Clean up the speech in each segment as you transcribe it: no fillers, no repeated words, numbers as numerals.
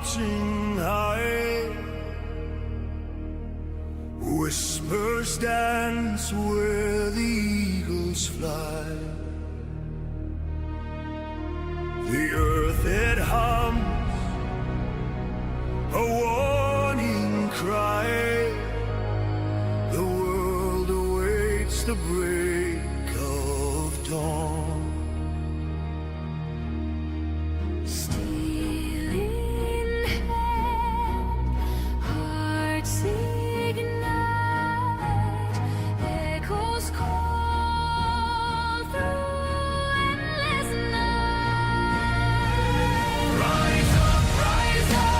mountain high. Whispers dance where the eagles fly. The earth it hums, a warning cry. The world awaits the break of dawn. Stealing hand, hearts ignite, echoes call through endless night. Rise up,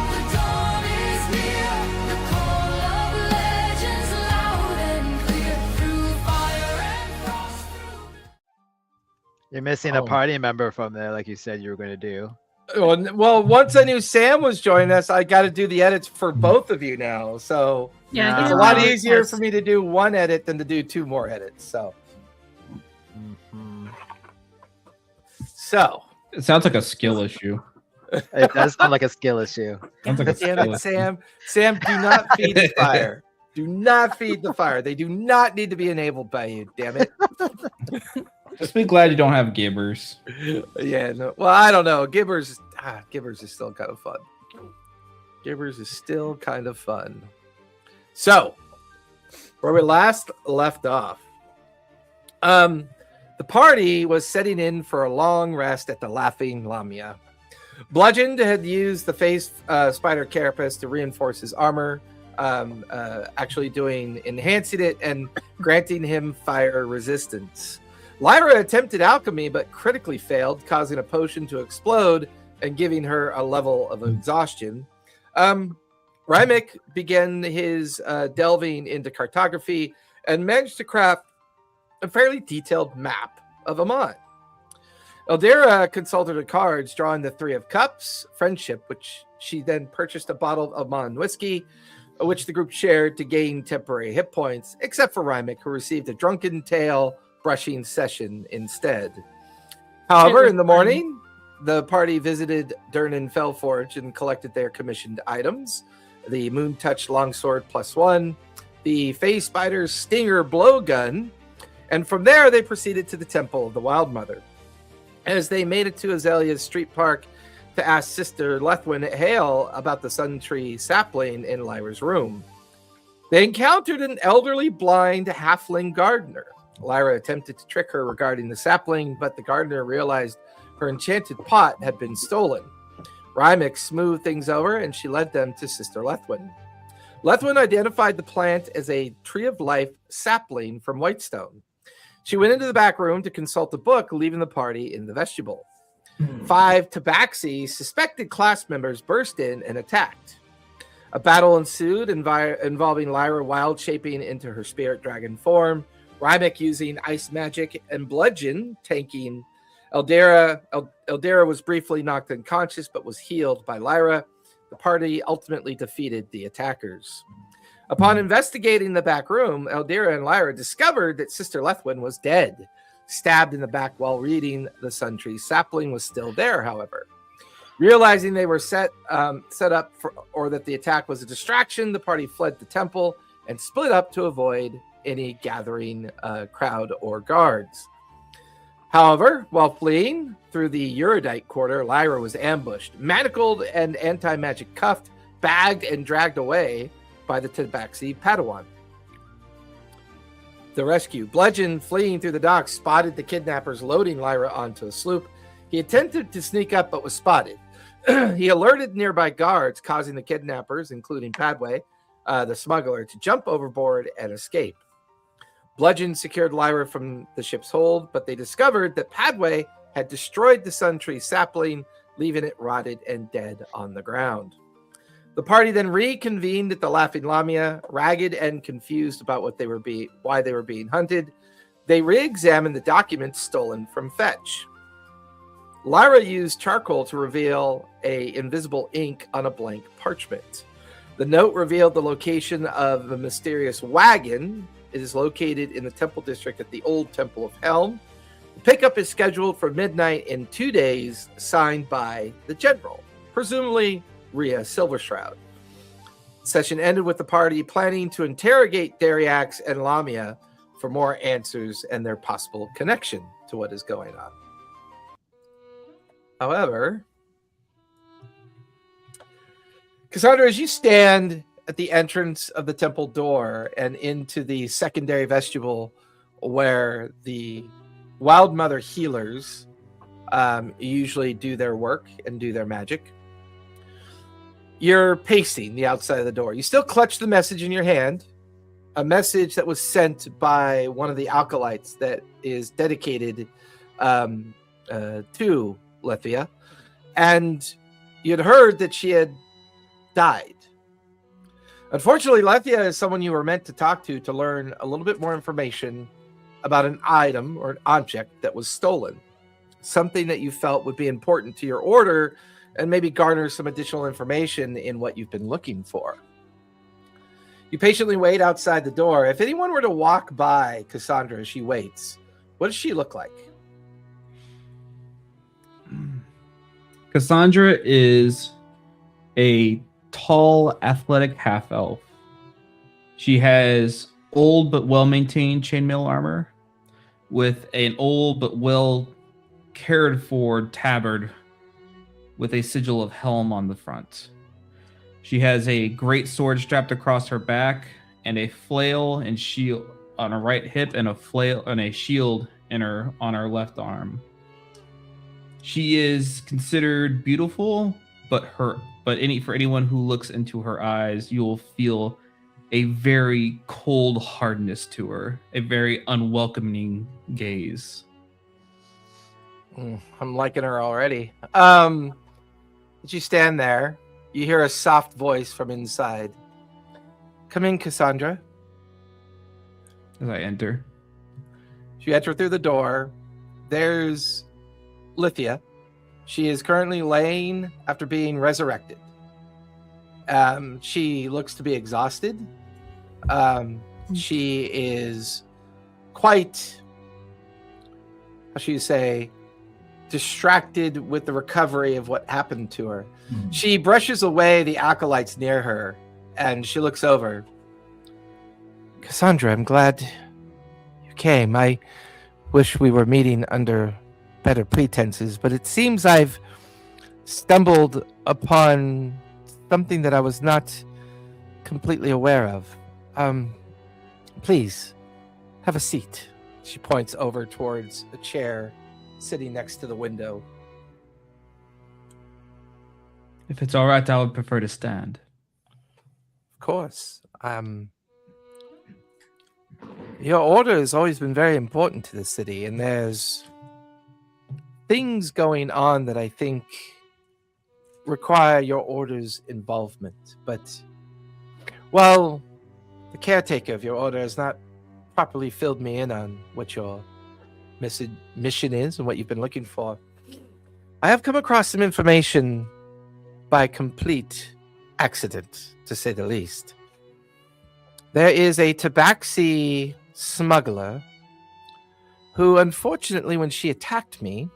the dawn is near. The call of legends loud and clear. Through fire and frost, You're missing a party member from there, like you said you were going to do. Well, once I knew Sam was joining us, I got to do the edits for both of you now. So Yeah, it's a lot easier for me to do one edit than to do two more edits. So, It sounds like a skill issue. It does sound like a skill issue. Sounds like a damn skill it, issue. Sam, do not feed the fire. Do not feed the fire. They do not need to be enabled by you. Damn it. Just be glad you don't have gibbers. Yeah, no. Well, I don't know. Gibbers is still kind of fun. Gibbers is still kind of fun. So, where we last left off, the party was setting in for a long rest at the Laughing Lamia. Bludgeon had used the face spider carapace to reinforce his armor, actually enhancing it and granting him fire resistance. Lyra attempted alchemy, but critically failed, causing a potion to explode and giving her a level of exhaustion. Rymek began his delving into cartography and managed to craft a fairly detailed map of Amon. Eldera consulted her cards, drawing the Three of Cups, friendship, which she then purchased a bottle of Amon whiskey, which the group shared to gain temporary hit points, except for Rymek, who received a drunken tail brushing session instead. However, in the morning, the party visited Durnan Fellforge and collected their commissioned items: the Moon Touch Longsword +1, the Phase Spider's Stinger Blowgun, and from there they proceeded to the Temple of the Wild Mother. As they made it to Azalea's street park to ask Sister Lethwin Hale about the Sun Tree sapling in Lyra's room, they encountered an elderly blind halfling gardener. Lyra attempted to trick her regarding the sapling, but the gardener realized her enchanted pot had been stolen. Rymek smoothed things over, and she led them to Sister Lethwin. Lethwin identified the plant as a Tree of Life sapling from Whitestone. She went into the back room to consult a book, leaving the party in the vestibule. 5 Tabaxi suspected class members burst in and attacked. A battle ensued involving Lyra wild shaping into her spirit dragon form, Rymek using ice magic, and Bludgeon tanking. Eldera was briefly knocked unconscious but was healed by Lyra. The party ultimately defeated the attackers. Upon investigating the back room, Eldera and Lyra discovered that Sister Lethwin was dead. Stabbed in the back while reading, the Sun Tree sapling was still there, however. Realizing they were set up or that the attack was a distraction, the party fled the temple and split up to avoid any gathering crowd or guards. However, while fleeing through the Eurodite quarter, Lyra was ambushed, manacled and anti-magic cuffed, bagged and dragged away by the Tabaxi Padawan. The rescue. Bludgeon, fleeing through the docks, spotted the kidnappers loading Lyra onto a sloop. He attempted to sneak up but was spotted. He alerted nearby guards, causing the kidnappers, including Padway, the smuggler, to jump overboard and escape. Bludgeon secured Lyra from the ship's hold, but they discovered that Padway had destroyed the Sun Tree sapling, leaving it rotted and dead on the ground. The party then reconvened at the Laughing Lamia, ragged and confused about why they were being hunted. They re-examined the documents stolen from Fetch. Lyra used charcoal to reveal an invisible ink on a blank parchment. The note revealed the location of the mysterious wagon. It is located in the Temple District at the Old Temple of Helm. The pickup is scheduled for midnight in 2 days, signed by the General, presumably Rhea Silvershroud. The session ended with the party planning to interrogate Dariax and Lamia for more answers and their possible connection to what is going on. However, Cassandra, as you stand at the entrance of the temple door and into the secondary vestibule where the Wild Mother healers usually do their work and do their magic, you're pacing the outside of the door. You still clutch the message in your hand, a message that was sent by one of the acolytes that is dedicated to Lethia, and you'd heard that she had died. Unfortunately, Lethia is someone you were meant to talk to learn a little bit more information about an item or an object that was stolen, something that you felt would be important to your order and maybe garner some additional information in what you've been looking for. You patiently wait outside the door. If anyone were to walk by Cassandra as she waits, what does she look like? Cassandra is a tall, athletic half-elf. She has old but well-maintained chainmail armor with an old but well cared for tabard with a sigil of helm on the front. She has a great sword strapped across her back and a flail and shield on her right hip and a flail and a shield on her left arm. She is considered beautiful, for anyone who looks into her eyes, you will feel a very cold hardness to her, a very unwelcoming gaze. I'm liking her already. As you stand there, you hear a soft voice from inside. Come in, Cassandra. As I enter. You enter through the door. There's Lethia. She is currently laying after being resurrected. She looks to be exhausted. She is quite, how should you say, distracted with the recovery of what happened to her. Mm-hmm. She brushes away the acolytes near her, and she looks over. Cassandra, I'm glad you came. I wish we were meeting under better pretenses, but it seems I've stumbled upon something that I was not completely aware of. Please, have a seat. She points over towards a chair sitting next to the window. If it's all right, I would prefer to stand. Of course. Your order has always been very important to the city, and there's things going on that I think require your order's involvement. But, well, the caretaker of your order has not properly filled me in on what your mission is and what you've been looking for. I have come across some information by complete accident, to say the least. There is a tabaxi smuggler who, unfortunately, when she attacked me,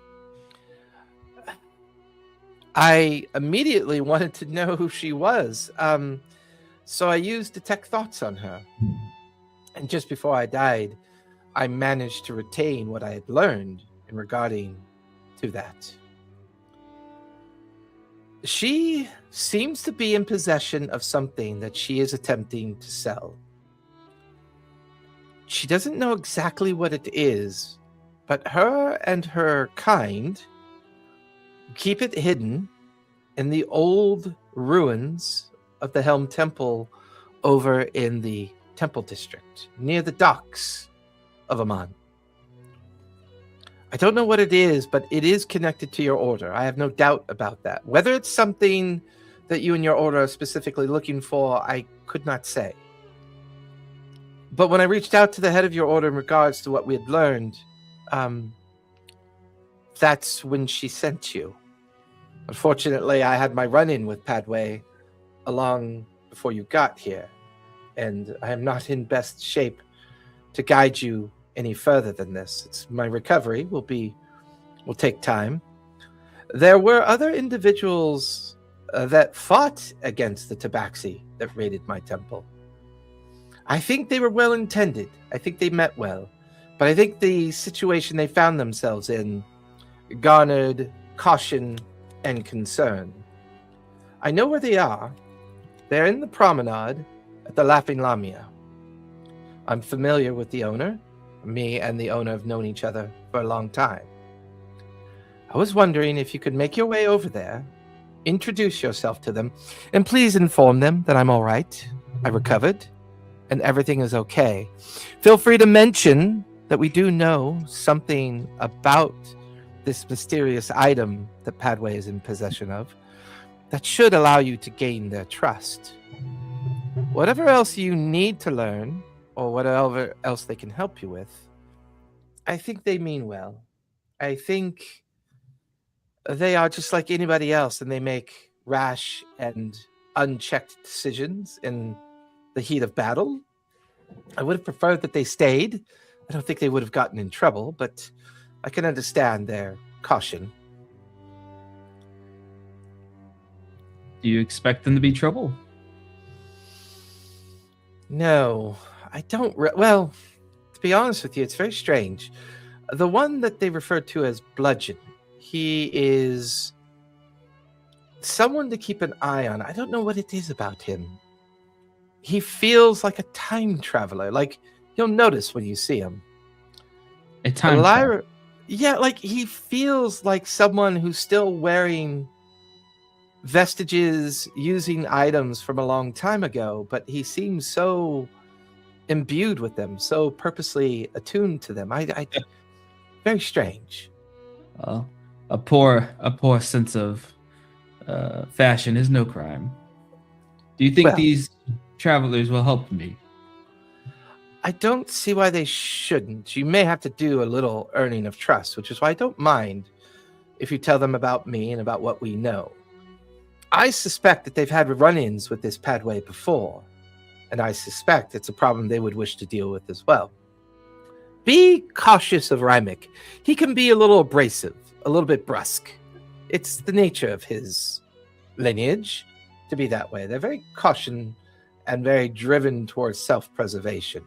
I immediately wanted to know who she was. So I used detect thoughts on her. And just before I died, I managed to retain what I had learned in regarding to that. She seems to be in possession of something that she is attempting to sell. She doesn't know exactly what it is, but her and her kind keep it hidden in the old ruins of the Helm Temple over in the Temple District, near the docks of Amman. I don't know what it is, but it is connected to your order. I have no doubt about that. Whether it's something that you and your order are specifically looking for, I could not say. But when I reached out to the head of your order in regards to what we had learned, that's when she sent you. Unfortunately, I had my run-in with Padway along before you got here, and I am not in best shape to guide you any further than this. My recovery will take time. There were other individuals that fought against the tabaxi that raided my temple. I think they were well intended. I think they meant well. But I think the situation they found themselves in garnered caution and concern. I know where they are. They're in the promenade at the Laughing Lamia. I'm familiar with the owner. Me and the owner have known each other for a long time. I was wondering if you could make your way over there, introduce yourself to them, and please inform them that I'm all right. I recovered, and everything is okay. Feel free to mention that we do know something about this mysterious item that Padway is in possession of that should allow you to gain their trust. Whatever else you need to learn, or whatever else they can help you with, I think they mean well. I think they are just like anybody else, and they make rash and unchecked decisions in the heat of battle. I would have preferred that they stayed. I don't think they would have gotten in trouble, but I can understand their caution. Do you expect them to be trouble? No, I don't. Well, to be honest with you, it's very strange. The one that they refer to as Bludgeon, he is someone to keep an eye on. I don't know what it is about him. He feels like a time traveler. Like, you'll notice when you see him. A time traveler. Yeah, like he feels like someone who's still wearing vestiges, using items from a long time ago, but he seems so imbued with them, so purposely attuned to them. I very strange. A poor sense of fashion is no crime. Do you think Well, these travelers will help me? I don't see why they shouldn't. You may have to do a little earning of trust, which is why I don't mind if you tell them about me and about what we know. I suspect that they've had run-ins with this Padway before, and I suspect it's a problem they would wish to deal with as well. Be cautious of Rymick. He can be a little abrasive, a little bit brusque. It's the nature of his lineage to be that way. They're very cautious and very driven towards self-preservation.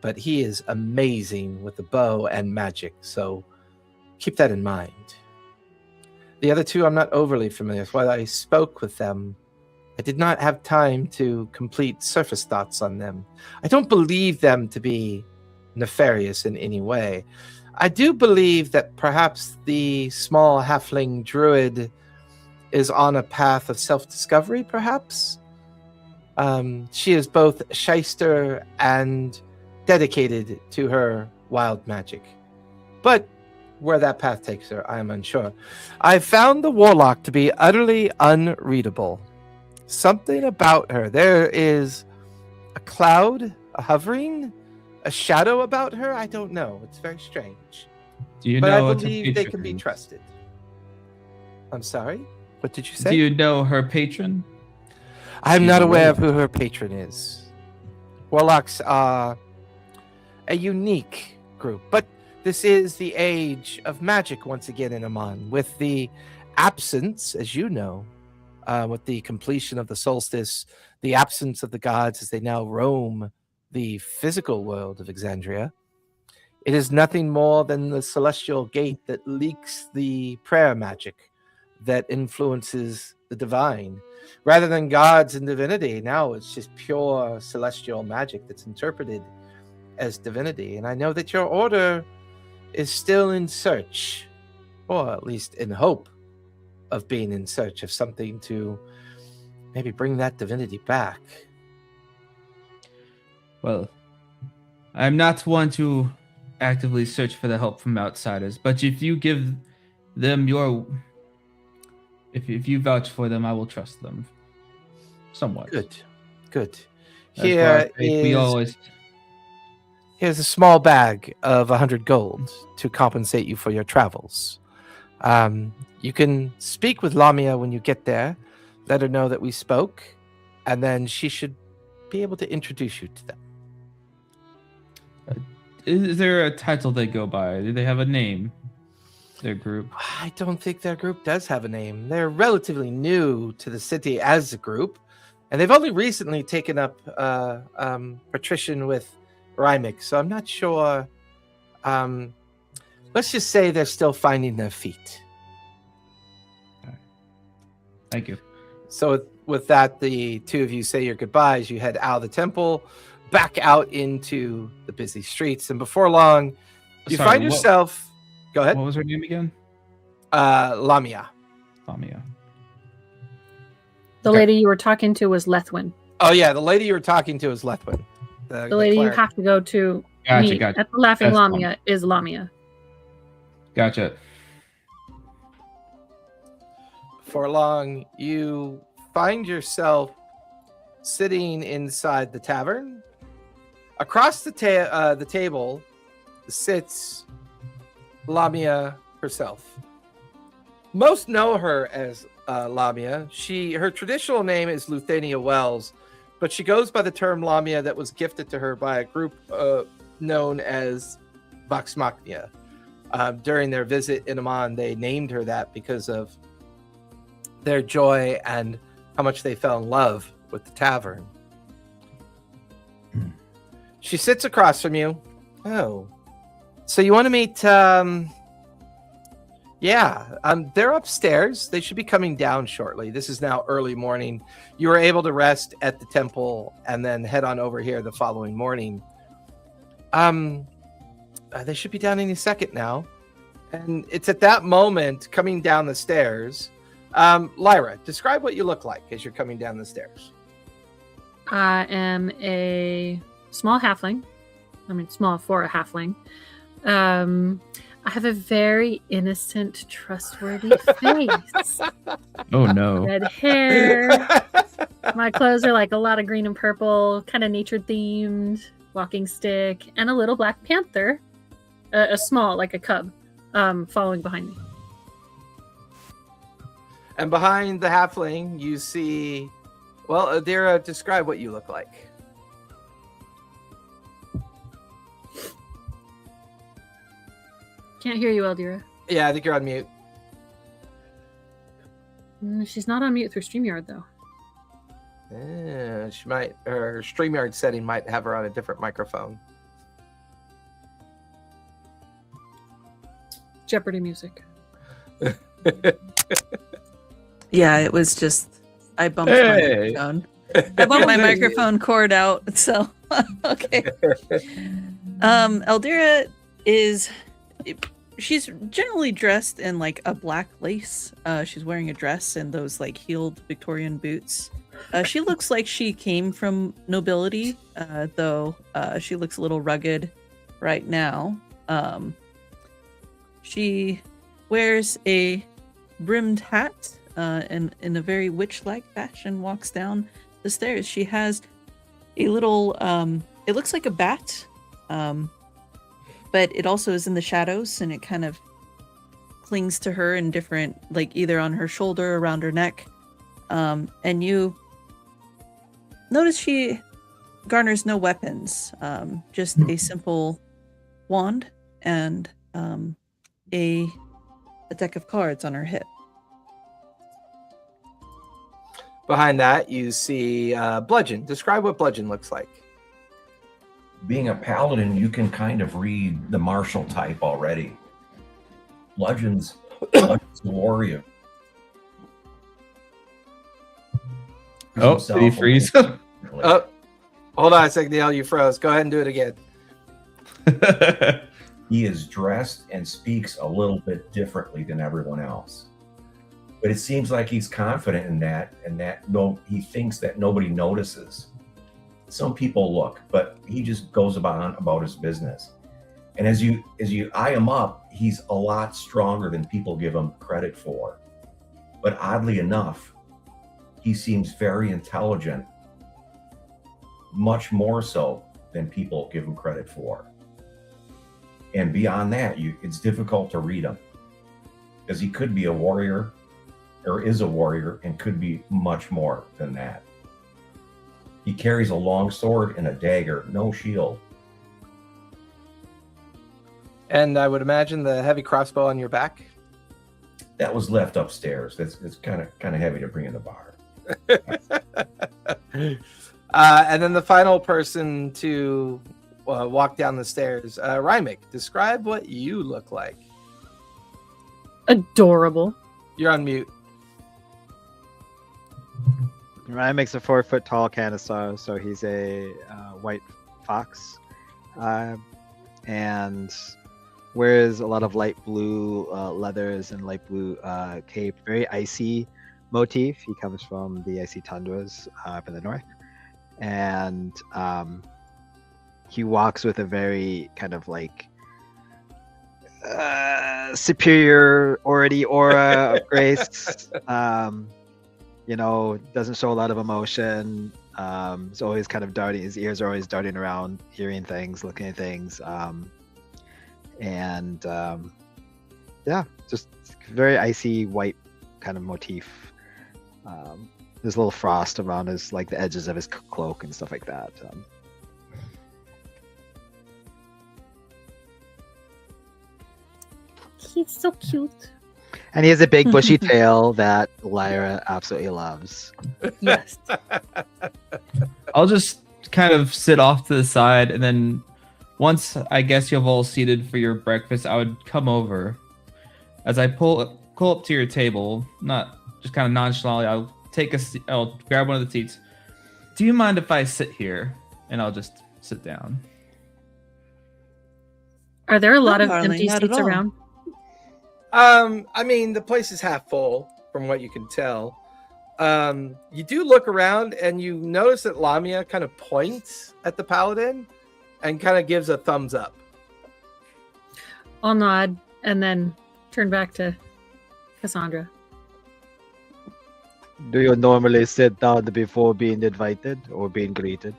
But he is amazing with the bow and magic, so keep that in mind. The other two I'm not overly familiar with. While I spoke with them, I did not have time to complete surface thoughts on them. I don't believe them to be nefarious in any way. I do believe that perhaps the small halfling druid is on a path of self-discovery, perhaps. She is both shyster and dedicated to her wild magic. But where that path takes her, I am unsure. I found the warlock to be utterly unreadable. Something about her. There is a cloud, a hovering, a shadow about her. I don't know. It's very strange. Do you But know I what her believe they patron can be is? trusted. I'm sorry? What did you say? Do you know her patron? I'm She's not a aware of rogue. who her patron is. Warlocks are a unique group, but this is the age of magic once again in Amon, with the absence, as you know, with the completion of the solstice, the absence of the gods as they now roam the physical world of Exandria. It is nothing more than the celestial gate that leaks the prayer magic that influences the divine. Rather than gods and divinity, now it's just pure celestial magic that's interpreted as divinity. And I know that your order is still in search, or at least in hope of being in search of something to maybe bring that divinity back. Well, I'm not one to actively search for the help from outsiders, but if you give them your... If you vouch for them, I will trust them. Somewhat. Good, good. As for our Here faith, we is always... here's a small bag of 100 gold to compensate you for your travels. You can speak with Lamia when you get there. Let her know that we spoke, and then she should be able to introduce you to them. Is there a title they go by? Do they have a name? Their group. I don't think their group does have a name. They're relatively new to the city as a group, and they've only recently taken up patrician with Rymik, so I'm not sure. Let's just say they're still finding their feet. Thank you. So with that, the two of you say your goodbyes. You head out of the temple, back out into the busy streets, and before long, you Sorry, find yourself. Go ahead. What was her name again? Lamia. Lamia. The Okay. lady you were talking to was Lethwin. Oh yeah, the lady you were talking to is Lethwin. The lady you cleric. have to go to Gotcha, meet gotcha. at the Laughing That's Lamia is Lamia. Gotcha. For long, you find yourself sitting inside the tavern. Across the table sits Lamia herself. Most know her as Lamia. Her traditional name is Luthania Wells, but she goes by the term Lamia that was gifted to her by a group known as Voxmachnia. During their visit in Amman, they named her that because of their joy and how much they fell in love with the tavern. She sits across from you. Oh. So you want to meet they're upstairs. They should be coming down shortly. This is now early morning. You were able to rest at the temple and then head on over here the following morning. They should be down any second now. And it's at that moment coming down the stairs. Lyra, describe what you look like as you're coming down the stairs. I am a small halfling. I mean, small for a halfling. I have a very innocent, trustworthy face. Oh no. Red hair. My clothes are like a lot of green and purple, kind of nature themed, walking stick, and a little black panther, a small, like a cub, following behind me. And behind the halfling, you see, well, Adira, describe what you look like. Can't hear you, Eldira. Yeah, I think you're on mute. She's not on mute through StreamYard, though. She might, her StreamYard setting might have her on a different microphone. Jeopardy music. Yeah, it was just I bumped Hey. my microphone. I bumped my microphone cord out. So okay. Eldira she's generally dressed in like a black lace. She's wearing a dress and those like heeled Victorian boots. She looks like she came from nobility, though she looks a little rugged right now. She wears a brimmed hat and in a very witch-like fashion walks down the stairs. She has a little, it looks like a bat, but it also is in the shadows and it kind of clings to her in different, like either on her shoulder, around her neck. And you notice she garners no weapons, just a simple wand and a deck of cards on her hip. Behind that, you see Bludgeon. Describe what Bludgeon looks like. Being a paladin, you can kind of read the martial type already. Bludgeon's a warrior. Oh, did he freeze? Oh, hold on a second, Neil. You froze. Go ahead and do it again. He is dressed and speaks a little bit differently than everyone else. But it seems like he's confident in that, and that he thinks that nobody notices. Some people look, but he just goes about his business. And as you eye him up, he's a lot stronger than people give him credit for. But oddly enough, he seems very intelligent, much more so than people give him credit for. And beyond that, it's difficult to read him, because he could be a warrior, or is a warrior, and could be much more than that. He carries a long sword and a dagger, no shield. And I would imagine the heavy crossbow on your back. That was left upstairs. It's kind of heavy to bring in the bar. And then the final person to walk down the stairs, Rymick, describe what you look like. Adorable. You're on mute. Ryan makes a 4-foot tall canister, so he's a white fox, and wears a lot of light blue leathers and light blue cape. Very icy motif. He comes from the icy tundras up in the north, and he walks with a very kind of like superiority aura of grace. Doesn't show a lot of emotion. It's always kind of darting. His ears are always darting around, hearing things, looking at things. Just very icy white kind of motif. There's a little frost around his, like the edges of his cloak and stuff like that. He's so cute. And he has a big bushy tail that Lyra absolutely loves. Yes. I'll just kind of sit off to the side, and then once I guess you've all seated for your breakfast, I would come over. As I pull up to your table, not just kind of nonchalantly, I'll grab one of the seats. Do you mind if I sit here? And I'll just sit down. Are there a lot of darling, empty not at seats all. around? I mean, the place is half full from what you can tell. You do look around and you notice that Lamia kind of points at the paladin and kind of gives a thumbs up. I'll nod and then turn back to Cassandra. Do you normally sit down before being invited or being greeted?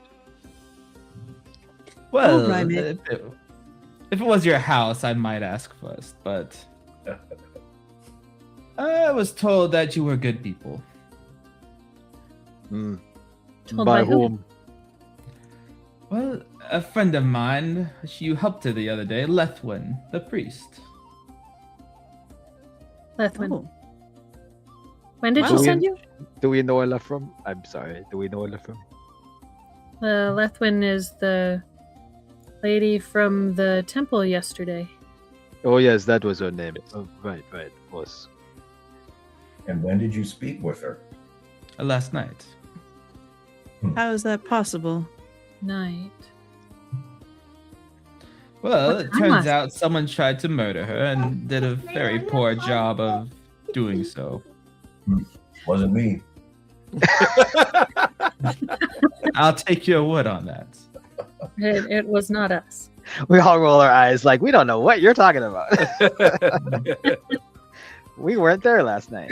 Well, Rymick. if it was your house, I might ask first, but I was told that you were good people. Hmm. Told By by who? whom? Well, a friend of mine, you helped her the other day, Lethwin, the priest. Lethwin. Oh, When did Wow. she send you? Do we know where left from? I'm sorry. Do we know where left from? Lethwin is the lady from the temple yesterday. Oh yes, that was her name. Oh, right, of course. And when did you speak with her? Last night. how is that possible? Night. Well, What it time turns was it? out someone tried to murder her and did a very poor job of doing so. Wasn't me. I'll take your word on that. It was not us. We all roll our eyes like we don't know what you're talking about. We weren't there last night.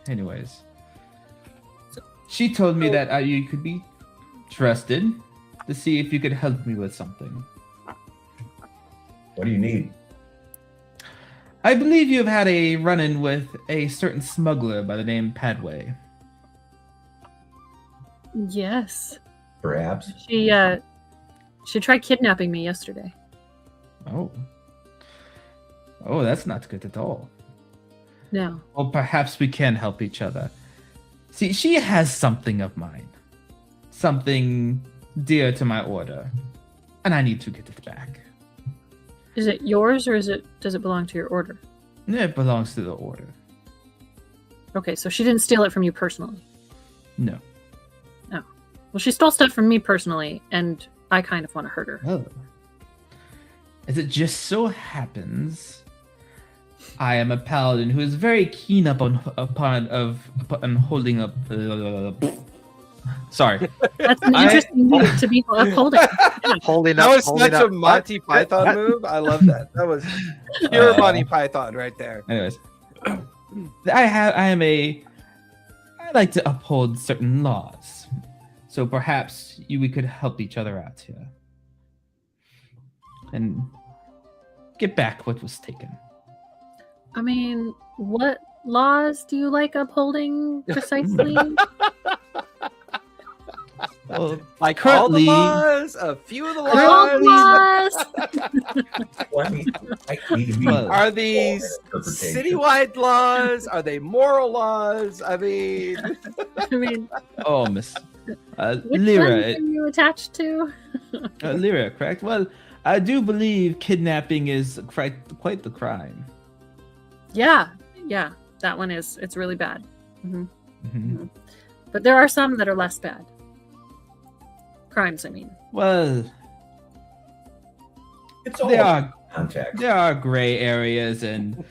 Anyways, she told me that you could be trusted to see if you could help me with something. What do you need? I believe you've had a run-in with a certain smuggler by the name Padway. Yes. Perhaps. She tried kidnapping me yesterday. Oh. Oh, that's not good at all. No. Well, perhaps we can help each other. See, she has something of mine. Something dear to my order. And I need to get it back. Is it yours or does it belong to your order? It belongs to the order. Okay, so she didn't steal it from you personally. No. Well, she stole stuff from me personally, and I kind of want to hurt her. Oh. As it just so happens, I am a paladin who is very keen upon holding up. Sorry, That's an interesting move to be upholding. Holding That up. was holding such a up. Monty Python move. I love that. That was pure Monty Python right there. Anyways, I like to uphold certain laws, so perhaps we could help each other out here and get back what was taken. I mean, what laws do you like upholding precisely? Well, Like currently, all the laws, a few of the Girl laws. boss! Well, I mean, I need to be Well, Are these interpretation. citywide laws? Are they moral laws? I mean, I mean, oh, Miss which Lyra, ones are you attached to? Lyra, correct? Well, I do believe kidnapping is quite the crime. Yeah, that one is. It's really bad. Mhm. But there are some that are less bad. Crimes, I mean. Well, It's all there are context. gray areas, and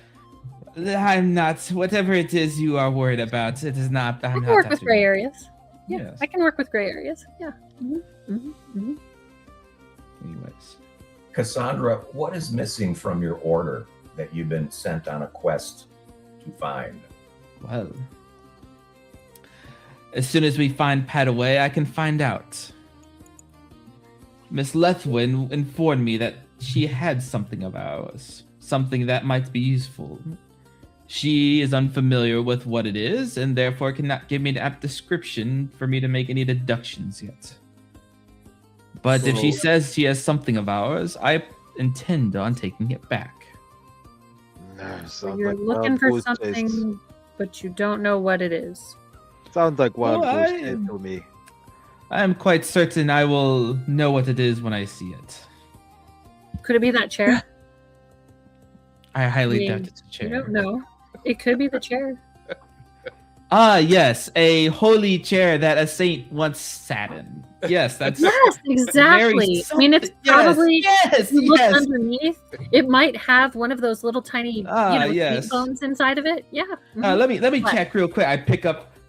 I'm not whatever it is you are worried about. It is not. I I'm can not work with touching gray it. areas. Yeah, Yes. I can work with gray areas. Yeah. Mm-hmm. Anyways, Cassandra, what is missing from your order that you've been sent on a quest to find? well, as soon as we find Padaway, I can find out. Miss Lethwin informed me that she had something of ours, something that might be useful. She is unfamiliar with what it is, and therefore cannot give me an apt description for me to make any deductions yet. But if she So- says she has something of ours, I intend on taking it back. No, So sounds you're like looking wild for goose chase. something, but you don't know what it is. Sounds like wild Well, goose I- chase to me. I am quite certain I will know what it is when I see it. Could it be that chair? I highly mean, doubt it's a chair. You don't know. It could be the chair. Ah, yes, a holy chair that a saint once sat in. Yes, that's Yes, exactly. I mean, it's something- yes, probably yes, if you look yes. underneath, it might have one of those little tiny, Yes. seat bones inside of it. Yeah. Let me What? check real quick. I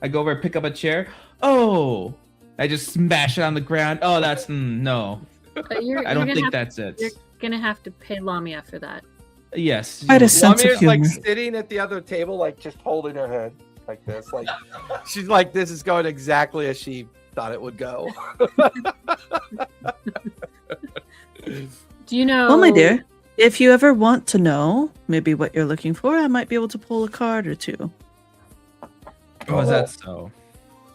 go over and pick up a chair. Oh, I just smash it on the ground. Oh, that's no. But you're I don't gonna think have that's it. You're gonna have to pay Lamia for that. Yes. Quite a you- sense of Lamir's like humor. sitting at the other table, like just holding her head like this. Like she's like, this is going exactly as she thought it would go. Do you know? Well, my dear, if you ever want to know maybe what you're looking for, I might be able to pull a card or two. Oh, is that so?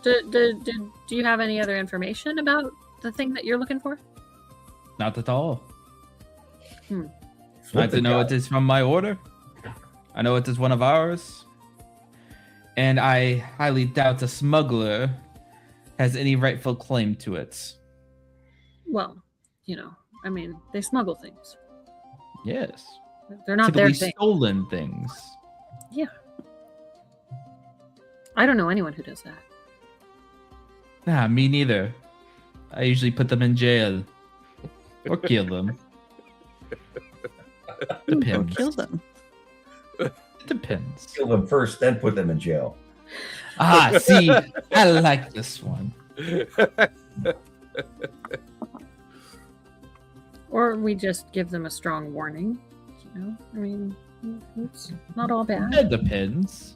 Do you have any other information about the thing that you're looking for? Not at all. Hmm. I to know it is from my order. I know it is one of ours. And I highly doubt a smuggler has any rightful claim to it. Well, I mean, they smuggle things. Yes. They're not their Typically thing. stolen things. I don't know anyone who does that. Nah, me neither. I usually put them in jail. Or kill them. Or Depends. kill them. It depends. Kill them first, then put them in jail. Ah, see, I like this one. Or we just give them a strong warning. I mean, it's not all bad. It depends.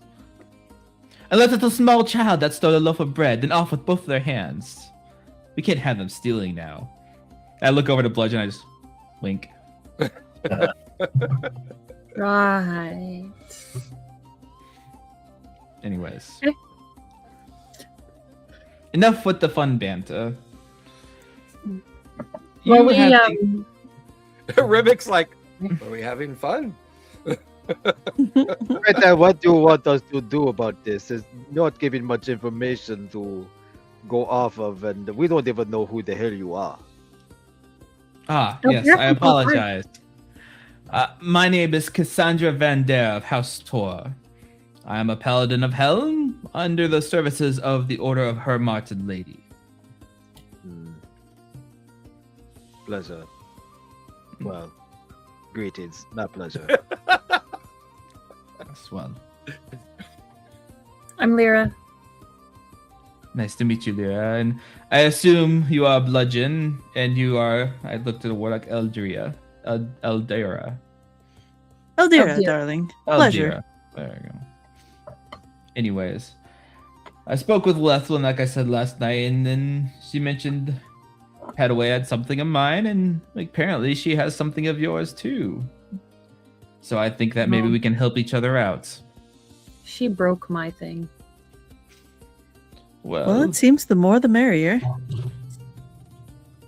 Unless it's a small child that stole a loaf of bread, then off with both their hands. We can't have them stealing now. I look over to Bludgeon, I just wink. Right. Anyways. Okay. Enough with the fun banter. Well, You we have to- Ribik's like, are we having fun? Right there, what do you want us to do about this? Is not giving much information to go off of, and we don't even know who the hell you are. Ah, Oh, yes, you're I from Thordack. apologize. My name is Cassandra Van Dare of House Tor. I am a paladin of Helm under the services of the Order of Her Martin Lady. Pleasure. Well, greetings, not pleasure. Yes, well, I'm Lyra. nice to meet you, Lyra. And I assume you are Bludgeon, and you are, I looked at the word like Eldira. Eldira. Oh, dear, dear. darling. Pleasure. Eldira. There you go. Anyways, I spoke with Lethlin, like I said last night, and then she mentioned Hadaway had something of mine, and apparently she has something of yours too. So I think that maybe Oh. we can help each other out. She broke my thing. Well, it seems the more the merrier.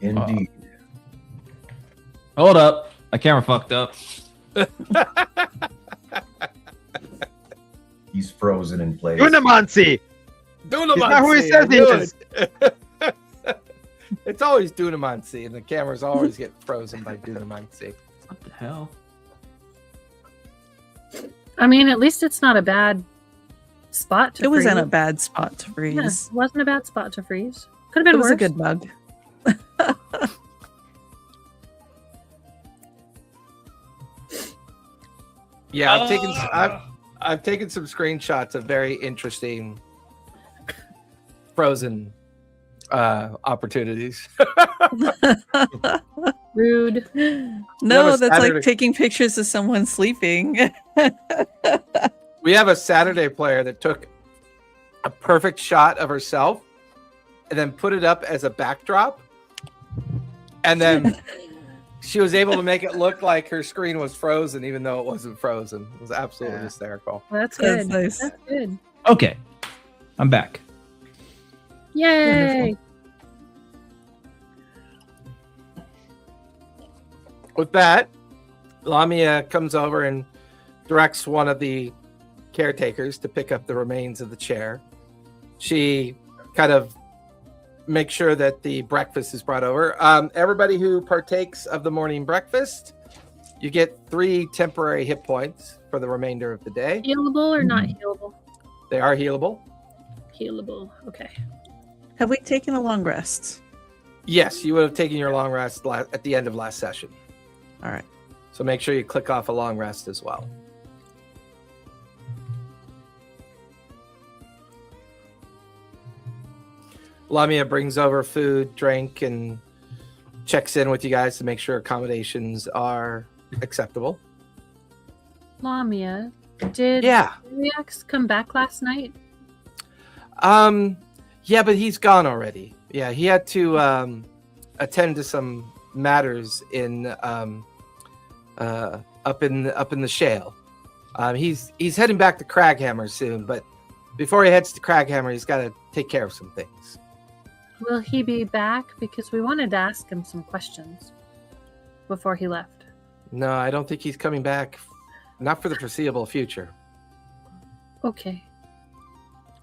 Indeed. Hold up. My camera fucked up. He's frozen in place. Dunamancy! He's not who he says he is. It's always Dunamancy, and the cameras always get frozen by Dunamancy. What the hell? I mean, at least it's not a bad spot to It was freeze. in a bad spot to Yeah, freeze. it wasn't a bad spot to freeze. Could have It been was worse. a good bug. Yeah, I've taken some screenshots of very interesting frozen opportunities. Rude. No, a that's Saturday- like taking pictures of someone sleeping. We have a Saturday player that took a perfect shot of herself and then put it up as a backdrop. And then she was able to make it look like her screen was frozen, even though it wasn't frozen. It was absolutely Yeah. hysterical. Well, that's That's good. nice. That's good. Okay. I'm back. Yay! With that, Lamia comes over and directs one of the caretakers to pick up the remains of the chair. She kind of makes sure that the breakfast is brought over. Everybody who partakes of the morning breakfast, you get 3 temporary hit points for the remainder of the day. Healable or not healable? They are healable. Healable. Okay. Have we taken a long rest? Yes, you would have taken your long rest at the end of last session. All right. So make sure you click off a long rest as well. Lamia brings over food, drink, and checks in with you guys to make sure accommodations are acceptable. Lamia, did Yeah. Reax come back last night? Yeah, but he's gone already. Yeah, he had to attend to some matters in up in the shale. He's heading back to Craghammer soon, but before he heads to Craghammer, he's got to take care of some things. Will he be back? Because we wanted to ask him some questions before he left. No, I don't think he's coming back. Not for the foreseeable future. Okay.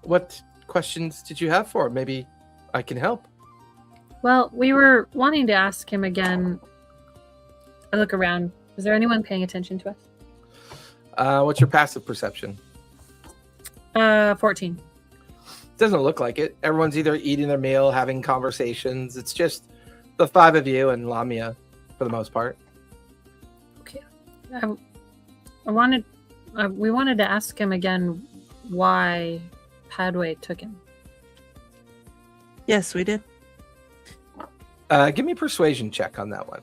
What questions did you have for him? Maybe I can help. Well, we were wanting to ask him again. I look around. Is there anyone paying attention to us? What's your passive perception? 14. Doesn't look like it. Everyone's either eating their meal, having conversations. It's just the 5 of you and Lamia for the most part. Okay. We wanted to ask him again why Padway took him. Yes, we did. Give me a persuasion check on that one.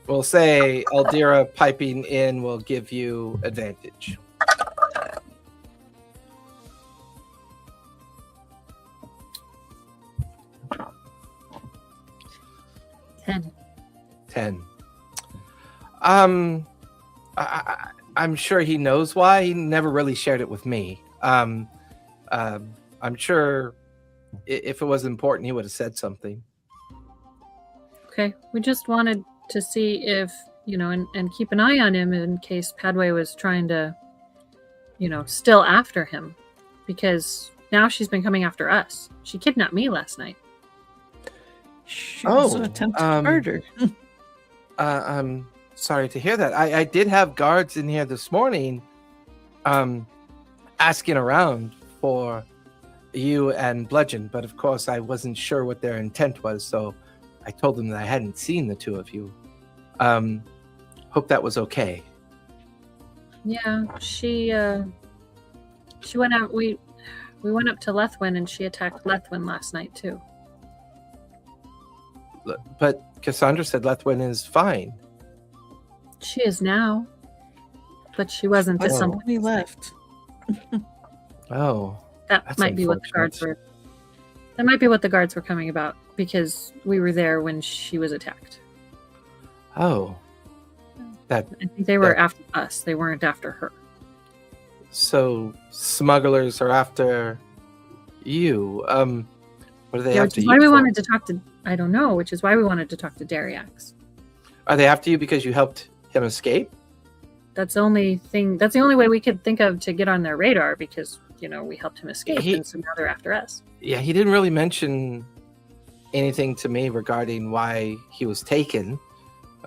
We'll say Aldira piping in will give you advantage. 10. I'm sure he knows why. He never really shared it with me. I'm sure if it was important, he would have said something. Okay. We just wanted to see if, and keep an eye on him in case Padway was trying to, still after him. Because now she's been coming after us. She kidnapped me last night. She also attempted murder. I'm sorry to hear that. I did have guards in here this morning asking around for you and Bludgeon, but of course I wasn't sure what their intent was, so I told them that I hadn't seen the 2 of you. Hope that was okay. Yeah, she went out. We went up to Lethwyn and she attacked Lethwyn last night too. But Cassandra said Lethwyn is fine. She is now, but she wasn't at some When he left. Oh, That That's might be what the guards were. That might be what the guards were coming about because we were there when she was attacked. oh. I think they were after us. They weren't after her. So smugglers are after you. What are they Yeah, after which is you why we for? wanted to talk to I don't know, which is why we wanted to talk to Dariax. Are they after you because you helped him escape? That's the only thing. That's the only way we could think of to get on their radar because we helped him escape, and so now they're after us. Yeah, he didn't really mention anything to me regarding why he was taken.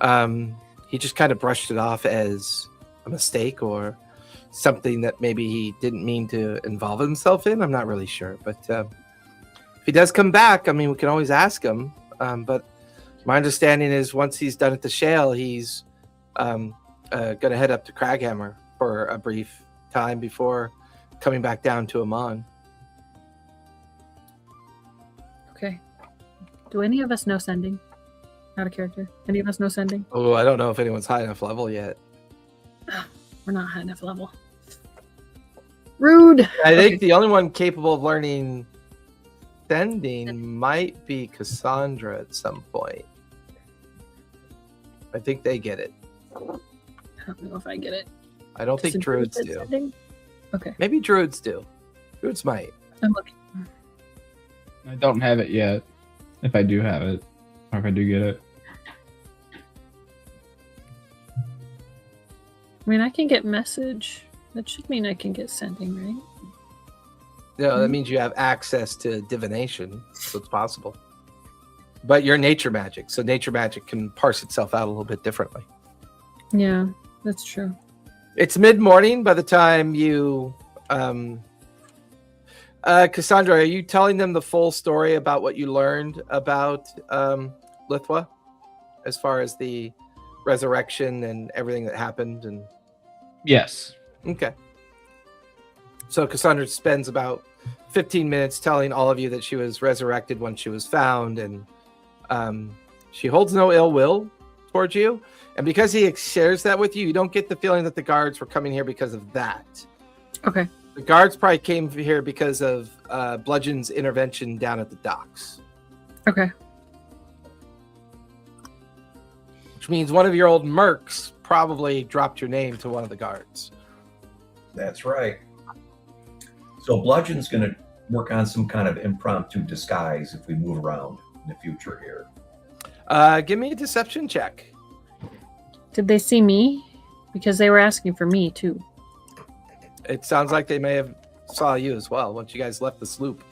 He just kind of brushed it off as a mistake or something that maybe he didn't mean to involve himself in. I'm not really sure, but if he does come back, I mean, we can always ask him. But my understanding is once he's done at the Shale, he's going to head up to Craghammer for a brief time before coming back down to Amon. Okay. Do any of us know sending? Out of character. Any of us know sending? Oh, I don't know if anyone's high enough level yet. We're not high enough level. Rude. I think the only one capable of learning sending might be Cassandra at some point. I think they get it. I don't know if I get it. I don't think Does druids Druid do. sending? Okay. Maybe druids do. Druids might. I'm looking. I don't have it yet. If I do have it, or if I do get it. I mean, I can get message. That should mean I can get sending, right? No, that means you have access to divination, so it's possible. But you're nature magic, so nature magic can parse itself out a little bit differently. Yeah, that's true. It's mid-morning by the time you... Cassandra, are you telling them the full story about what you learned about Lithwa? As far as the resurrection and everything that happened? And Yes. okay. So Cassandra spends about 15 minutes telling all of you that she was resurrected when she was found, and she holds no ill will towards you. And because he shares that with you, you don't get the feeling that the guards were coming here because of that. Okay. The guards probably came here because of Bludgeon's intervention down at the docks. Okay. Which means one of your old mercs probably dropped your name to one of the guards. That's right. So Bludgeon's going to work on some kind of impromptu disguise if we move around in the future here. Give me a deception check. Did they see me? Because they were asking for me too. It sounds like they may have saw you as well once you guys left the sloop.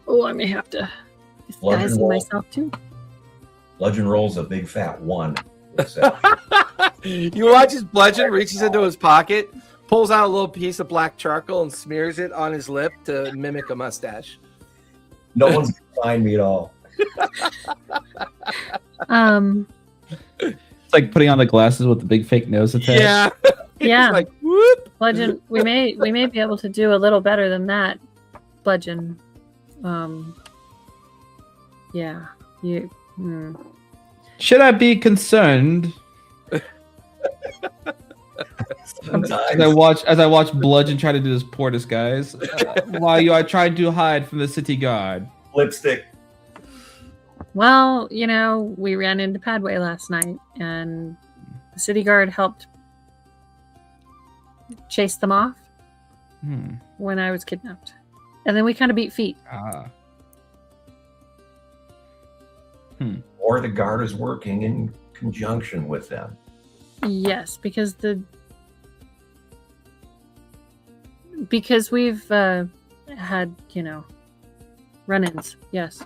Oh, I may have to Bludgeon disguise roll. myself too. Bludgeon rolls a big fat 1. You watch his Bludgeon reaches into his pocket, pulls out a little piece of black charcoal and smears it on his lip to mimic a mustache. No one's going to find me at all. It's like putting on the glasses with the big fake nose attached. Yeah. Yeah. It's like, whoop. Bludgeon, we may be able to do a little better than that. Bludgeon. Yeah. You. Should I be concerned Sometimes. as I watch Bludgeon try to do this poor disguise while you are trying to hide from the city guard? Lipstick. Well, we ran into Padway last night, and the city guard helped chase them off when I was kidnapped, and then we kind of beat feet. Or the guard is working in conjunction with them. Yes, because we've had run-ins. Yes.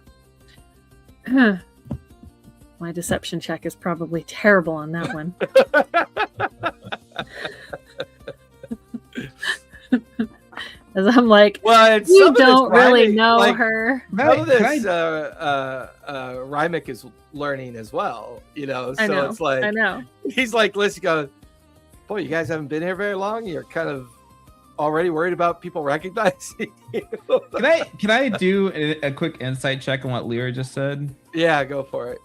My deception check is probably terrible on that one. As I'm like, Well, it's you some of this don't really rhyming, know like, her. Some of this Rymic is learning as well, So I know. it's like I know. he's like, listen, go, boy, you guys haven't been here very long. You're kind of already worried about people recognizing you. Can I do a quick insight check on what Lyra just said? Yeah, go for it.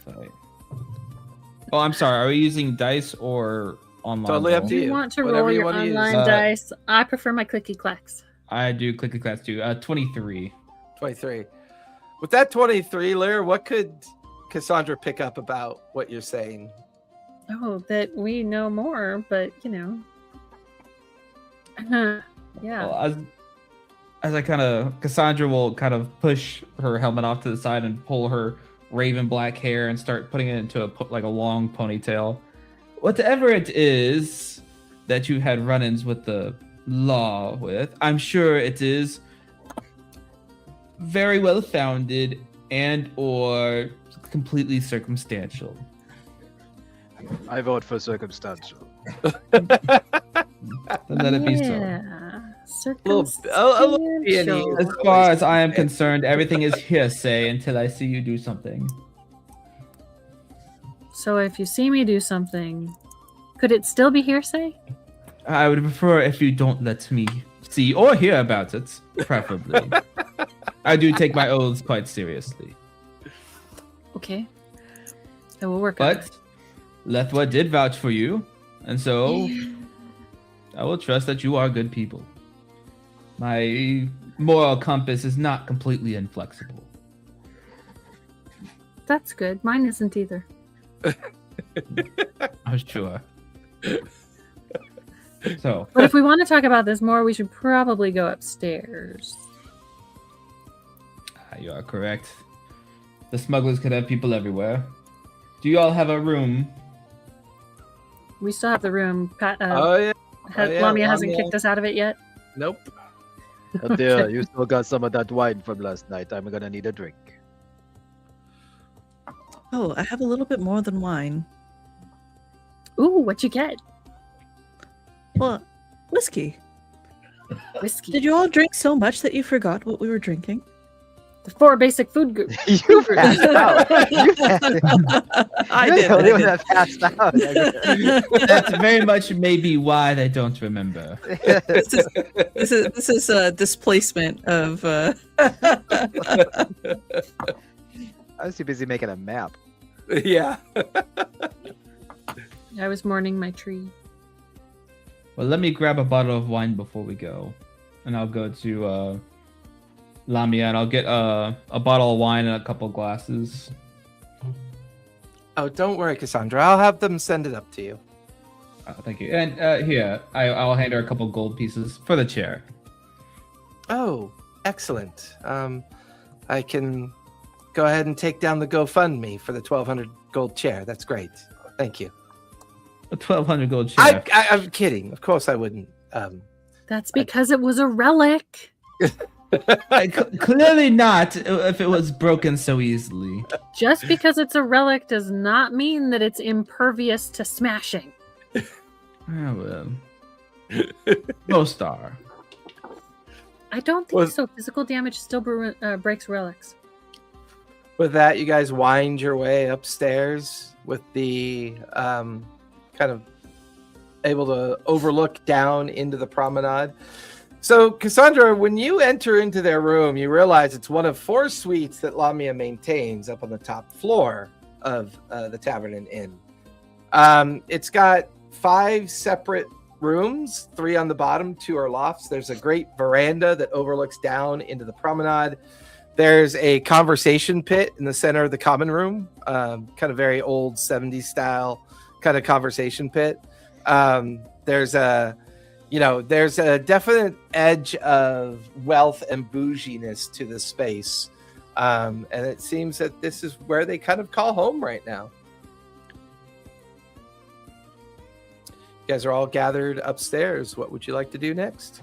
Sorry. Oh, I'm sorry. Are we using dice or online? Totally up roll? to You you. want to Whatever roll you your wanna use. online dice? I prefer my clicky clacks. I do clicky class too. 23. 23. With that 23, Lyra, what could Cassandra pick up about what you're saying? Oh, that we know more, but yeah. Well, Cassandra will kind of push her helmet off to the side and pull her raven black hair and start putting it into a long ponytail. Whatever it is that you had run-ins with the law with, I'm sure it is very well founded and or completely circumstantial. I vote for circumstantial. Then let it be so. Circumstantial. As far as I am concerned, everything is hearsay until I see you do something. So if you see me do something, could it still be hearsay? I would prefer if you don't let me see or hear about it, preferably. I do take my oaths quite seriously. Okay. I will work on it. But Lethwa did vouch for you, and so I will trust that you are good people. My moral compass is not completely inflexible. That's good. Mine isn't either. I'm sure. So, But if we want to talk about this more, we should probably go upstairs. you are correct. The smugglers could have people everywhere. Do you all have a room? We still have the room. Oh yeah. Lamia hasn't Lamia. kicked us out of it yet. Nope. Oh dear, you still got some of that wine from last night. I'm gonna need a drink. Oh, I have a little bit more than wine. Ooh, what you get? Well, whiskey. Whiskey. Did you all drink so much that you forgot what we were drinking? The 4 basic food groups. You passed out. You passed I You're did. the only I one did. that passed out. That's very much maybe why they don't remember. This is a displacement of. I was too busy making a map. Yeah. I was mourning my tree. Well, let me grab a bottle of wine before we go, and I'll go to Lamia, and I'll get a bottle of wine and a couple glasses. Oh, don't worry, Cassandra. I'll have them send it up to you. Thank you. And here, I'll hand her a couple gold pieces for the chair. Oh, excellent. I can go ahead and take down the GoFundMe for the 1,200 gold chair. That's great. Thank you. A 1,200 gold chair. I'm kidding. Of course I wouldn't. That's because it was a relic. Clearly not, if it was broken so easily. Just because it's a relic does not mean that it's impervious to smashing. Oh, well. Most are. I don't think so. Physical damage still breaks relics. With that, you guys wind your way upstairs with the kind of able to overlook down into the promenade. So, Cassandra, when you enter into their room, you realize it's one of 4 suites that Lamia maintains up on the top floor of the Tavern and Inn. It's got 5 separate rooms, 3 on the bottom, 2 are lofts. There's a great veranda that overlooks down into the promenade. There's a conversation pit in the center of the common room, kind of very old 70s style kind of conversation pit. There's a definite edge of wealth and bouginess to the space. And it seems that this is where they kind of call home right now. You guys are all gathered upstairs. What would you like to do next?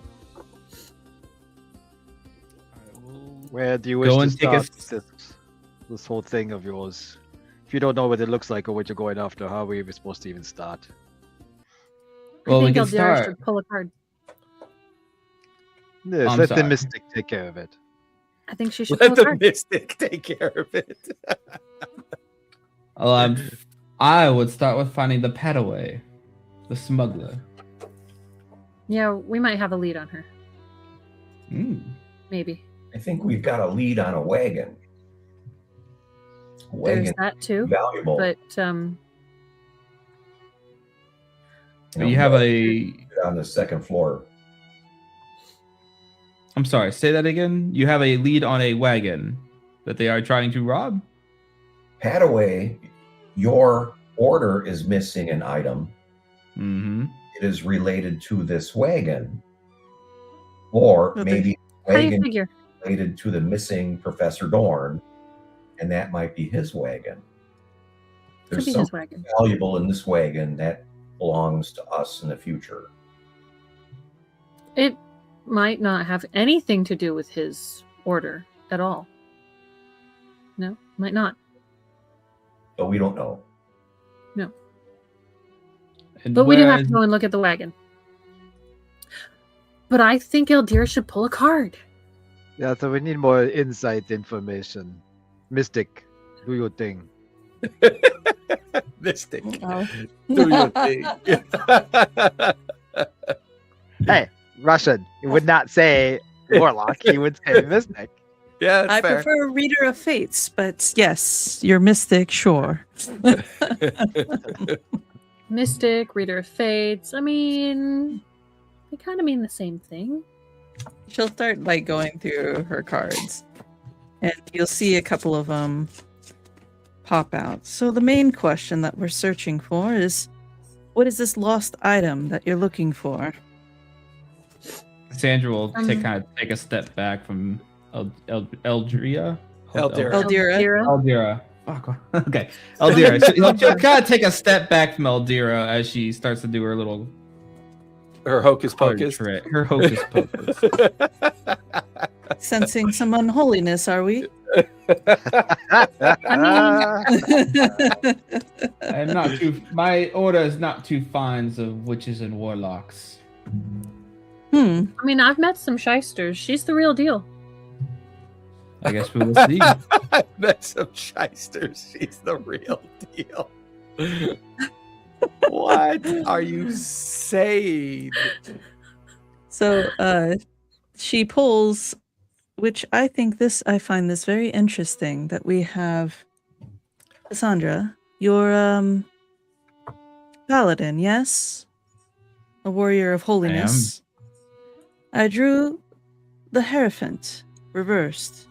Where do you wish Go to and take a start this whole thing of yours? If you don't know what it looks like or what you're going after, how are we even supposed to even start? Well, I we think can Eldera start. should pull a card. Yes, I'm let the sorry. mystic take care of it. I think she should pull Let a the card. mystic take care of it. I would start with finding the Padaway, the smuggler. Yeah, we might have a lead on her. Mm. Maybe. I think we've got a lead on a wagon. There's that too. Valuable. But You have a. on the second floor. I'm sorry, say that again. You have a lead on a wagon that they are trying to rob? Padaway, your order is missing an item. Mm-hmm. It is related to this wagon. Or No, they- maybe How do you wagon figure? related to the missing Professor Dorn, and that might be his wagon. Could There's be his something wagon. valuable in this wagon that belongs to us in the future. It might not have anything to do with his order at all. No, might not. But we don't know. No. And But we do have whereas- to go and look at the wagon. But I think Eldir should pull a card. Yeah, so we need more insight information. Mystic, do your thing. Mystic. Oh. Do your thing. Hey, Russian. He would not say warlock. He would say mystic. Yeah, it's I fair. prefer Reader of Fates, but yes, you're mystic, sure. Mystic, Reader of Fates. I mean, they kind of mean the same thing. She'll start like going through her cards, and you'll see a couple of them pop out. So the main question that we're searching for is, what is this lost item that you're looking for? Sandra will Um, kind of take a step back from Eldria. Eldira. Eldira. Eldira. Fuck. Okay. Eldira. She'll kind of take a step back from Eldira as she starts to do her little Her hocus card pocus. trick. Her hocus pocus. Sensing some unholiness, are we? I'm not too. My order is not too fond of witches and warlocks. Hmm. I mean, I've met some shysters. She's the real deal. I guess we will see. That's some shysters. She's the real deal. What are you saying? So she pulls, which I find this very interesting that we have Cassandra, your paladin, yes? A warrior of holiness. I drew the Hierophant reversed.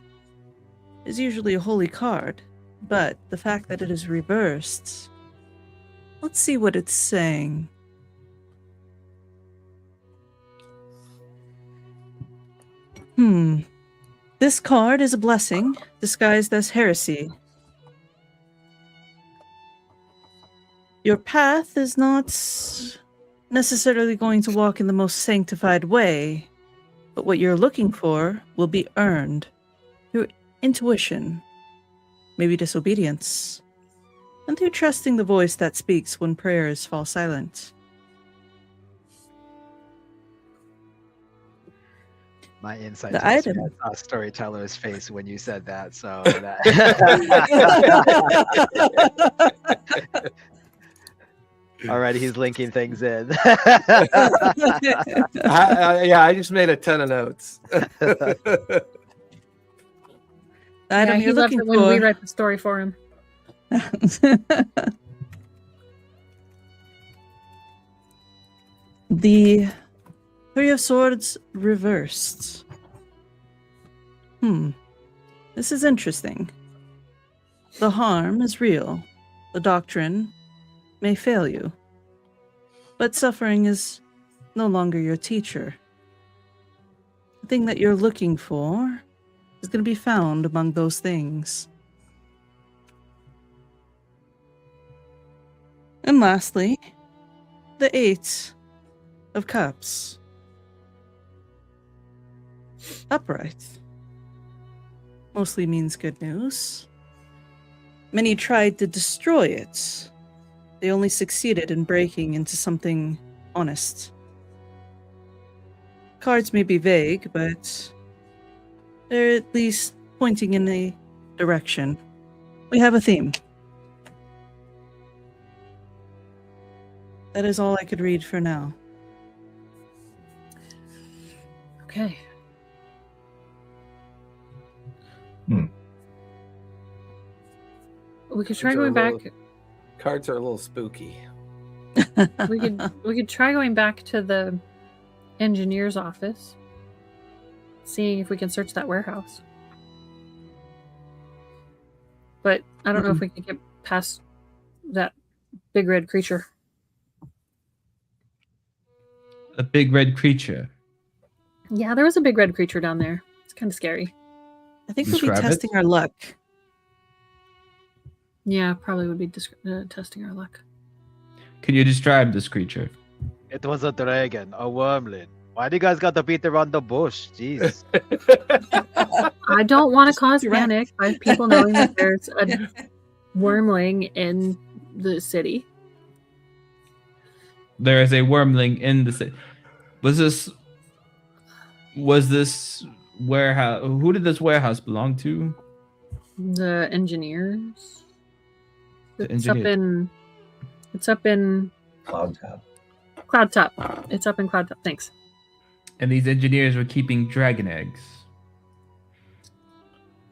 Is usually a holy card, but the fact that it is reversed, let's see what it's saying. This card is a blessing disguised as heresy. Your path is not necessarily going to walk in the most sanctified way, but what you're looking for will be earned through intuition, maybe disobedience, and through trusting the voice that speaks when prayers fall silent. My insight The to this item. was I saw storyteller's face when you said that. So that already he's linking things in. I just made a ton of notes. The item he you're loves looking it when we for. write the story for him. The Three of Swords reversed. This is interesting. The harm is real. The doctrine may fail you. But suffering is no longer your teacher. The thing that you're looking for is going to be found among those things. And lastly, the Eight of Cups. Upright. Mostly means good news. Many tried to destroy it. They only succeeded in breaking into something honest. Cards may be vague, but they're at least pointing in a direction. We have a theme. That is all I could read for now. Okay. We could try Cards are going a back. little- Cards are a little spooky. We could try going back to the engineer's office, seeing if we can search that warehouse. But I don't know if we can get past that big red creature. A big red creature. Yeah, there was a big red creature down there. kind of scary. I think we'll be Describe it. testing our luck. Yeah, probably would be testing our luck. Can you describe this creature? It was a dragon, a wormling. Why do you guys got to beat around the bush? Jeez. I don't want to cause Direct. panic by people knowing that there's a wormling in the city. There is a wormling in the city. Was this warehouse? Who did this warehouse belong to? The engineers. The It's engineers. up in Cloud top. Cloud Top. It's up in Cloud Top. Thanks. And these engineers were keeping dragon eggs.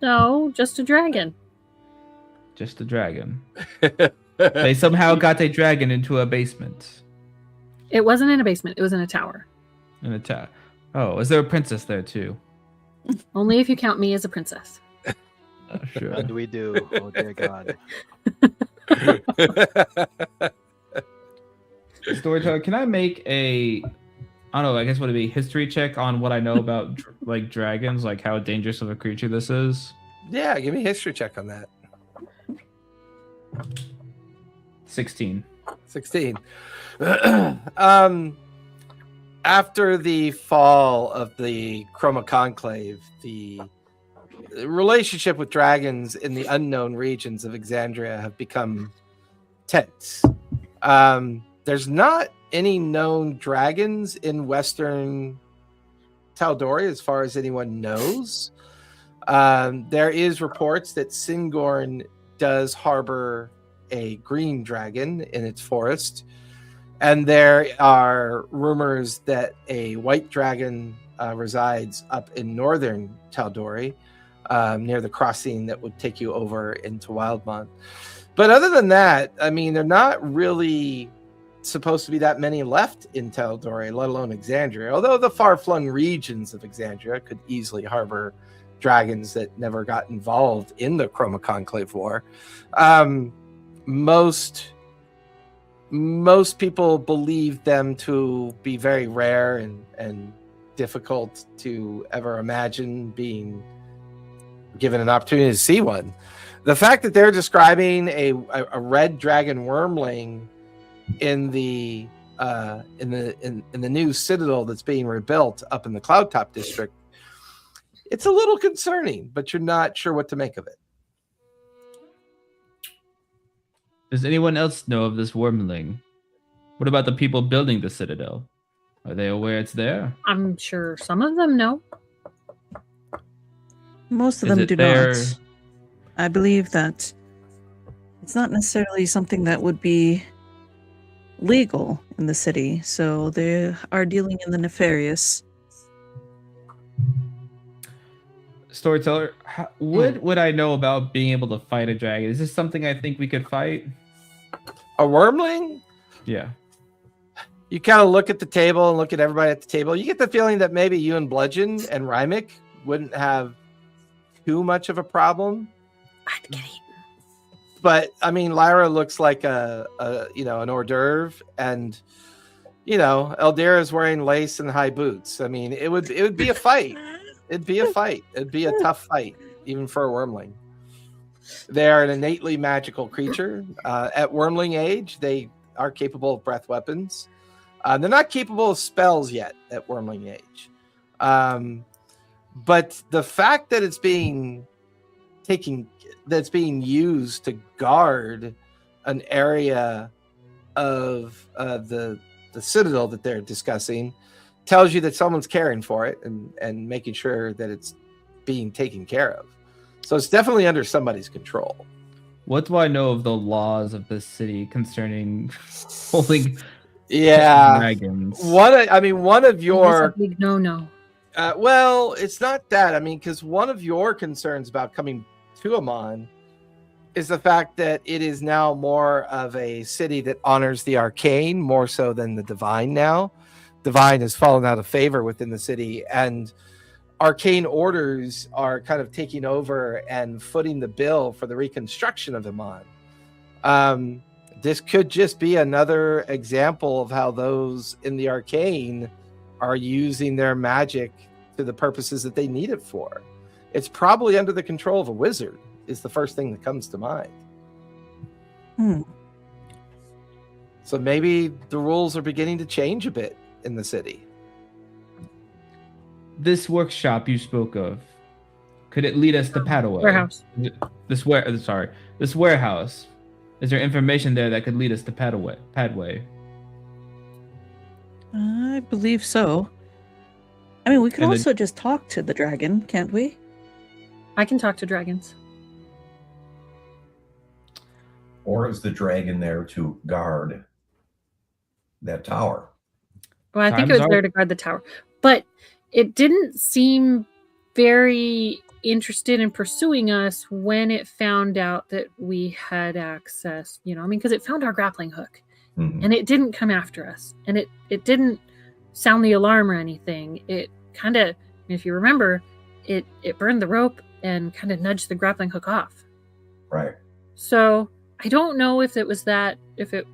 No, just a dragon. Just a dragon. They somehow got a dragon into a basement. It wasn't in a basement. It was in a tower. In a tower. Oh, is there a princess there too? Only if you count me as a princess. Sure. What do we do? Oh dear God. Storyteller, can I make a, I don't know, I guess would it be history check on what I know about like dragons, like how dangerous of a creature this is? Yeah, give me a history check on that. 16. 16. After the fall of the Chroma Conclave, the relationship with dragons in the unknown regions of Exandria have become tense. There's not any known dragons in Western Tal'Dorei as far as anyone knows. There is reports that Singorn does harbor a green dragon in its forest. And there are rumors that a white dragon resides up in northern Tal'Dorei, near the crossing that would take you over into Wildmont. But other than that, I mean, they're not really supposed to be that many left in Tal'Dorei, let alone Exandria. Although the far-flung regions of Exandria could easily harbor dragons that never got involved in the Chroma Conclave War. Most people believe them to be very rare and difficult to ever imagine being given an opportunity to see one. The fact that they're describing a red dragon wormling in the new citadel that's being rebuilt up in the Cloud Top district, it's a little concerning, but you're not sure what to make of it. Does anyone else know of this wormling? What about the people building the citadel? Are they aware it's there? I'm sure some of them know. Most of Is them it do their- not. I believe that it's not necessarily something that would be legal in the city, so they are dealing in the nefarious. Storyteller, what would I know about being able to fight a dragon? Is this something I think we could fight? A wormling? Yeah. You kind of look at the table and look at everybody at the table. You get the feeling that maybe you and Bludgeon and Rymick wouldn't have too much of a problem. I'd get eaten. But I mean, Lyra looks like an hors d'oeuvre, and Eldera is wearing lace and high boots. I mean, it would be a fight. It'd be a fight. It'd be a tough fight, even for a wormling. They are an innately magical creature. At wormling age, they are capable of breath weapons. They're not capable of spells yet at wormling age. But the fact that it's being used to guard an area of the citadel that they're discussing tells you that someone's caring for it and making sure that it's being taken care of. So it's definitely under somebody's control. What do I know of the laws of this city concerning holding dragons? One of It's a your big no. well, it's not that. I mean, because one of your concerns about coming to Amon is the fact that it is now more of a city that honors the arcane more so than the divine now. Divine has fallen out of favor within the city, and arcane orders are kind of taking over and footing the bill for the reconstruction of Amon. This could just be another example of how those in the arcane are using their magic to the purposes that they need it for. It's probably under the control of a wizard, is the first thing that comes to mind. Hmm. So maybe the rules are beginning to change a bit in the city. This workshop you spoke of, could it lead us to Padaway? Warehouse. This warehouse. Is there information there that could lead us to Padway? I believe so. I mean, we could And the- also just talk to the dragon, can't we? I can talk to dragons. Or is the dragon there to guard that tower? Well, I think Time's it was there to guard the tower, but it didn't seem very interested in pursuing us when it found out that we had access. You know, I mean, because it found our grappling hook, Mhm. and it didn't come after us, and it didn't sound the alarm or anything. It kind of, if you remember, it burned the rope and kind of nudged the grappling hook off. Right. So I don't know if it was that, if it,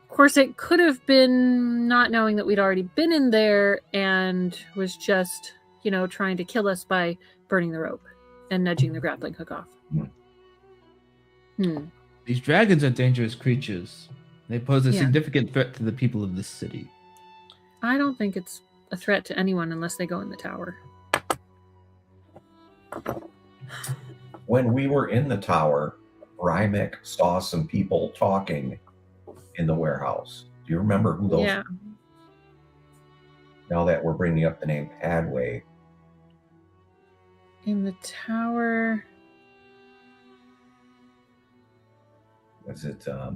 of course, it could have been not knowing that we'd already been in there and was just, you know, trying to kill us by burning the rope and nudging the grappling hook off. These dragons are dangerous creatures. They pose a Yeah. significant threat to the people of this city. I don't think it's a threat to anyone unless they go in the tower. When we were in the tower, Rymek saw some people talking in the warehouse. Do you remember who those? Yeah. Now that we're bringing up the name Padway, In the tower. was it? Was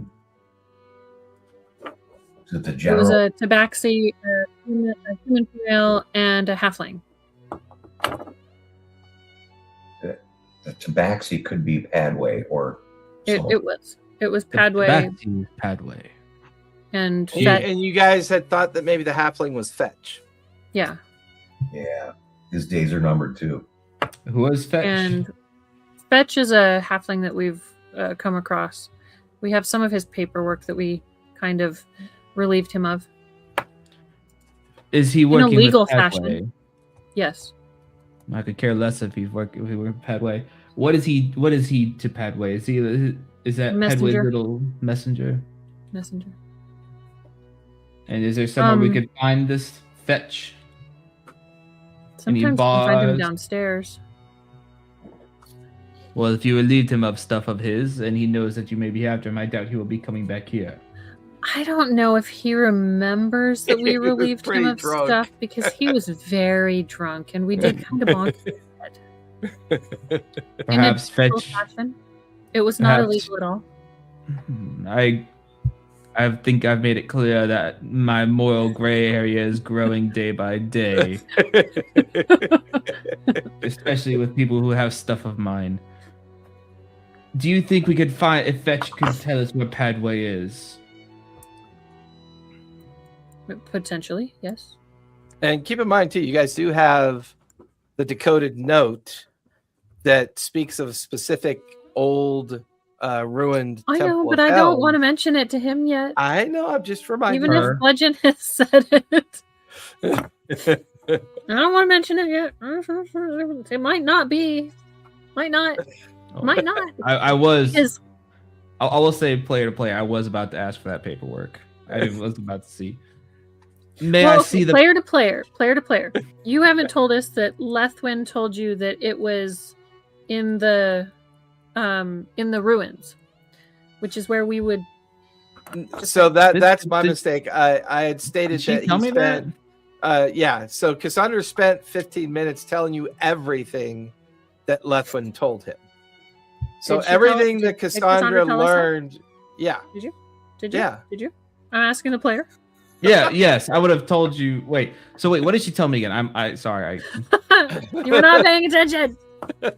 it the It general? was a tabaxi, a human female, and a halfling. The tabaxi could be Padway or. It was Padway Back to Padway. and And Fetch. you guys had thought that maybe the halfling was Fetch. Yeah. Yeah, his days are numbered too. Who was Fetch? And Fetch is a halfling that we've come across. We have some of his paperwork that we kind of relieved him of. Is he working legal with Padway? fashion. Yes. I could care less if he's working with Padway. What is he to Padway? Is that Messenger. Padway's little messenger? Messenger. And is there somewhere we Um, could find this Fetch? Sometimes you can find him bars? downstairs. Well, if you relieved him of stuff of his, and he knows that you may be after him, I doubt he will be coming back here. I don't know if he remembers that we He was relieved him pretty of drunk. stuff because he was very drunk and we did kind of bonk his head. Perhaps In a legal Fetch. fashion. It was not Perhaps- illegal at all. I think I've made it clear that my moral gray area is growing day by day, especially with people who have stuff of mine. Do you think we could find if Fetch could tell us where Padway is? Potentially, yes. And keep in mind, too, you guys do have the decoded note that speaks of a specific old, ruined I know, temple but of I Helm. don't want to mention it to him yet. I know, I'm just reminding Even her. if Legend has said it. I don't want to mention it yet. It might not be. Might not. Might not. I was. Is I will say, player to player, I was about to ask for that paperwork. I was about to see. May I see the player to player. You haven't told us that Lethwin told you that it was in the ruins, which is where we would. So that's Did- my did- mistake. I had stated Did she that tell he me that? spent. Yeah. So Cassandra spent 15 minutes telling you everything that Lethwin told him. So Did she tell- everything did- that did Cassandra Cassandra tell us that? learned. Yeah. Did you? Yeah. Did you? I'm asking the player. Yeah, yes, I would have told you. Wait, what did she tell me again? I'm sorry. You were not paying attention.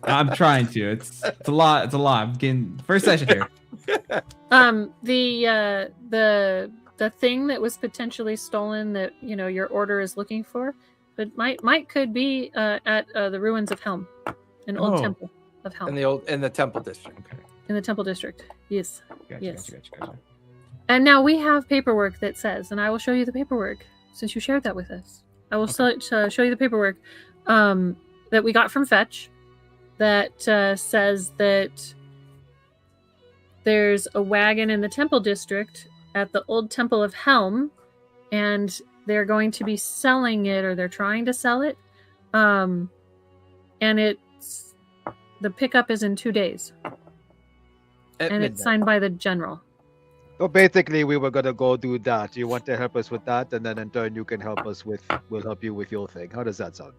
I'm trying to. It's a lot. It's a lot. I'm getting first session here. The thing that was potentially stolen that your order is looking for, but might could be at the ruins of Helm, an old Oh. temple of Helm In the temple district. in the temple district. Yes. Gotcha, Yes. gotcha. And now we have paperwork that says, and I will show you the paperwork since you shared that with us. I will show you the paperwork that we got from Fetch that says that there's a wagon in the Temple District at the Old Temple of Helm, and they're going to be selling it, or they're trying to sell it. And the pickup is in 2 days, and it's signed by the general. So basically, we were gonna go do that. You want to help us with that, and then in turn, you can help us with. We'll help you with your thing. How does that sound?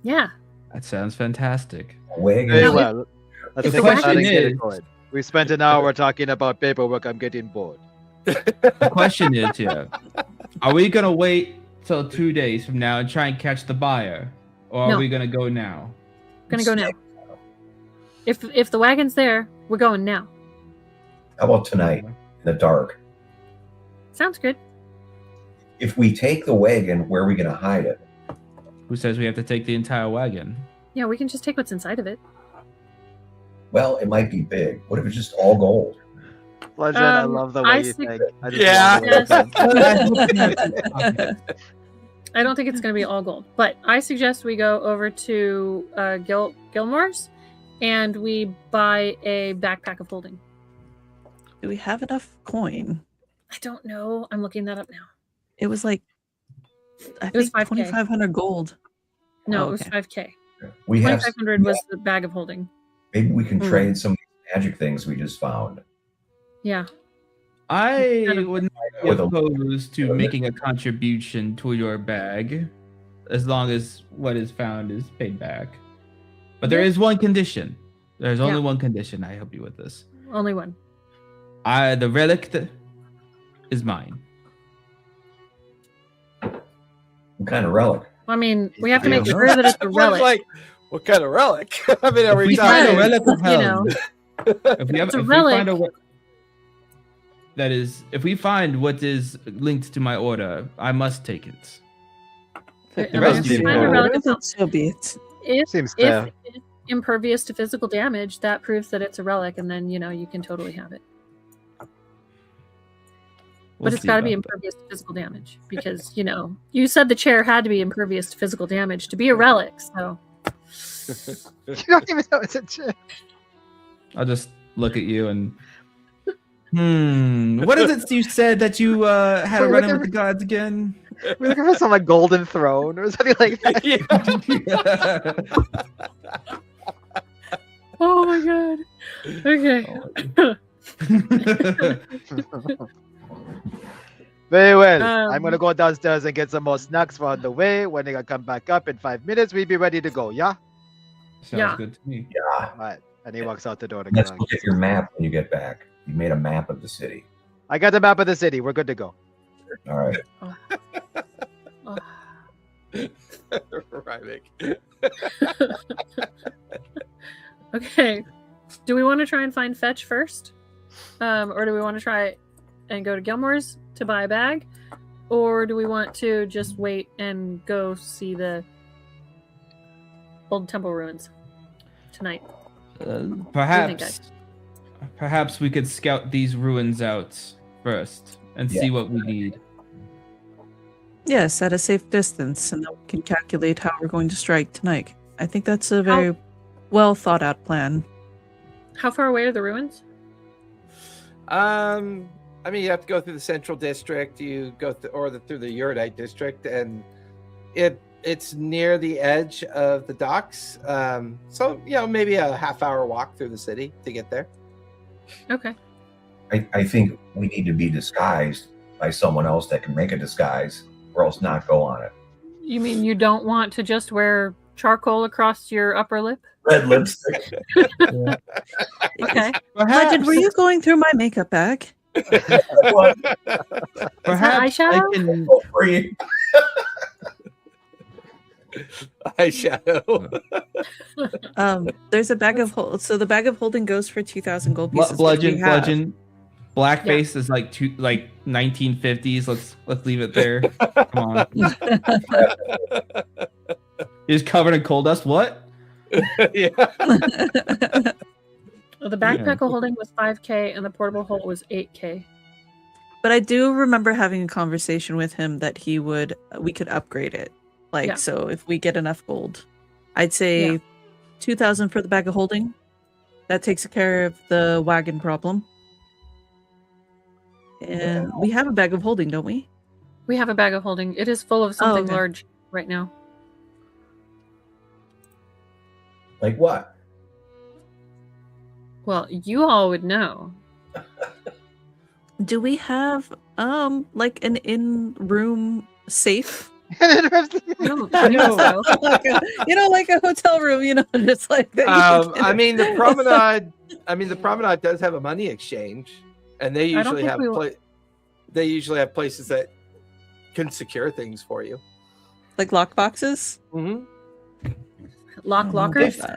Yeah. That sounds fantastic. Wagon. Very Now, well. Let's the take a question shot and get is- it going. We spent an hour talking about paperwork. I'm getting bored. The question is, are we gonna wait till 2 days from now and try and catch the buyer, or are No. we gonna go now? I'm gonna go now. If the wagon's there, we're going now. How about tonight in the dark? Sounds good. If we take the wagon, where are we going to hide it? Who says we have to take the entire wagon? Yeah, we can just take what's inside of it. Well, it might be big. What if it's just all gold? Legend, I love the way I you think- think. I just Yeah. love the way you think. I don't think it's going to be all gold, but I suggest we go over to Gilmore's and we buy a backpack of holding. Do we have enough coin? I don't know. I'm looking that up now. It was like, I It was think 5K. 2,500 gold. No, Oh, it was okay. 5K. We have. 2,500 was the bag of holding. Maybe we can Hmm. trade some of these magic things we just found. Yeah. I Kind of- would not be With a- opposed to making a contribution to your bag, as long as what is found is paid back. But there Yeah. is one condition. There's only Yeah. one condition. I help you with this. Only one. The relic is mine. What kind of relic? I mean, we have to Yeah. make sure that it's a Everyone's relic. like, what kind of relic? I mean, If every we find a time. relic of You hell, know. if we, have, It's a if we find a relic. that is, if we find what is linked to my order, I must take it. The rest if of you you find a go. relic of health, So be it. if Seems fair. it's impervious to physical damage, that proves that it's a relic, and then you can totally have it. We'll But it's see got to be about that. impervious to physical damage because you said the chair had to be impervious to physical damage to be a relic. So You don't even know it's a chick. I'll just look at you and. What is it you said that you had a Wait, run in look with the gods again? We're looking for some like golden throne or something like that. oh my god. Okay. Very well. I'm gonna Um, go downstairs and get some more snacks for on the way. When I come back up in 5 minutes, we'll be ready to go. Yeah. Sounds Yeah. good to me. Yeah. All right. And he walks out the door to Let's go. look at your map when you get back. You made a map of the city. I got the map of the city. We're good to go. All right. Oh. right, Mick. Okay. Do we want to try and find Fetch first? Or do we want to try and go to Gilmore's to buy a bag? Or do we want to just wait and go see the old temple ruins tonight? Perhaps we could scout these ruins out first and see Yeah. what we need. Yes, at a safe distance, and then we can calculate how we're going to strike tonight. I think that's a very well thought out plan. How far away are the ruins? I mean, you have to go through the central district. You go through the Uridite district, and it's near the edge of the docks. So maybe a half-hour walk through the city to get there. Okay. I think we need to be disguised by someone else that can make a disguise, or else not go on it. You mean you don't want to just wear charcoal across your upper lip? Red lipstick. Okay. Legend, were you going through my makeup bag? What? Perhaps I eyeshadow? can. Go free. Eyeshadow. There's a bag of so the bag of holding goes for 2,000 gold pieces. which we Bludgeon, have. bludgeon. Blackface is like 1950s. Let's leave it there. Come on. He's covered in coal dust. What? Yeah. Well, the backpack holding was 5K and the portable hole was 8K. But I do remember having a conversation with him that we could upgrade it. Like, Yeah. so if we get enough gold, I'd say Yeah. 2,000 for the bag of holding. That takes care of the wagon problem. And we have a bag of holding, don't we? We have a bag of holding. It is full of something okay. large right now. Like what? Well, you all would know. Do we have like an in-room safe? I don't think so. Like a hotel room, just like that. I mean, the promenade. The promenade does have a money exchange, and they I don't usually think have we will- they usually have places that can secure things for you. like lock boxes. Mm-hmm. Lockers. If- I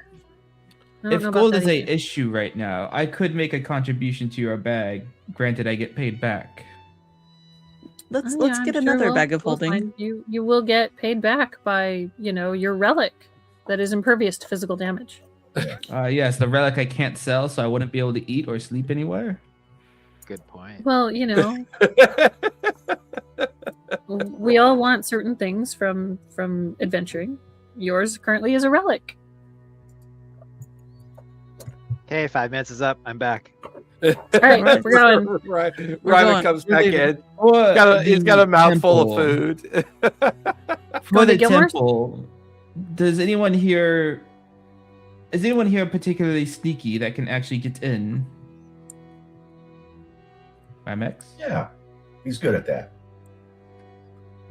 don't If know about gold that is a either. issue right now, I could make a contribution to your bag. Granted, I get paid back. Let's Oh, let's yeah, get I'm sure another we'll- bag of we'll holding. find You will get paid back by your relic that is impervious to physical damage. Yes, the relic I can't sell, so I wouldn't be able to eat or sleep anywhere. Good point. Well, we all want certain things from adventuring. Yours currently is a relic. Okay, 5 minutes is up. I'm back. All right, Right. we're going. Ryman going. comes back Really? in. He's got a mouthful of food. For Going to the Gilmore's? temple, is anyone here particularly sneaky that can actually get in? Ramex? Yeah, he's good at that.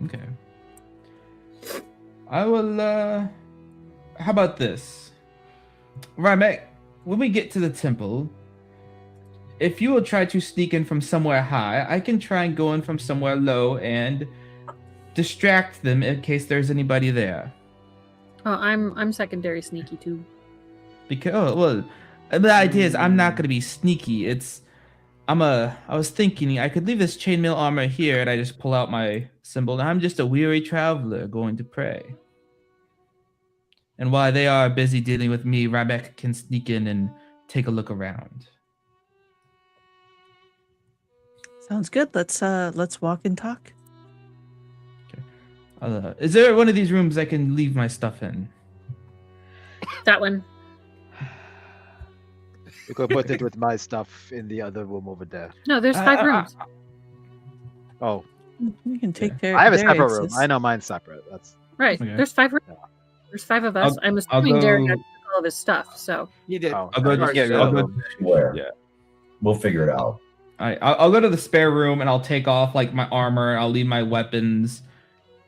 Okay. I will, how about this? Ramek, when we get to the temple, if you will try to sneak in from somewhere high, I can try and go in from somewhere low and distract them in case there's anybody there. Oh, I'm secondary sneaky too. Because, the idea is I'm not going to be sneaky. I was thinking I could leave this chainmail armor here and I just pull out my symbol. And I'm just a weary traveler going to pray. And while they are busy dealing with me, Ramek can sneak in and take a look around. Sounds good. Let's walk and talk. Is there one of these rooms I can leave my stuff in? That one. You could put it with my stuff in the other room over there. No, there's 5 rooms. Oh, You can take care. I have a their separate room. access. I know mine's separate. That's Right. Okay. There's 5 rooms. There's 5 of us. I'm assuming go- Derek got all of his stuff. So He did. oh, I'll go just to- get rid I'll of go- them. Where? Yeah. We'll figure it out. I'll go to the spare room and I'll take off like my armor. I'll leave my weapons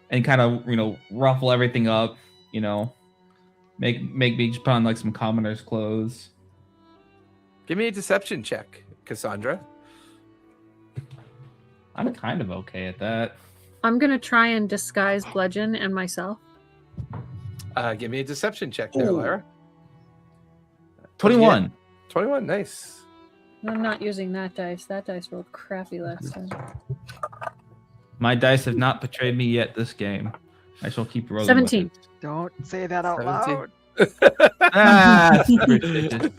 and kind of ruffle everything up. Make me just put on like some commoner's clothes. Give me a deception check, Cassandra. I'm kind of okay at that. I'm gonna try and disguise Bludgeon and myself. Give me a deception check there, Ooh. Lyra. 21. 21, nice. I'm not using that dice. That dice rolled crappy last time. My dice have not betrayed me yet this game. I shall keep rolling. 17. With Don't say that out 17. loud. it. Superstitious.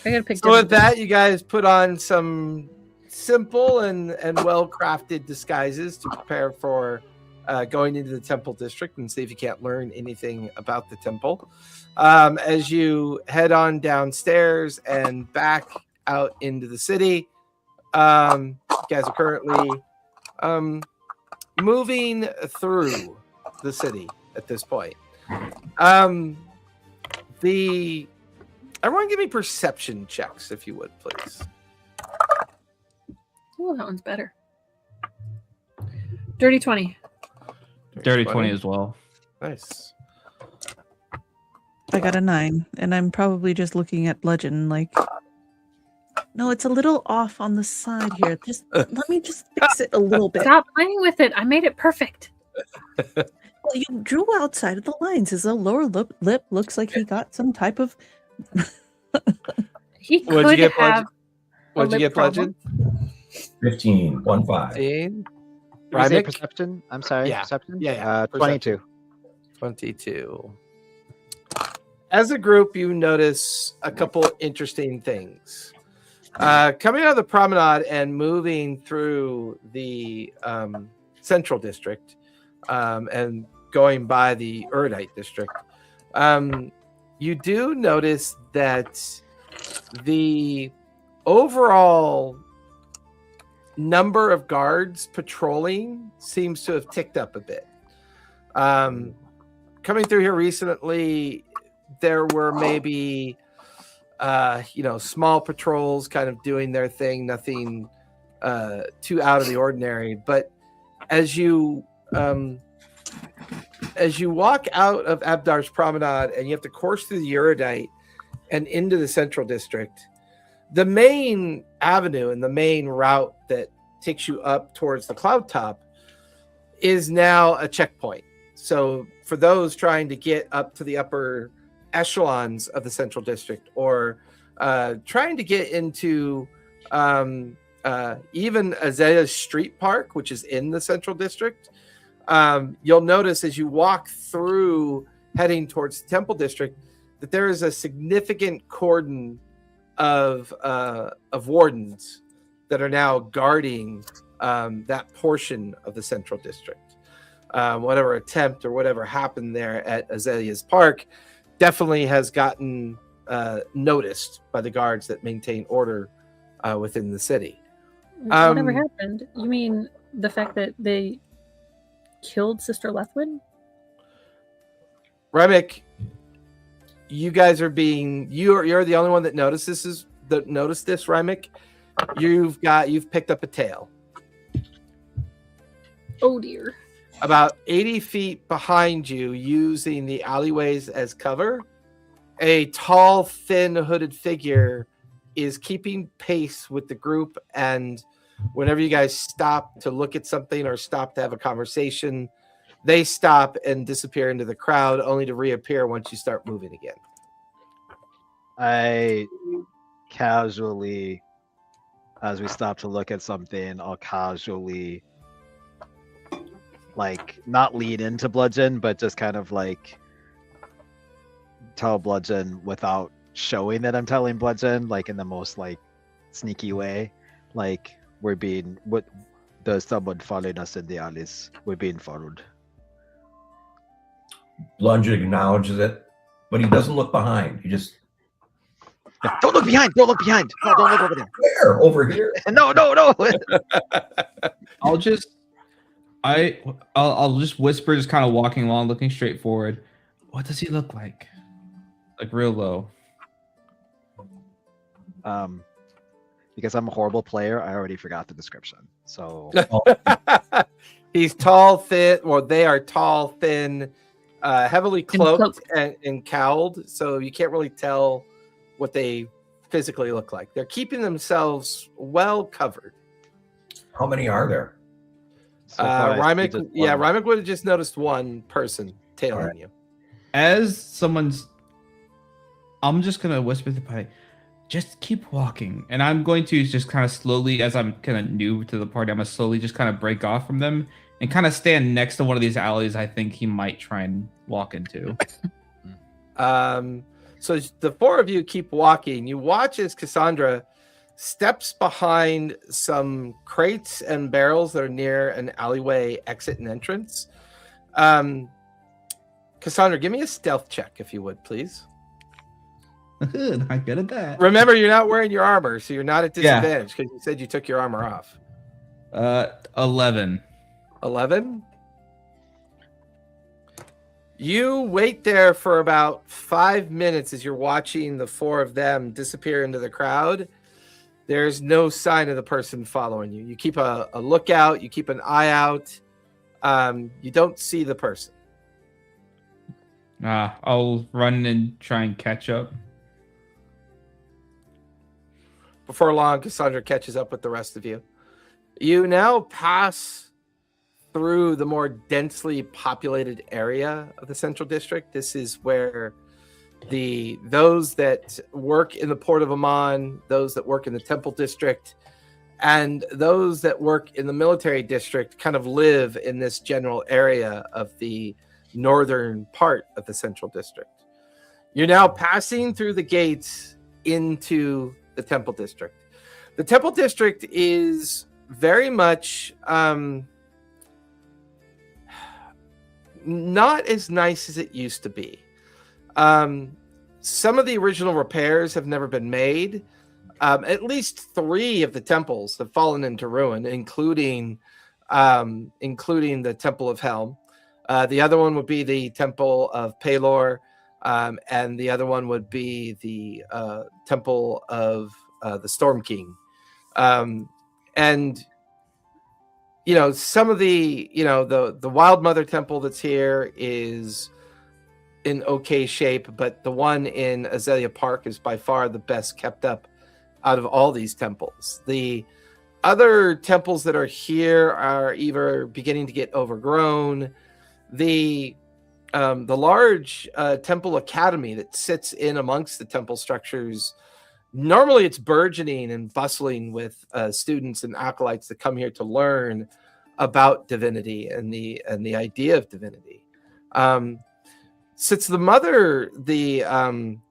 I gotta pick. So with different- that, you guys put on some simple and well-crafted disguises to prepare for going into the temple district and see if you can't learn anything about the temple. As you head on downstairs and back out into the city, you guys are currently moving through the city at this point. Everyone give me perception checks, if you would, please. Oh, that one's better. Dirty 20. Dirty 20 as well. Nice. I got a 9, and I'm probably just looking at Bludgeon like, no, it's a little off on the side here. Just let me just fix it a little bit. Stop playing with it. I made it perfect. Well, you drew outside of the lines. His lower lip looks like he got some type of. He What'd could you get, have. What'd you lip get, Bludgeon? 15, 1-5. 15. Did you say Rymick? perception? I'm sorry. Yeah. Perception? Yeah. 22. 22. As a group, you notice a couple interesting things. Coming out of the promenade and moving through the central district, and going by the Uridite district, you do notice that the overall number of guards patrolling seems to have ticked up a bit. Coming through here recently, there were maybe small patrols kind of doing their thing, nothing too out of the ordinary. But as you walk out of Abdar's Promenade and you have to course through the Uridite and into the Central District, the main avenue and the main route that takes you up towards the cloud top is now a checkpoint. So for those trying to get up to the upper echelons of the Central District, or trying to get into even Azalea's Street Park, which is in the Central District, you'll notice as you walk through heading towards the Temple District that there is a significant cordon of wardens that are now guarding that portion of the Central District. Whatever attempt or whatever happened there at Azalea's Park definitely has gotten noticed by the guards that maintain order within the city. Whatever happened? You mean the fact that they killed Sister Lethwin? Remick, you guys are you're the only one that noticed this, Remick. You've picked up a tail. Oh dear. About 80 feet behind you, using the alleyways as cover, a tall, thin, hooded figure is keeping pace with the group. And whenever you guys stop to look at something or stop to have a conversation, they stop and disappear into the crowd, only to reappear once you start moving again. I casually, as we stop to look at something, I'll casually, like, not lead into Bludgeon, but just kind of like tell Bludgeon without showing that I'm telling Bludgeon, like in the most like sneaky way, like there's someone following us in the alleys. We're being followed. Bludgeon acknowledges it, but he doesn't look behind. He just Don't look behind. Don't look behind. No, don't look over there. where over here. No. I'll just whisper, just kind of walking along, looking straight forward. What does he look like? Like real low. Because I'm a horrible player, I already forgot the description. So He's tall, thin. Well, they are tall, thin, heavily cloaked and cowled, so you can't really tell what they physically look like. They're keeping themselves well covered. How many are there? so far, I see Rymick, just yeah, one. Rymick would have just noticed one person tailing Alright. you. As someone's, I'm just gonna whisper to the party, just keep walking, and I'm going to just kind of slowly, as I'm kind of new to the party, I'm gonna slowly just kind of break off from them and kind of stand next to one of these alleys I think he might try and walk into. So the four of you keep walking. You watch as Cassandra steps behind some crates and barrels that are near an alleyway exit and entrance. Cassandra, give me a stealth check, if you would, please. Not good at that. Remember, you're not wearing your armor, so you're not at disadvantage because you said you took your armor off. 11. 11. You wait there for about 5 minutes as you're watching the four of them disappear into the crowd. There's no sign of the person following you. You keep a lookout. You keep an eye out. You don't see the person. I'll run and try and catch up. Before long, Cassandra catches up with the rest of you. You now pass through the more densely populated area of the Central District. This is where those that work in the Port of Amman, those that work in the Temple District, and those that work in the Military District kind of live in this general area of the northern part of the Central District. You're now passing through the gates into the Temple District. The Temple District is very much not as nice as it used to be. Some of the original repairs have never been made. At least 3 of the temples have fallen into ruin, including the Temple of Helm. The other one would be the Temple of Pelor, and the other one would be the Temple of the Storm King. And some of the the Wild Mother Temple that's here is in okay shape, but the one in Azalea Park is by far the best kept up out of all these temples. The other temples that are here are either beginning to get overgrown. The large temple academy that sits in amongst the temple structures, normally it's burgeoning and bustling with students and acolytes that come here to learn about divinity and the idea of divinity. Since the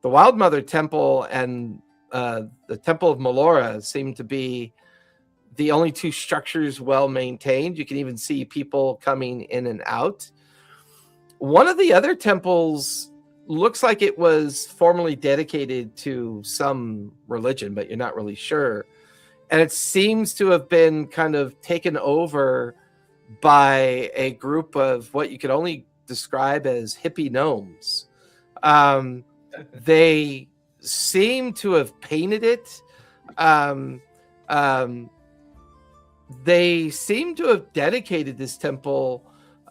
Wild Mother Temple and the Temple of Melora seem to be the only 2 structures well maintained. You can even see people coming in and out. One of the other temples looks like it was formerly dedicated to some religion, but you're not really sure. And it seems to have been kind of taken over by a group of what you could only describe as hippie gnomes. They seem to have painted it. They seem to have dedicated this temple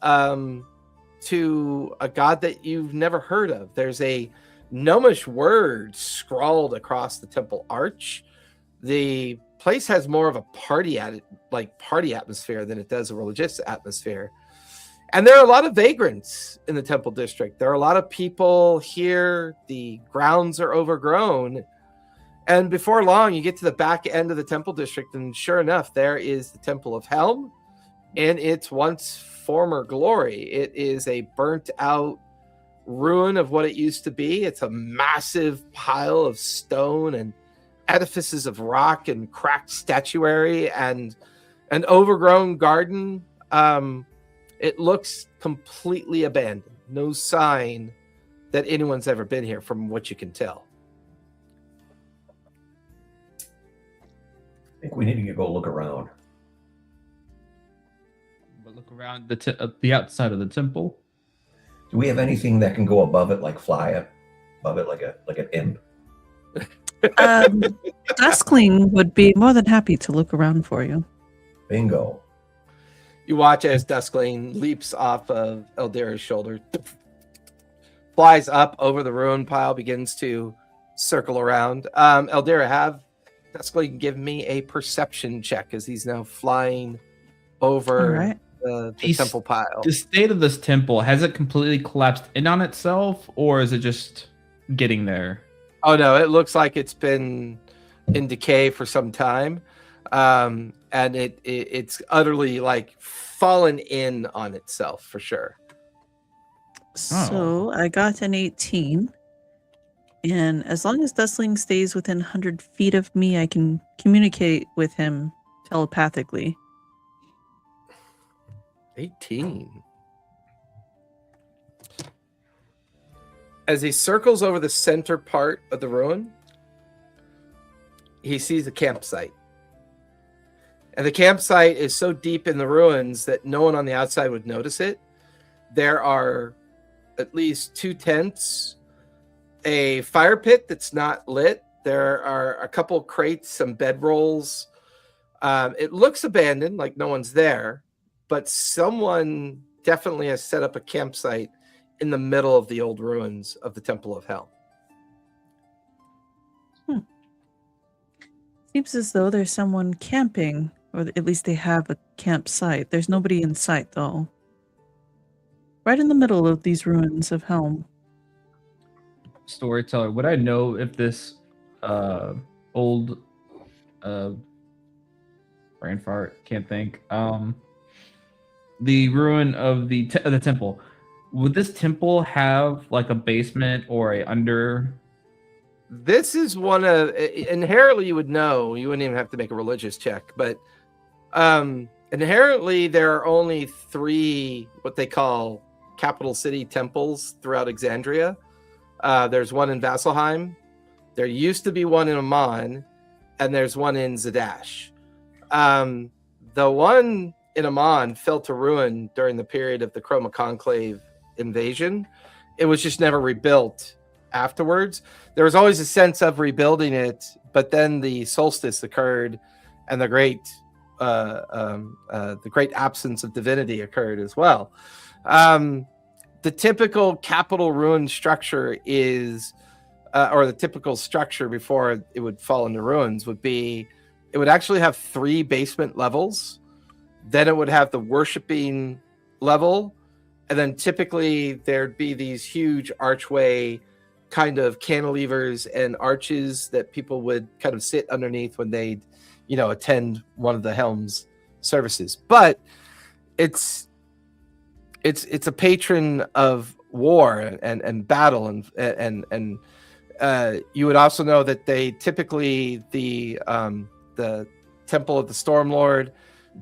to a god that you've never heard of. There's a gnomish word scrawled across the temple arch. The place has more of a party atmosphere than it does a religious atmosphere. And there are a lot of vagrants in the temple district. There are a lot of people here. The grounds are overgrown. And before long, you get to the back end of the temple district, and sure enough, there is the Temple of Helm in its once former glory. It is a burnt out ruin of what it used to be. It's a massive pile of stone and edifices of rock and cracked statuary and an overgrown garden. It looks completely abandoned. No sign that anyone's ever been here from what you can tell. I think we need to go look around. But look around the outside of the temple. Do we have anything that can go above it, like fly up above it, like an imp? Duskling would be more than happy to look around for you. Bingo. You watch as Duskling leaps off of Eldera's shoulder, flies up over the ruin pile, begins to circle around. Eldera, have Duskling give me a perception check as he's now flying over the temple pile. The state of this temple, has it completely collapsed in on itself, or is it just getting there? Oh no, it looks like it's been in decay for some time. And it's utterly like fallen in on itself for sure. So I got an 18. And as long as Dustling stays within 100 feet of me, I can communicate with him telepathically. 18. As he circles over the center part of the ruin, he sees a campsite. And the campsite is so deep in the ruins that no one on the outside would notice it. There are at least 2 tents, a fire pit that's not lit. There are a couple crates, some bedrolls. It looks abandoned, like no one's there, but someone definitely has set up a campsite in the middle of the old ruins of the Temple of Hell. Seems as though there's someone camping, or at least they have a campsite. There's nobody in sight, though. Right in the middle of these ruins of Helm. Storyteller, would I know if this old brain fart, can't think, the ruin of the temple, would this temple have like a basement or a under? This is one of, inherently you would know, you wouldn't even have to make a religious check, but inherently there are only 3 what they call capital city temples throughout Exandria. There's one in Vasselheim. There used to be one in Amman, and there's one in Zadash. The one in Amman fell to ruin during the period of the Chroma Conclave invasion. It was just never rebuilt afterwards. There was always a sense of rebuilding it, but then the solstice occurred, and the great absence of divinity occurred as well. The typical capital ruin structure is, or the typical structure before it would fall into ruins would be, it would actually have 3 basement levels. Then it would have the worshiping level. And then typically there'd be these huge archway kind of cantilevers and arches that people would kind of sit underneath when they'd, attend one of the Helm's services. But it's a patron of war and battle and you would also know that they typically the Temple of the Stormlord,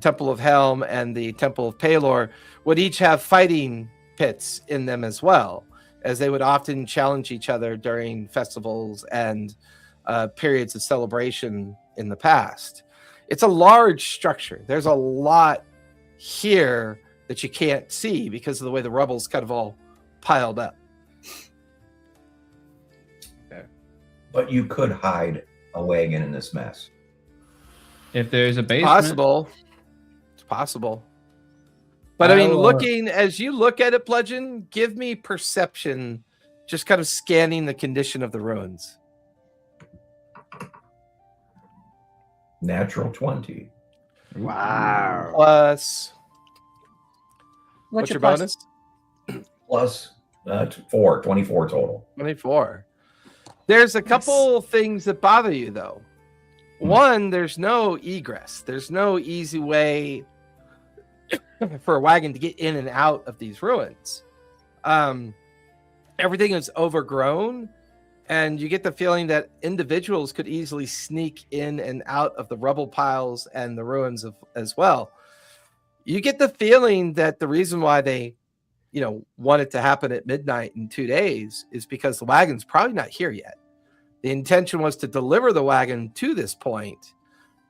Temple of Helm, and the Temple of Pelor would each have fighting pits in them as well, as they would often challenge each other during festivals and periods of celebration in the past. It's a large structure. There's a lot here that you can't see because of the way the rubble's kind of all piled up. But you could hide a wagon in this mess. If there's a basement, Possible. It's possible. But I mean, as you look at it, Bludgeon, give me perception, just kind of scanning the condition of the ruins. Natural 20. Wow. Plus, What's your plus? bonus? Plus 4, 24 total. 24. There's a couple things that bother you, though. One, there's no egress. There's no easy way for a wagon to get in and out of these ruins. Everything is overgrown, and you get the feeling that individuals could easily sneak in and out of the rubble piles and the ruins as well. You get the feeling that the reason why they, want it to happen at midnight in 2 days is because the wagon's probably not here yet. The intention was to deliver the wagon to this point.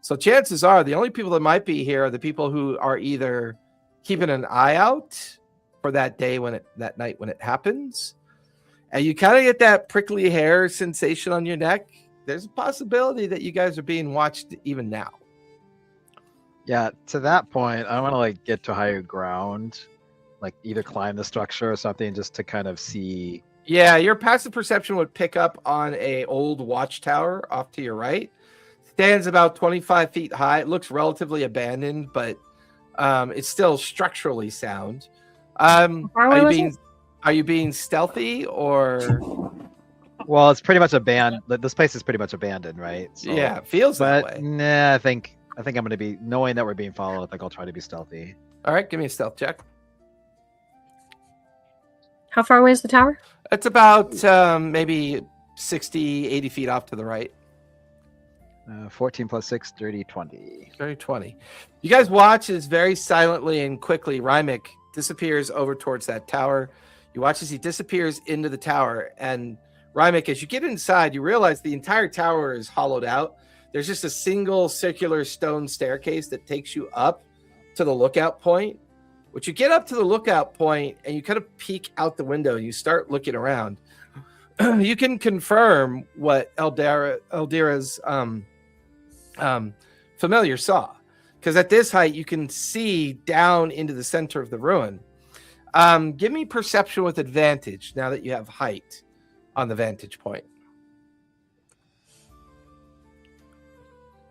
So chances are the only people that might be here are the people who are either keeping an eye out for that day that night when it happens. And you kind of get that prickly hair sensation on your neck. There's a possibility that you guys are being watched even now. Yeah, to that point, I want to get to higher ground, either climb the structure or something, just to kind of see. Yeah, your passive perception would pick up on a old watchtower off to your right. Stands about 25 feet high. It looks relatively abandoned, but it's still structurally sound. Are you being stealthy or? Well, it's pretty much abandoned. This place is pretty much abandoned, right? So, Yeah, it feels that way. Nah, I think I'm going to be, knowing that we're being followed, I'll try to be stealthy. All right, give me a stealth check. How far away is the tower? It's about maybe 60, 80 feet off to the right. 14 plus 6, 30, 20. 30, 20. You guys watch as very silently and quickly Rymick disappears over towards that tower. You watch as he disappears into the tower. And Rymick, as you get inside, you realize the entire tower is hollowed out. There's just a single circular stone staircase that takes you up to the lookout point. But you get up to the lookout point and you kind of peek out the window and you start looking around. You can confirm what Eldira's familiar saw. Because at this height, you can see down into the center of the ruin. Give me perception with advantage now that you have height on the vantage point.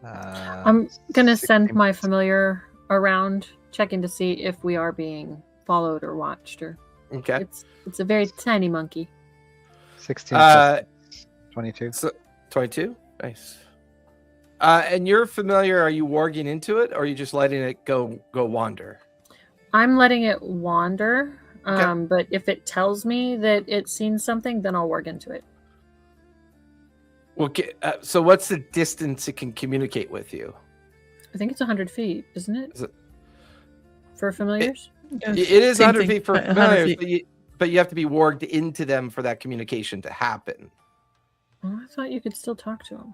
I'm going to send my familiar around, checking to see if we are being followed or watched. Or Okay. It's a very tiny monkey. 16 plus 22. So 22? Nice. And you're familiar, are you warging into it, or are you just letting it go wander? I'm letting it wander, Okay. but if it tells me that it's seen something, then I'll work into it. Well, so what's the distance it can communicate with you? I think it's 100 feet, isn't it? Is it- For familiars? Yeah, It is same 100 thing, feet for 100 familiars, feet. but you have to be warged into them for that communication to happen. Oh, I thought you could still talk to him.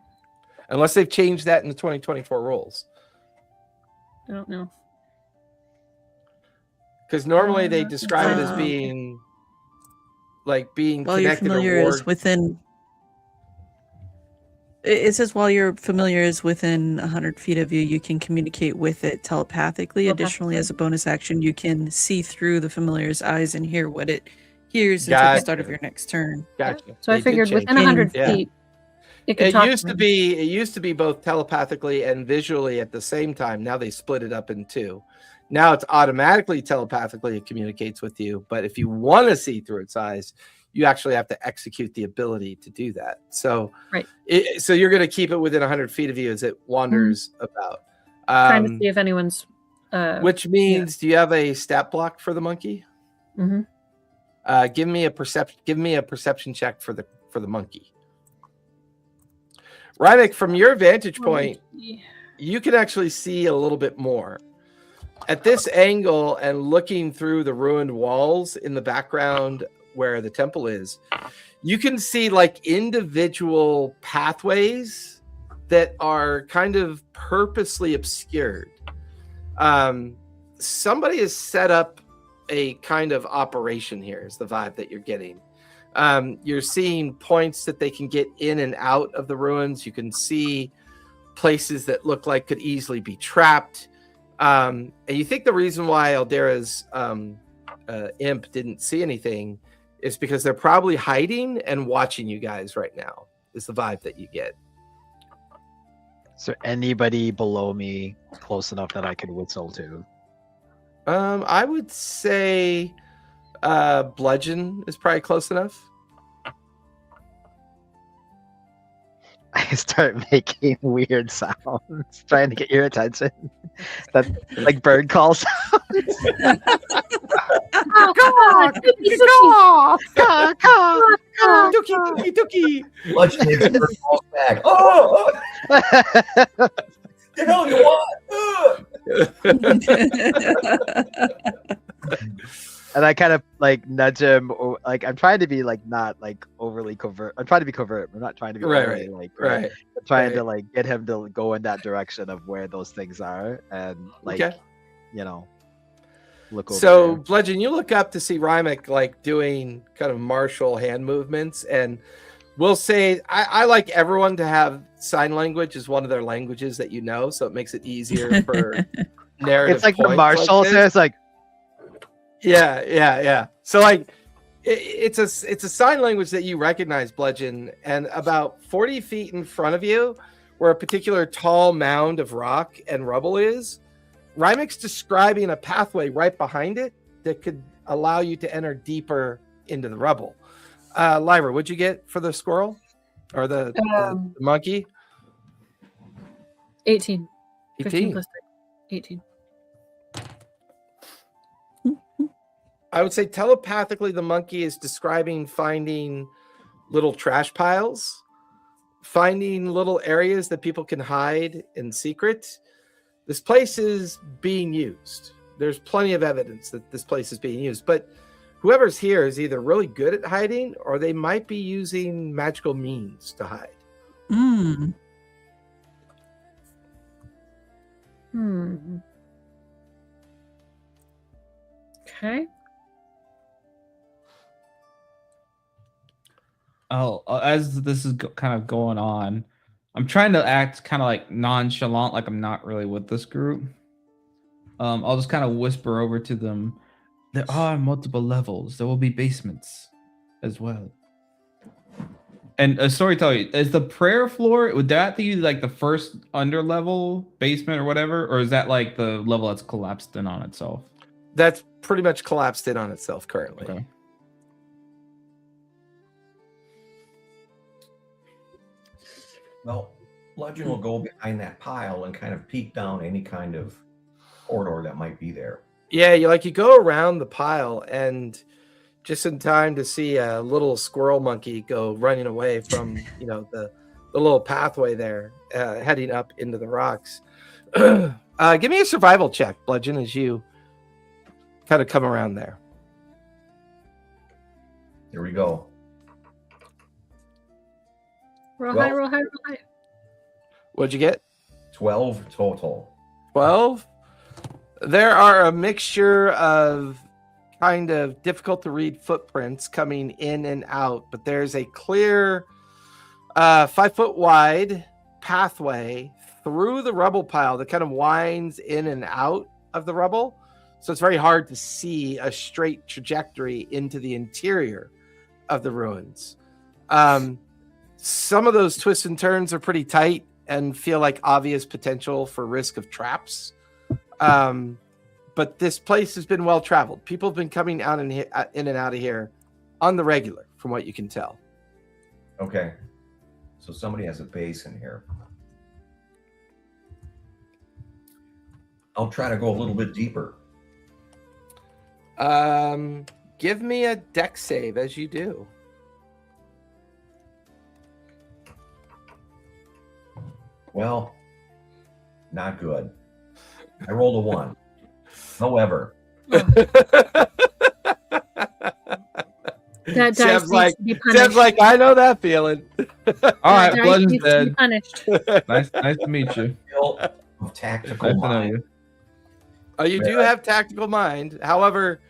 Unless they've changed that in the 2024 rules. I don't know. Because normally they describe it as Um, being like being While your connected or familiar is warged. within. It says while your familiar is within 100 feet of you, you can communicate with it telepathically. Additionally, as a bonus action, you can see through the familiar's eyes and hear what it hears until the start of Gotcha. your next turn. Gotcha. So I They did figured change within it. 100 Yeah. feet, it could It talk used to to me. be both telepathically and visually at the same time. Now they split it up in two. Now it's automatically telepathically it communicates with you, but if you want to see through its eyes, you actually have to execute the ability to do that. So, Right. So you're going to keep it within 100 feet of you as it wanders about. Trying to see if anyone's. Which means, do you have a stat block for the monkey? Mm-hmm. Give me a perception check for the monkey. Rymek, from your vantage point, you can actually see a little bit more. At this angle and looking through the ruined walls in the background where the temple is, you can see like individual pathways that are kind of purposely obscured. Somebody has set up a kind of operation here, is the vibe that you're getting. You're seeing points that they can get in and out of the ruins. You can see places that look like could easily be trapped. And you think the reason why Aldera's imp didn't see anything is because they're probably hiding and watching you guys right now, is the vibe that you get. Is there anybody below me close enough that I could whistle to? I would say Bludgeon is probably close enough. I start making weird sounds, trying to get your attention. That like bird call sounds. Dookie, dookie, dookie. Lunch makes her falls back. Oh, the hell you want? And I kind of like nudge him, or like I'm trying to be like not like overly covert. I'm trying to be covert. I'm not trying to be overly, like Right. I'm trying to like get him to go in that direction of where those things are, and like you know, look over. So there. Bludgeon, you look up to see Rymek like doing kind of martial hand movements, and we'll say I like everyone to have sign language as one of their languages that you know, so it makes it easier for narrative. It's like the points marshal like this. says, like Yeah. So like it's a sign language that you recognize, Bludgeon, and about 40 feet in front of you, where a particular tall mound of rock and rubble is, Rymek's describing a pathway right behind it that could allow you to enter deeper into the rubble. Lyra, what'd you get for the squirrel or the monkey? 18. 15 18. plus 3. 18. I would say telepathically, the monkey is describing finding little trash piles, finding little areas that people can hide in secret. This place is being used. There's plenty of evidence that this place is being used, but whoever's here is either really good at hiding or they might be using magical means to hide. Okay. As this is kind of going on, I'm trying to act kind of like nonchalant, like I'm not really with this group. I'll just kind of whisper over to them. There are multiple levels. There will be basements as well. And storyteller, is the prayer floor, would that be like the first under level basement or whatever? Or is that like the level that's collapsed in on itself? That's pretty much collapsed in on itself currently. Okay. Well, Bludgeon will go behind that pile and kind of peek down any kind of corridor that might be there. Yeah, you go around the pile and just in time to see a little squirrel monkey go running away from the little pathway there, heading up into the rocks. Give me a survival check, Bludgeon, as you kind of come around there. Here we go. Roll Well- high, roll high, roll high. What'd you get? 12 total. 12. There are a mixture of kind of difficult to read footprints coming in and out, but there's a clear 5-foot wide pathway through the rubble pile that kind of winds in and out of the rubble. So it's very hard to see a straight trajectory into the interior of the ruins. Some of those twists and turns are pretty tight and feel like obvious potential for risk of traps. But this place has been well traveled. People have been coming out and in and out of here on the regular, from what you can tell. Okay. So somebody has a base in here. I'll try to go a little bit deeper. Give me a dex save as you do. Well, not good. I rolled a 1. However, That dice Sam's needs like, to be punished. Sam's like, I know that feeling. All That right, dice Bludgeon's needs to be dead. punished. Nice to meet you. skill of tactical Nice to know mind. you. You do have tactical mind. However,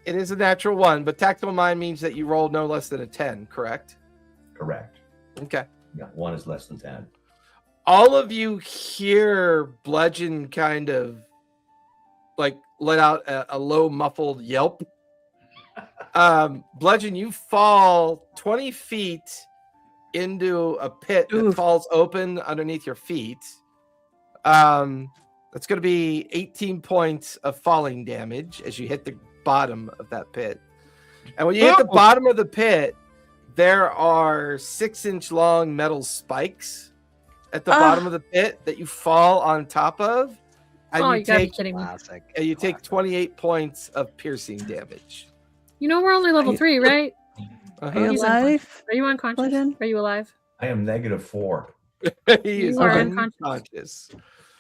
it is a natural 1, but tactical mind means that you roll no less than a 10, correct? Correct. Okay. Yeah, 1 is less than 10. All of you hear Bludgeon kind of like let out a low muffled yelp. Bludgeon, you fall 20 feet into a pit that Oof. falls open underneath your feet. That's going to be 18 points of falling damage as you hit the bottom of that pit. And when you hit the bottom of the pit, there are 6-inch long metal spikes at the bottom of the pit that you fall on top of. And Oh, you you gotta be take kidding me. Classic. and you take Classic. 28 points of piercing damage. You know we're only level 3, right? Are you He's alive? Are you unconscious? Bludgeon? Are you alive? I am -4. He is You are unconscious. unconscious.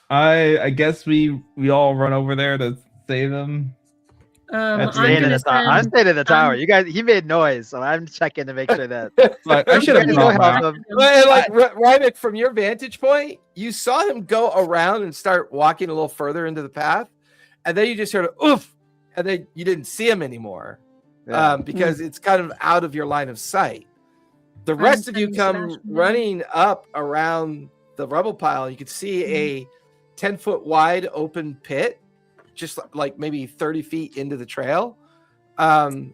I guess we all run over there to save him. I'm I'm staying in gonna the tower. I'm send. staying in the tower. You guys, he made noise, so I'm checking to make sure that. But I should have Go brought help my. him. Well, like Ryvik, from your vantage point, you saw him go around and start walking a little further into the path, and then you just heard a oof, and then you didn't see him anymore Yeah. because it's kind of out of your line of sight. The rest of you sending come Sebastian down. running up around the rubble pile. You can see a 10-foot wide open pit, just like maybe 30 feet into the trail. And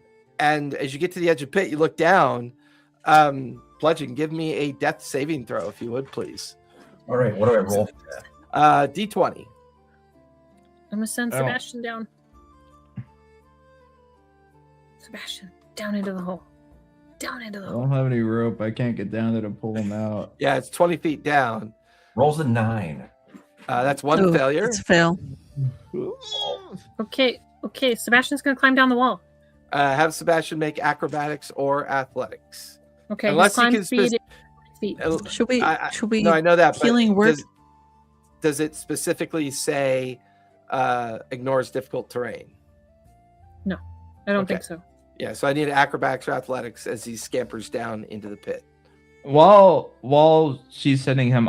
as you get to the edge of the pit, you look down. Bludgeon, give me a death saving throw, if you would, please. All right, what do I roll for that? D20. I'm gonna send I don't- Sebastian down. Sebastian, down into the hole. Down into the I hole. don't have any rope. I can't get down there to pull him out. Yeah, it's 20 feet down. Rolls a 9. That's one Oh, failure. It's a fail. Okay, Sebastian's gonna climb down the wall. Have Sebastian make acrobatics or athletics. Okay, Unless his he climb can speed is feet. Should we? Should we? No, I know that. But healing work? does it specifically say ignores difficult terrain? I don't okay. think so. Yeah, so I need acrobatics or athletics as he scampers down into the pit. While she's sending him,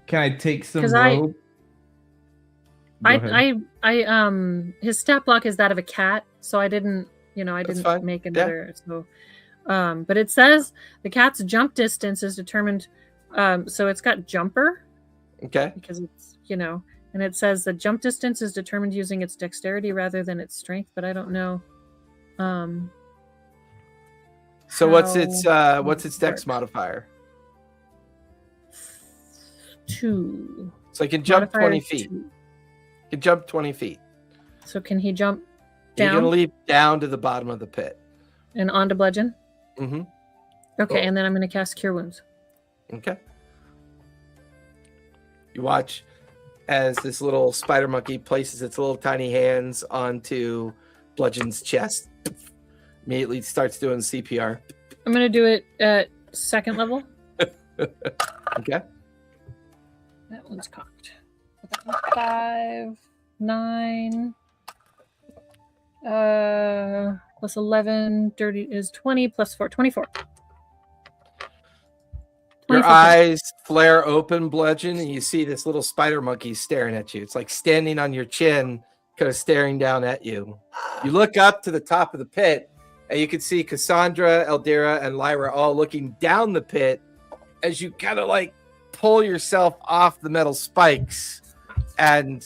can I take some 'Cause I- rope? Go ahead. His stat block is that of a cat, so I didn't fine. make another. So, but it says the cat's jump distance is determined. So it's got jumper Okay. because it's and it says the jump distance is determined using its dexterity rather than its strength. But I don't know. So what's its How dex work. modifier? 2. So he can jump Modifier 20 is feet. 2. He can jump 20 feet. So can he jump You're down gonna leap down to the bottom of the pit. and onto bludgeon? Mm-hmm. Okay, Cool. and then I'm going to cast Cure Wounds. Okay. You watch as this little spider monkey places its little tiny hands onto Bludgeon's chest. Immediately starts doing CPR. I'm going to do it at second level. Okay. That one's cocked. 5, 9, Plus 11, dirty is 20, plus 4, 24. Your 24 points. eyes flare open, Bludgeon, and you see this little spider monkey staring at you. It's like standing on your chin, kind of staring down at you. You look up to the top of the pit, and you can see Cassandra, Eldera, and Lyra all looking down the pit as you kind of like pull yourself off the metal spikes and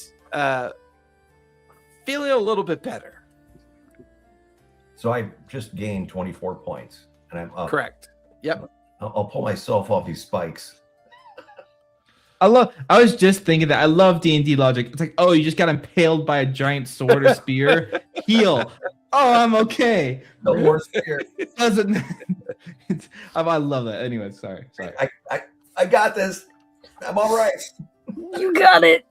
feeling a little bit better. So I just gained 24 points, and I'm up. Correct. Yep. I'll pull myself off these spikes. I was just thinking that I love D&D logic. It's like, oh, you just got impaled by a giant sword or spear. Heal. Oh, I'm okay. No more spear. It doesn't. I love that. Anyway, sorry. I got this. I'm all right. You got it.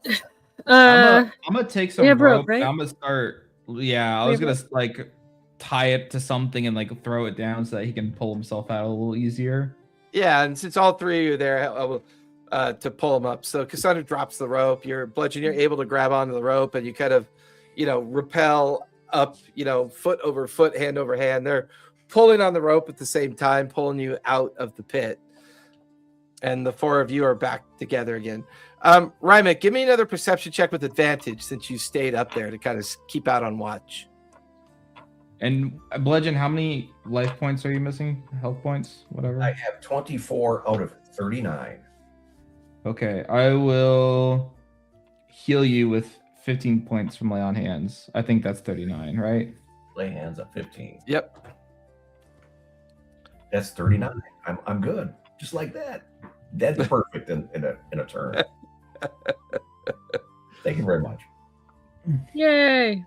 I'm gonna take some we rope. have rope, right? I'm gonna start. Yeah, I We was have gonna like tie it to something and like throw it down so that he can pull himself out a little easier. Yeah, and since all three of you are there, I will to pull him up. So Cassandra drops the rope. You're Bludgeon. You're able to grab onto the rope, and you kind of, rappel up, foot over foot, hand over hand. They're pulling on the rope at the same time, pulling you out of the pit. And the four of you are back together again. Rymick, give me another perception check with advantage since you stayed up there to kind of keep out on watch. And Bludgeon, how many life points are you missing? Health points, whatever. I have 24 out of 39. Okay, I will heal you with 15 points from lay on hands. I think that's 39, right? Lay hands at 15. Yep. That's 39. I'm good. Just like that. That's perfect in a turn. Thank you very much. Yay.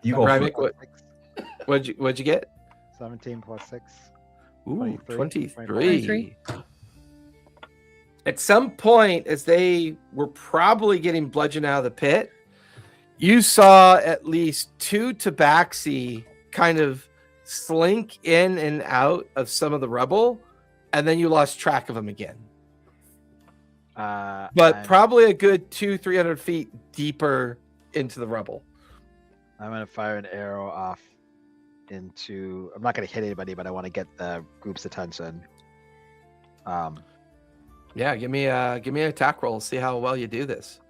You go Rymick, first. what'd you get? 17 plus 6. Ooh, 23. 23. At some point, as they were probably getting Bludgeon out of the pit, you saw at least two tabaxi kind of slink in and out of some of the rubble, and then you lost track of them again. But probably a good 200-300 feet deeper into the rubble. I'm going to fire an arrow off into. I'm not going to hit anybody, but I want to get the group's attention. Yeah, give me an attack roll. See how well you do this.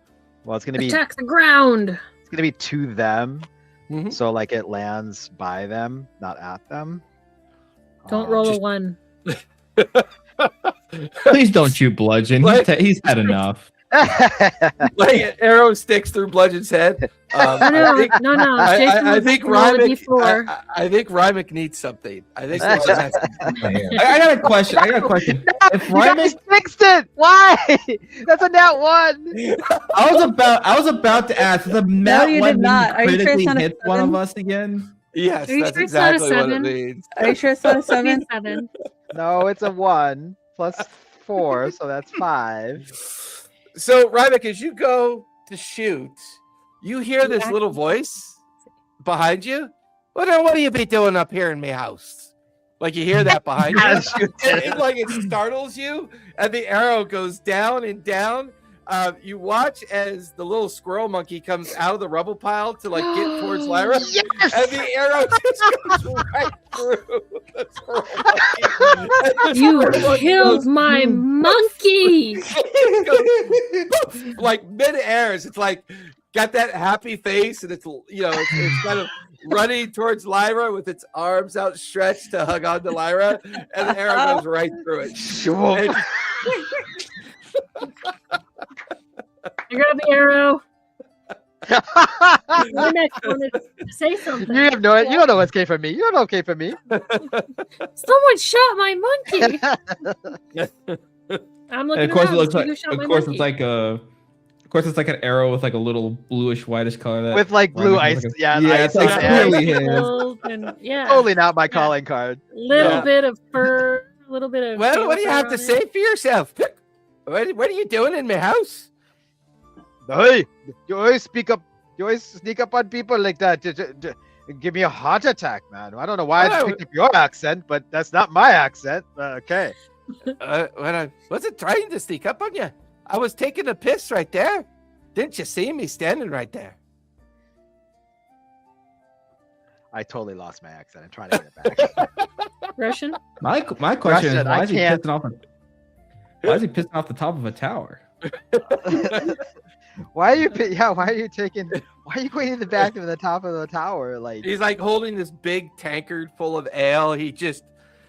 Well, it's going to be Attack the ground. it's going to be to them, Mhm. so like it lands by them, not at them. Don't roll just- a 1. Please don't shoot Bludgeon. He's had enough. Like an arrow sticks through Bludgeon's head. No, I Jason think roll a Rymick. D4. I think Rymick needs something. I think Bludgeon has to- I got a question. If You guys Rymick, fixed it. Why? That's a nat 1. I was about to ask, is a nat you one did not. Are you sure it's critically not a hit one 7? of us again? Yes, Are you that's sure it's not a exactly what it 7? means. Are you sure it's not a 7? 7. No, it's a 1 plus 4, so that's 5. So, Rymick, as you go to shoot, you hear this little voice behind you. What do you be doing up here in my house? Like you hear that behind you. Like it startles you, and the arrow goes down and down. You watch as the little squirrel monkey comes out of the rubble pile to like get towards Lyra, and the arrow just goes right through the squirrel monkey. You killed my monkey. Like mid-air, it's like got that happy face, and it's it's kind of running towards Lyra with its arms outstretched to hug on to Lyra, and the arrow goes right through it. And- I grab the arrow. Rymick wanted to say something. You have no. You don't know what's came from me. You don't know what came from me. Someone shot my monkey. I'm looking And of course, it around. looks See like. who shot Of my course, monkey. it's like a. Of course, it's like an arrow with like a little bluish whitish color. That With like blue Rymick ice. has like a- Yeah, yeah, ice it's like on it. clearly his. Gold and- yeah. Totally not my calling card. Little Yeah. bit of fur, a little bit of. Well, what do you fur have on to it. say for yourself? What are you doing in my house? Hey, you always speak up. You always sneak up on people like that. Give me a heart attack, man. I don't know why I Oh. picked up your accent, but that's not my accent. Okay. When I wasn't trying to sneak up on you, I was taking a piss right there. Didn't you see me standing right there? I totally lost my accent. I'm trying to get it back. Roshan? My question is, Russian, I why is he can't- pissing off? Why is he pissing off the top of a tower? Why are you? Yeah, why are you taking? Why are you going to the back of the top of the tower? Like, He's like holding this big tankard full of ale. He just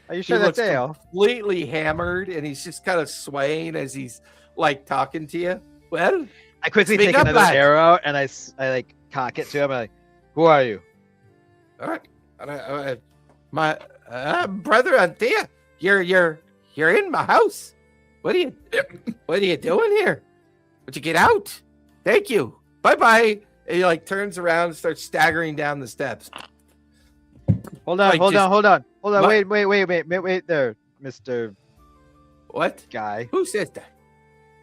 are you he sure that's looks ale? completely hammered, and he's just kind of swaying as he's like talking to you. Well, I quickly Speak take up, another lad. arrow and I like cock it to him. I'm like, who are you? all right, my brother Anthea, you're in my house. What are you doing here? Would you get out? Thank you. Bye bye. And he like turns around and starts staggering down the steps. Hold on, Like, hold just- on, hold on, hold on. What? Wait there, Mister What? Guy. Who says that?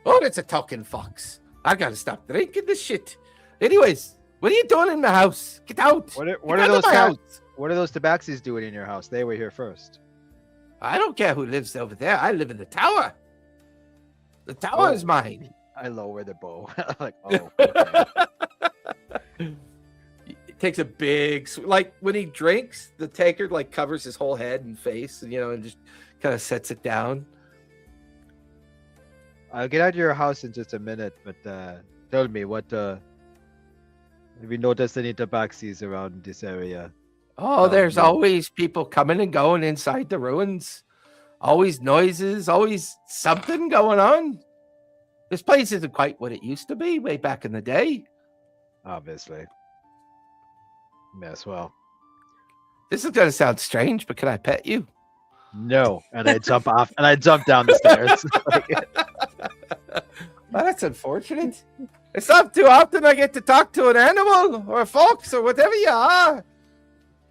Oh, that's a talking fox. I gotta stop drinking this shit. Anyways, what are you doing in my house? Get out. What Get are out of those? my house. What are those tabaxis doing in your house? They were here first. I don't care who lives over there. I live in the tower. The tower Oh. is mine. I lower the bow. Like, oh, okay. It takes a big, like when he drinks, the tankard like covers his whole head and face, and just kind of sets it down. I'll get out of your house in just a minute, but tell me what. Have you noticed any tabaxis around this area? Oh, Oh, there's no. always people coming and going inside the ruins. Always noises, always something going on. This place isn't quite what it used to be way back in the day. Obviously. Yes, well, This is going to sound strange, but can I pet you? no. And I jump off and I jump down the stairs. Well, that's unfortunate. It's not too often I get to talk to an animal or a fox or whatever you are.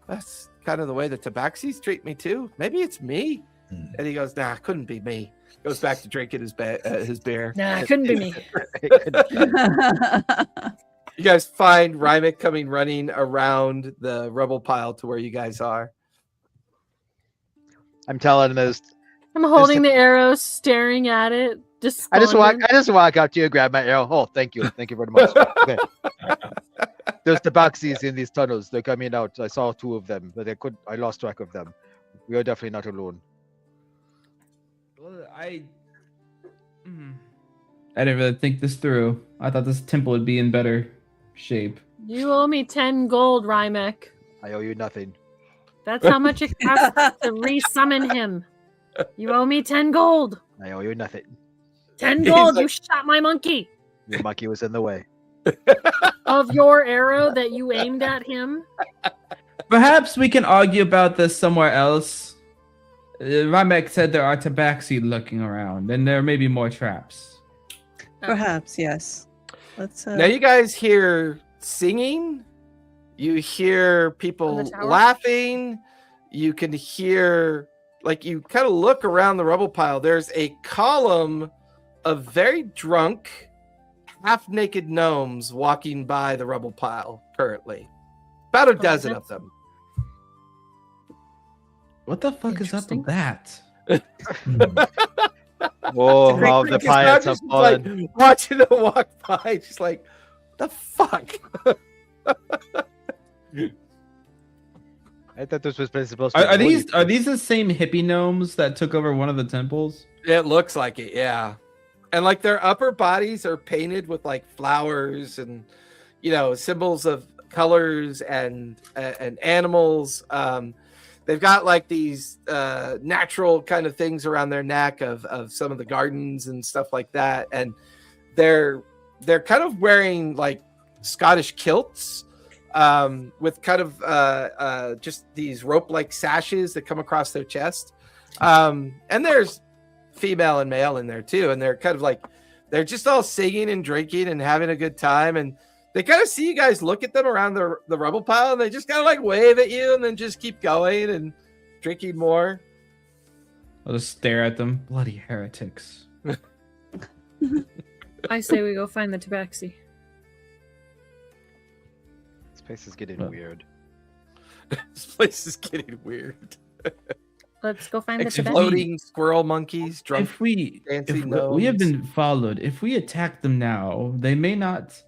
That's kind of the way the tabaxis treat me too. Maybe it's me. And he goes, nah, couldn't be me. Goes back to drinking his beer. Nah, it couldn't be me. You guys find Rymick coming running around the rubble pile to where you guys are. I'm telling this. I'm holding the arrow, staring at it. I just walk despondent. up to you, grab my arrow. Oh, thank you very much. Okay. There's tabaxis in these tunnels. They're coming out. I saw 2 of them, but I lost track of them. We are definitely not alone. Well, I didn't really think this through. I thought this temple would be in better shape. You owe me 10 gold, Rymek. I owe you nothing. That's how much it costs to resummon him. You owe me 10 gold. I owe you nothing. 10 He's gold. like- You shot my monkey. Your monkey was in the way. Of your arrow that you aimed at him. Perhaps we can argue about this somewhere else. Ramek said there are tabaxi lurking around, and there may be more traps. Perhaps, yes. Let's. Now you guys hear singing. You hear On people the tower? laughing. You can hear, like, you kind of look around the rubble pile. There's a column of very drunk, half-naked gnomes walking by the rubble pile currently. About a dozen of them. What the fuck is up with that? Whoa, Rick- how Rick the is now pirates have just, like, fallen. watching them walk by, just like, the fuck? I thought this was supposed to Are be these the same hippie gnomes that took over one of the temples? It looks like it, yeah. And like their upper bodies are painted with like flowers and symbols of colors and animals. They've got like these natural kind of things around their neck of some of the gardens and stuff like that. And they're kind of wearing like Scottish kilts with kind of just these rope-like sashes that come across their chest. And there's female and male in there too, and they're kind of like they're just all singing and drinking and having a good time, and they kind of see you guys look at them around the rubble pile, and they just kind of like wave at you and then just keep going and drinking more. I'll just stare at them. Bloody heretics. I say we go find the tabaxi. This place is getting Well. weird. This place is getting weird. Let's go find the tabaxi. Exploding squirrel monkeys, drunk. If we fancy we have gnomes. been followed, if we attack them now, they may not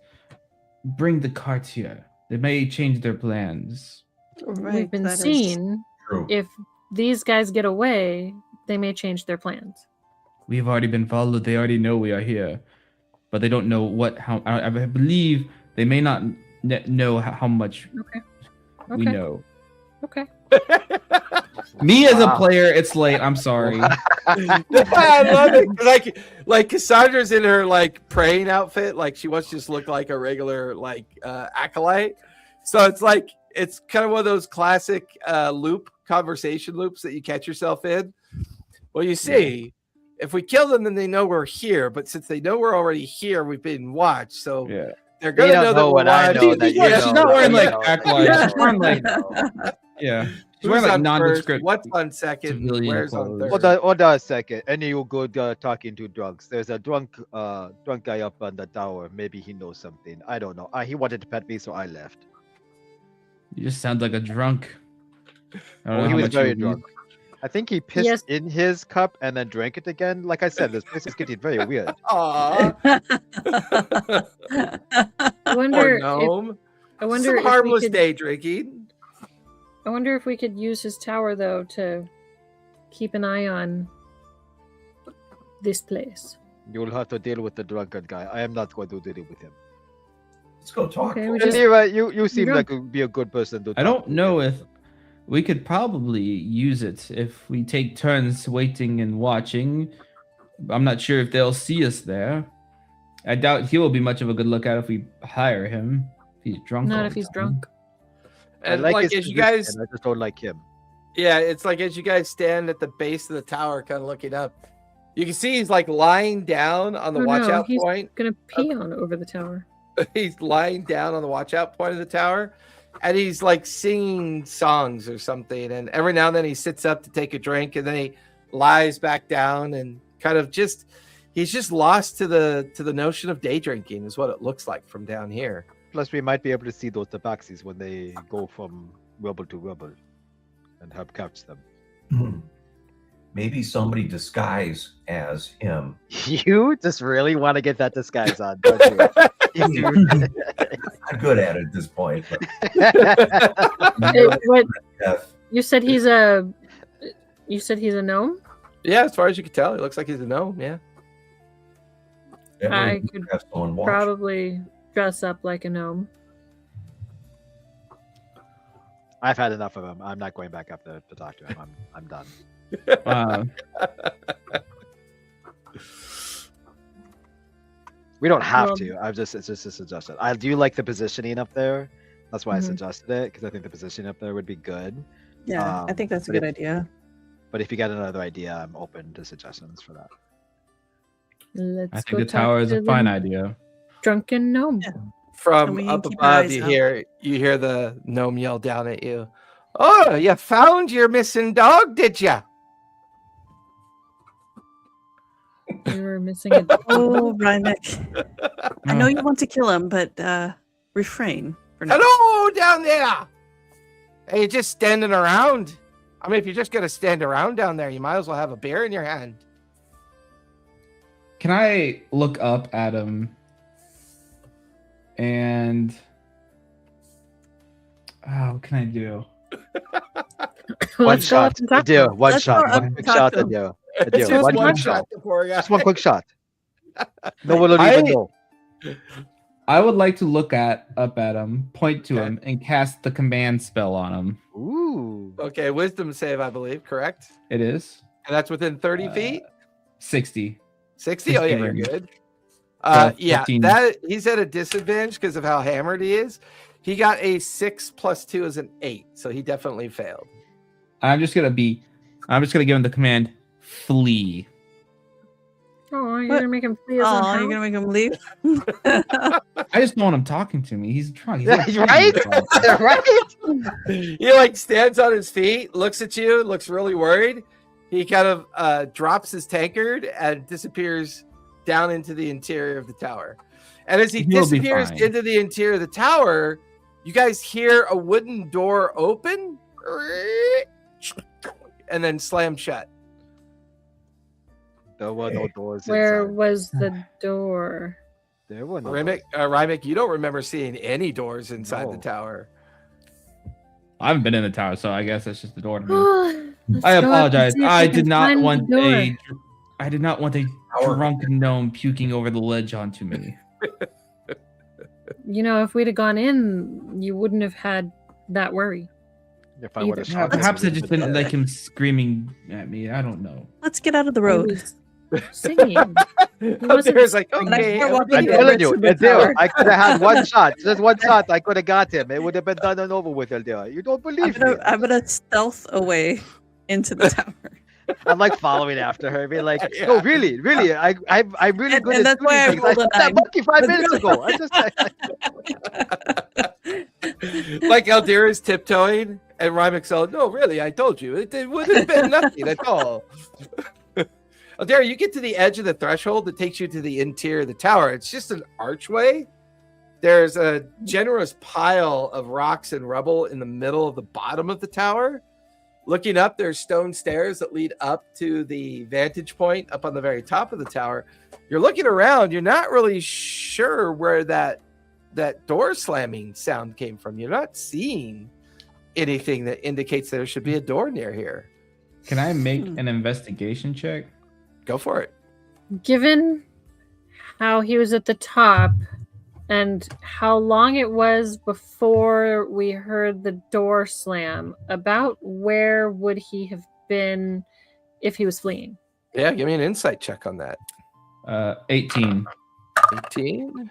bring the cart here. They may change their plans. Right, we've been that is seeing, True. if these guys get away, they may change their plans. We've already been followed. They already know we are here, but they don't know I believe they may not know how much Okay. we Okay. know. Okay. Me as a Wow. player, it's late. I'm sorry. I love it. Like Cassandra's in her like praying outfit, like she wants to just look like a regular like acolyte. So it's kind of one of those classic conversation loops that you catch yourself in. Well, you see, if we kill them, then they know we're here. But since they know we're already here, we've been watched. So Yeah. they're gonna don't know that know we're what I watched. know and that she's you like- know. she's not wearing You like know. acolyte. She's wearing like yeah. She's Who's wearing like on first? nondescript. What's on second? civilian Where's on clothes. third? Hold on a second. Any you good talking to drunks? There's a drunk guy up on the tower. Maybe he knows something. I don't know. He wanted to pet me, so I left. You just sound like a drunk. I don't know Oh, he how was much very you- drunk. I think he pissed Yes. in his cup and then drank it again. Like I said, this place is getting very weird. Aw, I poor wonder. gnome. I wonder Some if we harmless could. day drinking. I wonder if we could use his tower though to keep an eye on this place. You'll have to deal with the drunkard guy. I am not going to deal with him. Let's go talk. Okay, to we him. just- Leroy, you seem Yeah. like you'd be a good person to. I talk don't to. know if we could probably use it if we take turns waiting and watching. I'm not sure if they'll see us there. I doubt he will be much of a good lookout if we hire him. If he's drunk. Not all if the he's time. drunk. I And like like his as you position, guys, I just don't like him. yeah, it's like as you guys stand at the base of the tower, kind of looking up, you can see he's like lying down on the Oh, watch no, out he's- point. Gonna pee on over the tower. He's lying down on the watch out point of the tower, and he's like singing songs or something. And every now and then he sits up to take a drink, and then he lies back down and kind of he's just lost to the notion of day drinking, is what it looks like from down here. Plus, we might be able to see those tabaxis when they go from rubble to rubble, and help catch them. Maybe somebody disguised as him. You just really want to get that disguise on, don't you? I'm good at it at this point. But What Death. you said he's a? You said he's a gnome. Yeah, as far as you can tell, it looks like he's a gnome. Yeah. That way I we could have someone watch. Probably dress up like a gnome. I've had enough of him. I'm not going back up to talk to him. I'm done. We don't have Well- to. It's just a suggestion. I do like the positioning up there. That's why I Mhm. suggested it, because I think the positioning up there would be good. Yeah, I think that's a but good idea. But if you got another idea, I'm open to suggestions for that. Let's I think go the talk tower is to a the fine idea. Drunken gnome. Yeah. From And we up can keep our above, eyes you hear the gnome yell down at you. Oh, you found your missing dog, did ya? We were missing a. Oh, Rymek. I know you want to kill him, but refrain for now. Hello down there. Hey, you're just standing around. I mean, if you're just gonna stand around down there, you might as well have a beer in your hand. Can I look up at him and what can I do? One Let's go up shot. and talk to Adieu. him. One Let's shot. go up One and quick talk shot. to him. Adieu. It's Adieu. just One one quick shot, shot. the poor guy. Just one quick shot. No one will even know. I would like to look up at him, point to him, and cast the command spell on him. Ooh. Okay, wisdom save, I believe, correct? It is And that's within 30 feet? 60. 60? Oh, yeah, 60 you're range. good. 12, Yeah, 15. that he's at a disadvantage because of how hammered he is. He got a 6 plus 2 is an 8, so he definitely failed. I'm just gonna give him the command, flee. Oh, you're What? gonna make him flee his own Oh, house? you're gonna make him leave? I just don't want him talking to me. He's drunk. He's Yeah, not right? talking. Right? He like stands on his feet, looks at you, looks really worried. He kind of drops his tankard and disappears down into the interior of the tower. And as he He'll be disappears fine. into the interior of the tower, you guys hear a wooden door open and then slam shut. There were no doors Where inside. was the door? There were no Rymek, doors. Rymek, you don't remember seeing any doors inside the No. tower. I haven't been in the tower, so I guess that's just the door to me. Let's I go up and apologize. see if I we can did not find the want door. I did not want a Tower. drunk gnome puking over the ledge onto me. You know, if we'd have gone in, you wouldn't have had that worry. If I Either. would have Yeah, shot him, perhaps it I would've just been didn't better. like him screaming at me. I don't know. Let's get out of the He road. was singing. wasn't There's like, screaming. okay, Start walking I'm Yeah, telling that's you, in the Adil, tower. I could have had one shot. Just one shot, I could have got him. It would have been done and over with, Adil. You don't believe me. I'm gonna stealth away into the tower. I'm like following after her, being like, Yeah. "No, really, I'm really And- good and at that's why I doing things. I rolled a shot that 9. monkey 5 Let's minutes go. ago. I just like Aldera is tiptoeing, and Rymix all, no, really, I told you. It would have been nothing at all. Aldera, you get to the edge of the threshold that takes you to the interior of the tower. It's just an archway. There's a generous pile of rocks and rubble in the middle of the bottom of the tower. Looking up, there's stone stairs that lead up to the vantage point up on the very top of the tower. You're looking around. You're not really sure where that door slamming sound came from. You're not seeing anything that indicates there should be a door near here. Can I make an investigation check? Go for it. Given how he was at the top and how long it was before we heard the door slam, about where would he have been if he was fleeing? Yeah, give me an insight check on that. 18. 18.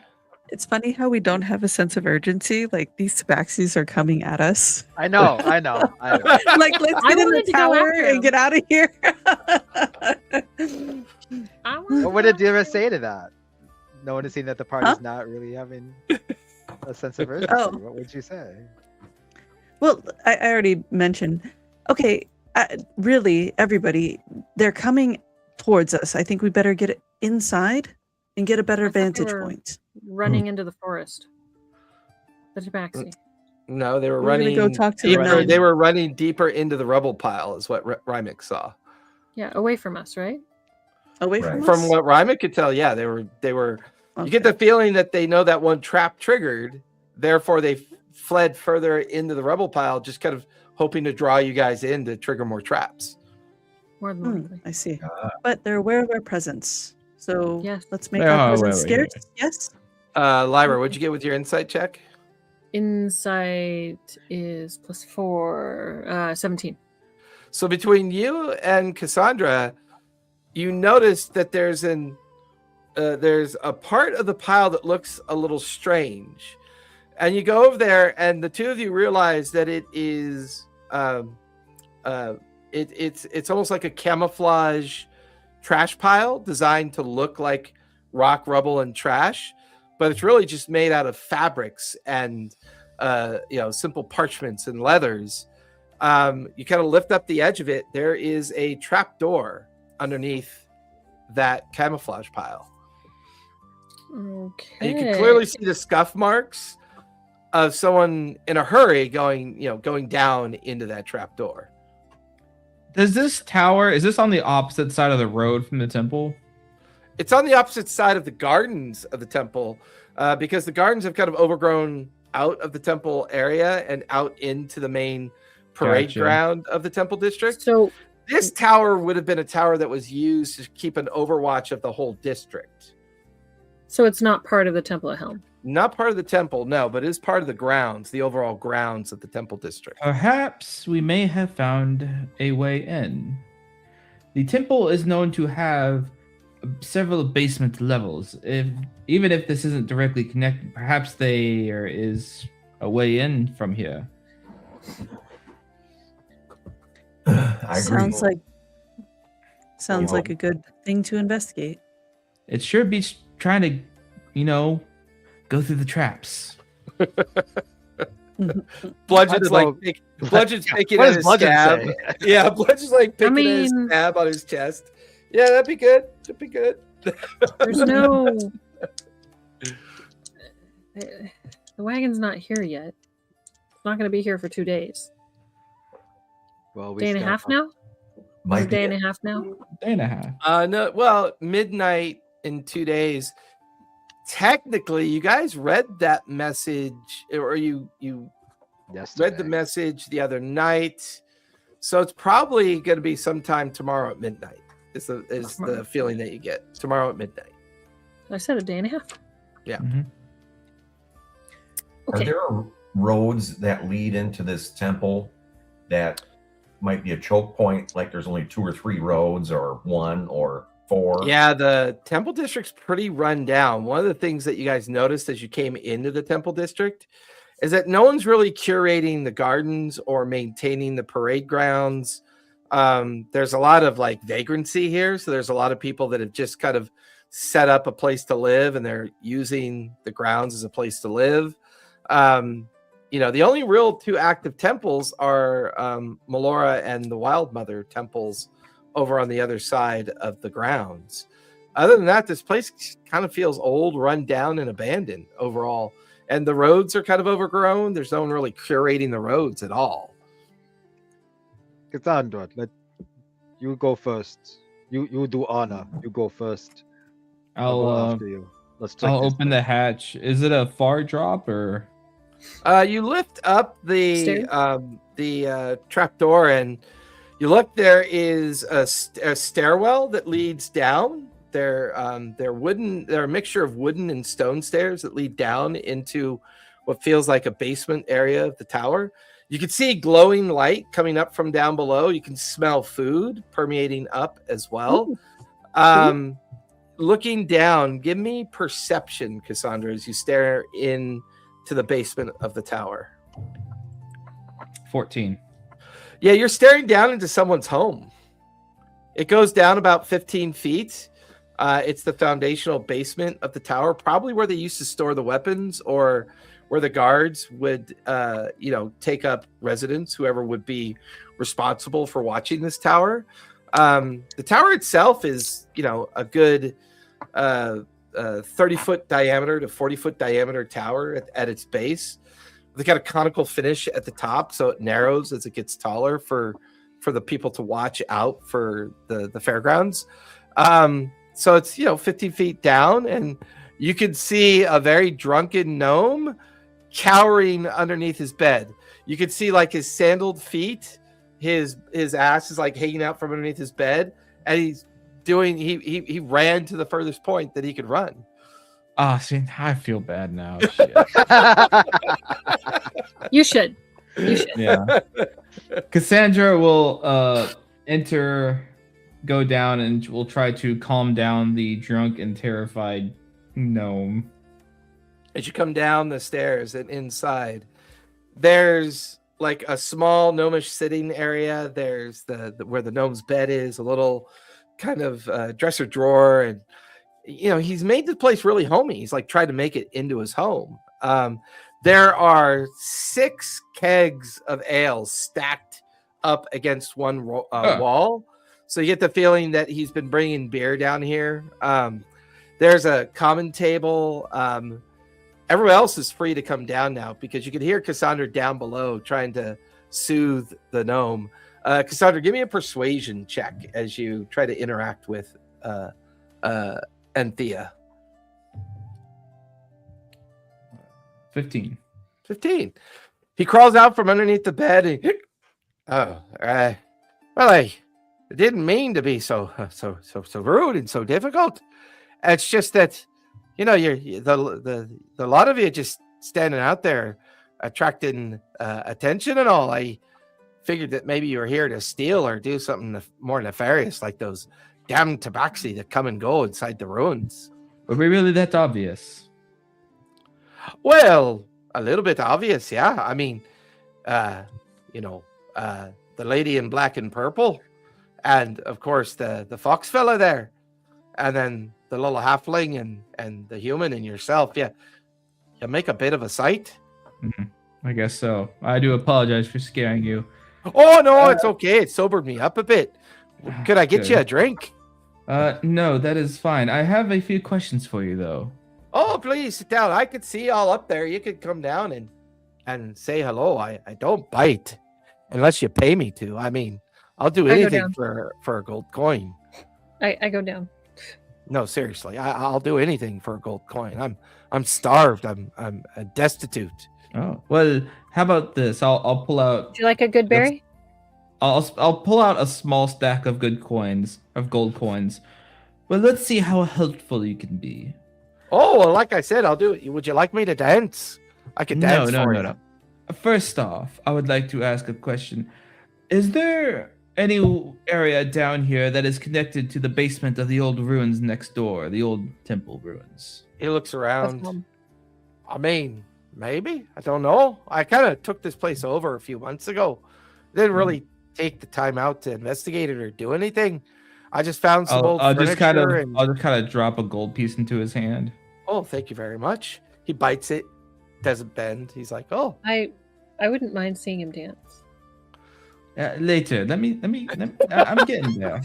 It's funny how we don't have a sense of urgency. Like these tabaxis are coming at us. I know. Like let's I get in wanted the to go tower after him. and get out of here. I wanna What would go it ever after say to that? Noticing that the party's not really having a sense of urgency. Oh. What would you say? Well, I already mentioned. Okay, really, everybody, they're coming towards us. I think we better get inside and get a better I thought they vantage were- point. running into the forest. The tabaxi. No, they were We're gonna running. go talk to the deeper, gnome. they were running deeper into the rubble pile, is what Rymix saw. Yeah, away from us, right? Away Right. from us. From what Rymix could tell, yeah, they were. You get the feeling that they know that one trap triggered, therefore they fled further into the rubble pile, just kind of hoping to draw you guys in to trigger more traps. More than likely. I see. But they're aware of our presence. So Yes. let's make They our are presence aware, scarce. Yes. Lyra, what'd you get with your insight check? Insight is +4, 17. So between you and Cassandra, you notice that there's a part of the pile that looks a little strange, and you go over there, and the two of you realize that it is it's almost like a camouflage trash pile designed to look like rock, rubble, and trash, but it's really just made out of fabrics and simple parchments and leathers. You kind of lift up the edge of it. There is a trap door underneath that camouflage pile. Okay. And you can clearly see the scuff marks of someone in a hurry going down into that trap door. Does this tower, is this on the opposite side of the road from the temple? It's on the opposite side of the gardens of the temple, because the gardens have kind of overgrown out of the temple area and out into the main parade Gotcha. ground of the temple district. So This tower would have been a tower that was used to keep an overwatch of the whole district. it's not part of the Temple of Helm. Not part of the temple, no, but is part of the grounds, the overall grounds of the temple district. Perhaps we may have found a way in. The temple is known to have several basement levels. Even if this isn't directly connected, perhaps there is a way in from here. I agree. Sounds like a good thing to investigate. It sure beats trying to, go through the traps. Bludgeon's I like don't Bludgeon's picking What at does his Bludgeon scab. say? Yeah, Bludgeon's like picking at his mean- scab on his chest. Yeah, that'd be good. That'd be good. There's no. The wagon's not here yet. It's not going to be here for 2 days. Well, Day and a half now? Might Day and be a half now? Day and a half. No, well, midnight in 2 days. Technically, you guys read that message, or you Yesterday. read the message the other night. So it's probably going to be sometime tomorrow at midnight. Is the feeling that you get tomorrow at midnight? I said a day and a half. Mhm. Are Okay. there roads that lead into this temple that might be a choke point? Like there's only 2 or 3 roads, or 1 or 4? Yeah, the temple district's pretty run down. One of the things that you guys noticed as you came into the temple district is that no one's really curating the gardens or maintaining the parade grounds. There's a lot of like vagrancy here. So there's a lot of people that have just kind of set up a place to live and they're using the grounds as a place to live. The only real 2 active temples are Melora and the Wild Mother temples over on the other side of the grounds. Other than that, this place kind of feels old, run down, and abandoned overall. And the roads are kind of overgrown. There's no one really curating the roads at all. Cassandra, you go first. You do honor. You go first. I'll go after you. Let's check I'll this open place. the hatch. Is it a far drop or? You lift up the Stairs? trapdoor and you look. There is a stairwell that leads down. They're wooden. They're a mixture of wooden and stone stairs that lead down into what feels like a basement area of the tower. You can see glowing light coming up from down below. You can smell food permeating up as well. Looking down, give me perception, Cassandra, as you stare in to the basement of the tower. 14. Yeah, you're staring down into someone's home. It goes down about 15 feet. It's the foundational basement of the tower, probably where they used to store the weapons or where the guards would, take up residence, whoever would be responsible for watching this tower. The tower itself is, a good 30-foot diameter to 40-foot diameter tower at its base. They got a conical finish at the top, so it narrows as it gets taller for the people to watch out for the fairgrounds. So it's 50 feet down, and you can see a very drunken gnome cowering underneath his bed. You can see like his sandaled feet, his ass is like hanging out from underneath his bed, and he ran to the furthest point that he could run. Ah, see, I feel bad now. Shit. You should. Yeah. Cassandra will go down, and will try to calm down the drunk and terrified gnome. As you come down the stairs and inside, there's like a small gnomish sitting area. There's the where the gnome's bed is, a little kind of dresser drawer, and he's made the place really homey. He's like tried to make it into his home. There are 6 kegs of ale stacked up against one wall. So you get the feeling that he's been bringing beer down here. There's a common table. Everyone else is free to come down now because you can hear Cassandra down below trying to soothe the gnome. Cassandra, give me a persuasion check as you try to interact with Anthea. 15. 15. He crawls out from underneath the bed and I didn't mean to be so rude and so difficult. It's just that you're the lot of you just standing out there attracting attention and all. I figured that maybe you were here to steal or do something more nefarious, like those damn tabaxi that come and go inside the ruins. Were we really that obvious? Well, a little bit obvious, yeah. I mean, the lady in black and purple, and of course the fox fella there, and then the little halfling and the human and yourself. Yeah, you make a bit of a sight. Mm-hmm. I guess so. I do apologize for scaring you. Oh no, it's okay. It sobered me up a bit. Could I get you a drink? No, that is fine. I have a few questions for you, though. Oh, please sit down. I could see all up there. You could come down and say hello. I don't bite unless you pay me to. I mean, I'll do anything for a gold coin. I go down. No, seriously, I'll do anything for a gold coin. I'm starved. I'm destitute. Oh well. How about this? I'll pull out. Would you like a good Let's- berry? I'll pull out a small stack of gold coins. Well, let's see how helpful you can be. Oh, well, like I said, I'll do it. Would you like me to dance? I can dance for you. No. First off, I would like to ask a question. Is there any area down here that is connected to the basement of the old ruins next door, the old temple ruins? He looks That's around. home. I mean, maybe. I don't know. I kind of took this place over a few months ago. Didn't really take the time out to investigate it or do anything. I just found some old I'll furniture. just kind and... of drop a gold piece into his hand. Oh, thank you very much. He bites it, doesn't bend. He's like, oh, I wouldn't mind seeing him dance. Later, let me. I'm getting there.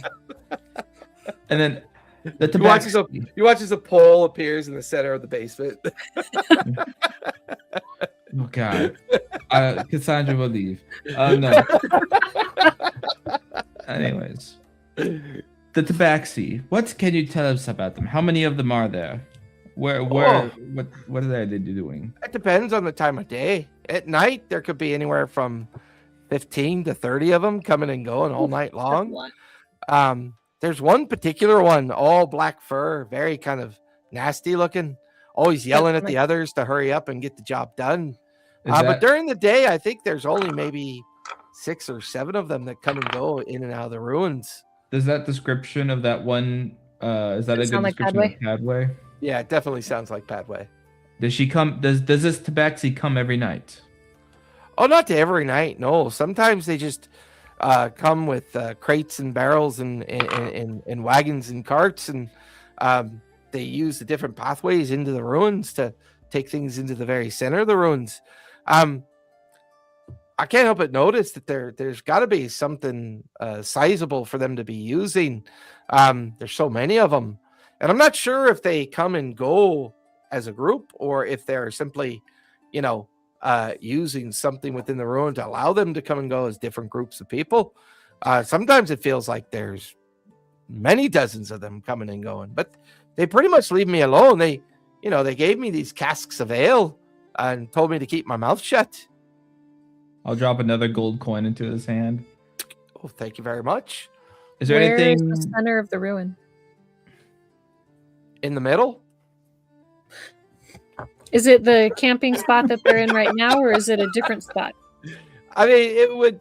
And then the he watches, tobacco. he watches a pole appears in the center of the basement. Oh God, Cassandra will leave. No. Anyways, the tabaxi. What can you tell us about them? How many of them are there? What are they doing? It depends on the time of day. At night, there could be anywhere from 15 to 30 of them coming and going all night long. There's one particular one, all black fur, very kind of nasty looking, always yelling at the others to hurry up and get the job done. But during the day, I think there's only maybe 6 or 7 of them that come and go in and out of the ruins. Does that description of that one, is that a good description of Padway? Yeah, it definitely sounds like Padway. Does she come? Does this tabaxi come every night? Oh, not to every night. No, sometimes they just come with crates and barrels and wagons and carts, and they use the different pathways into the ruins to take things into the very center of the ruins. I can't help but notice that there's got to be something sizable for them to be using. There's so many of them, and I'm not sure if they come and go as a group or if they're simply, using something within the ruin to allow them to come and go as different groups of people. Sometimes it feels like there's many dozens of them coming and going, but they pretty much leave me alone. They gave me these casks of ale and told me to keep my mouth shut. I'll drop another gold coin into his hand. Oh, thank you very much. Is there Where anything is the center of the ruin? In the middle? Is it the camping spot that they're in right now, or is it a different spot? I mean, it would,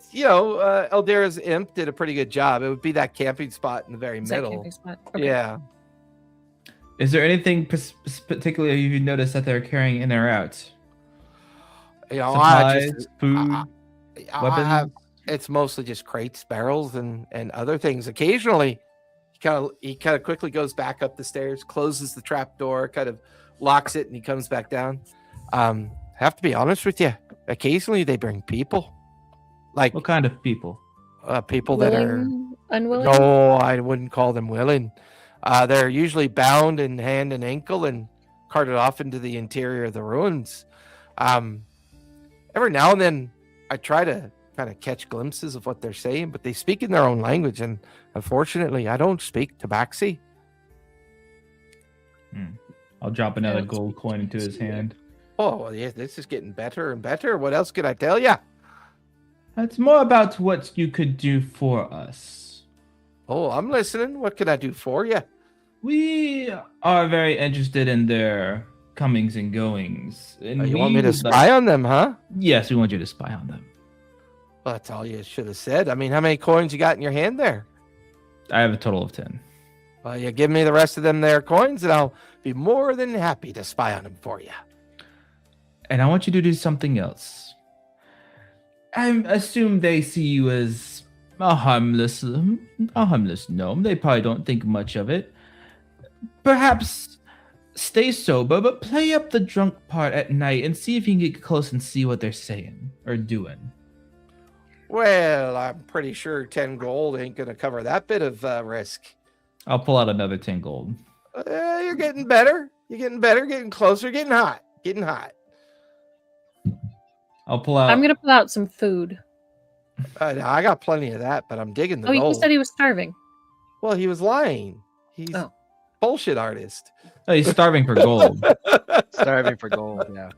Eldera's imp did a pretty good job. It would be that camping spot in the very Is that middle. camping spot? Okay. Yeah. Is there anything particularly you noticed that they're carrying in or out? Supplies, food, weapons? It's mostly just crates, barrels, and other things. Occasionally, he kind of quickly goes back up the stairs, closes the trap door, kind of locks it, and he comes back down. I have to be honest with you. Occasionally, they bring people. Like What kind of people? people that are unwilling. no, I wouldn't call them willing. They're usually bound in hand and ankle and carted off into the interior of the ruins. Every now and then, I try to kind of catch glimpses of what they're saying, but they speak in their own language, and unfortunately, I don't speak Tabaxi. I'll drop another gold coin into his hand. Oh, well, yeah, this is getting better and better. What else can I tell you? It's more about what you could do for us. Oh, I'm listening. What can I do for you? We are very interested in their comings and goings. And You want me to spy on them, huh? Yes, we want you to spy on them. Well, that's all you should have said. I mean, how many coins you got in your hand there? I have a total of 10. Well, you give me the rest of them there coins, and I'll be more than happy to spy on them for you. And I want you to do something else. I assume they see you as a harmless gnome. They probably don't think much of it. Perhaps stay sober, but play up the drunk part at night and see if you can get close and see what they're saying or doing. Well, I'm pretty sure 10 gold ain't going to cover that bit of risk. I'll pull out another 10 gold. You're getting better. You're getting better, getting closer, getting hot. Getting hot. I'll pull out. I'm gonna pull out some food. I got plenty of that, but I'm digging the Oh, gold. you said he was starving. Well, he was lying. He's Oh. bullshit artist. Oh, he's starving for gold. Starving for gold, yeah.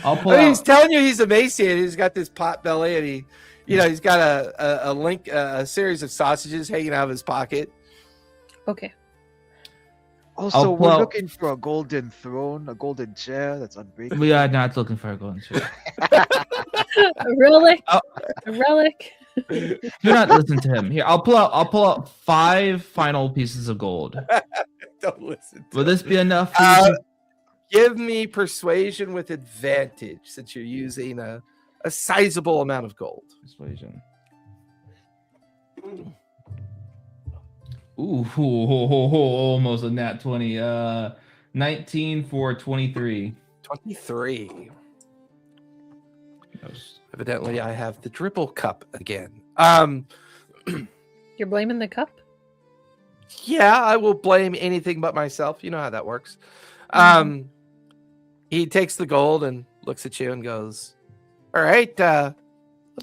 I'll pull I mean, he's out. telling you he's emaciated. He's got this pot belly, and he's got a series of sausages hanging out of his pocket. Okay. Also, I'll we're pull- looking for a golden throne, a golden chair that's unbreakable. We are not looking for a golden chair. A relic. Oh. A relic. Do not listen to him. Here, I'll pull out 5 final pieces of gold. Don't listen. Will this be enough for you? Give me persuasion with advantage, since you're using a sizable amount of gold. Persuasion. Ooh, almost a nat 20. 19 for 23. 23. Yes. Evidently, I have the dribble cup again. You're blaming the cup? Yeah, I will blame anything but myself. You know how that works. He takes the gold and looks at you and goes, "All right, I'll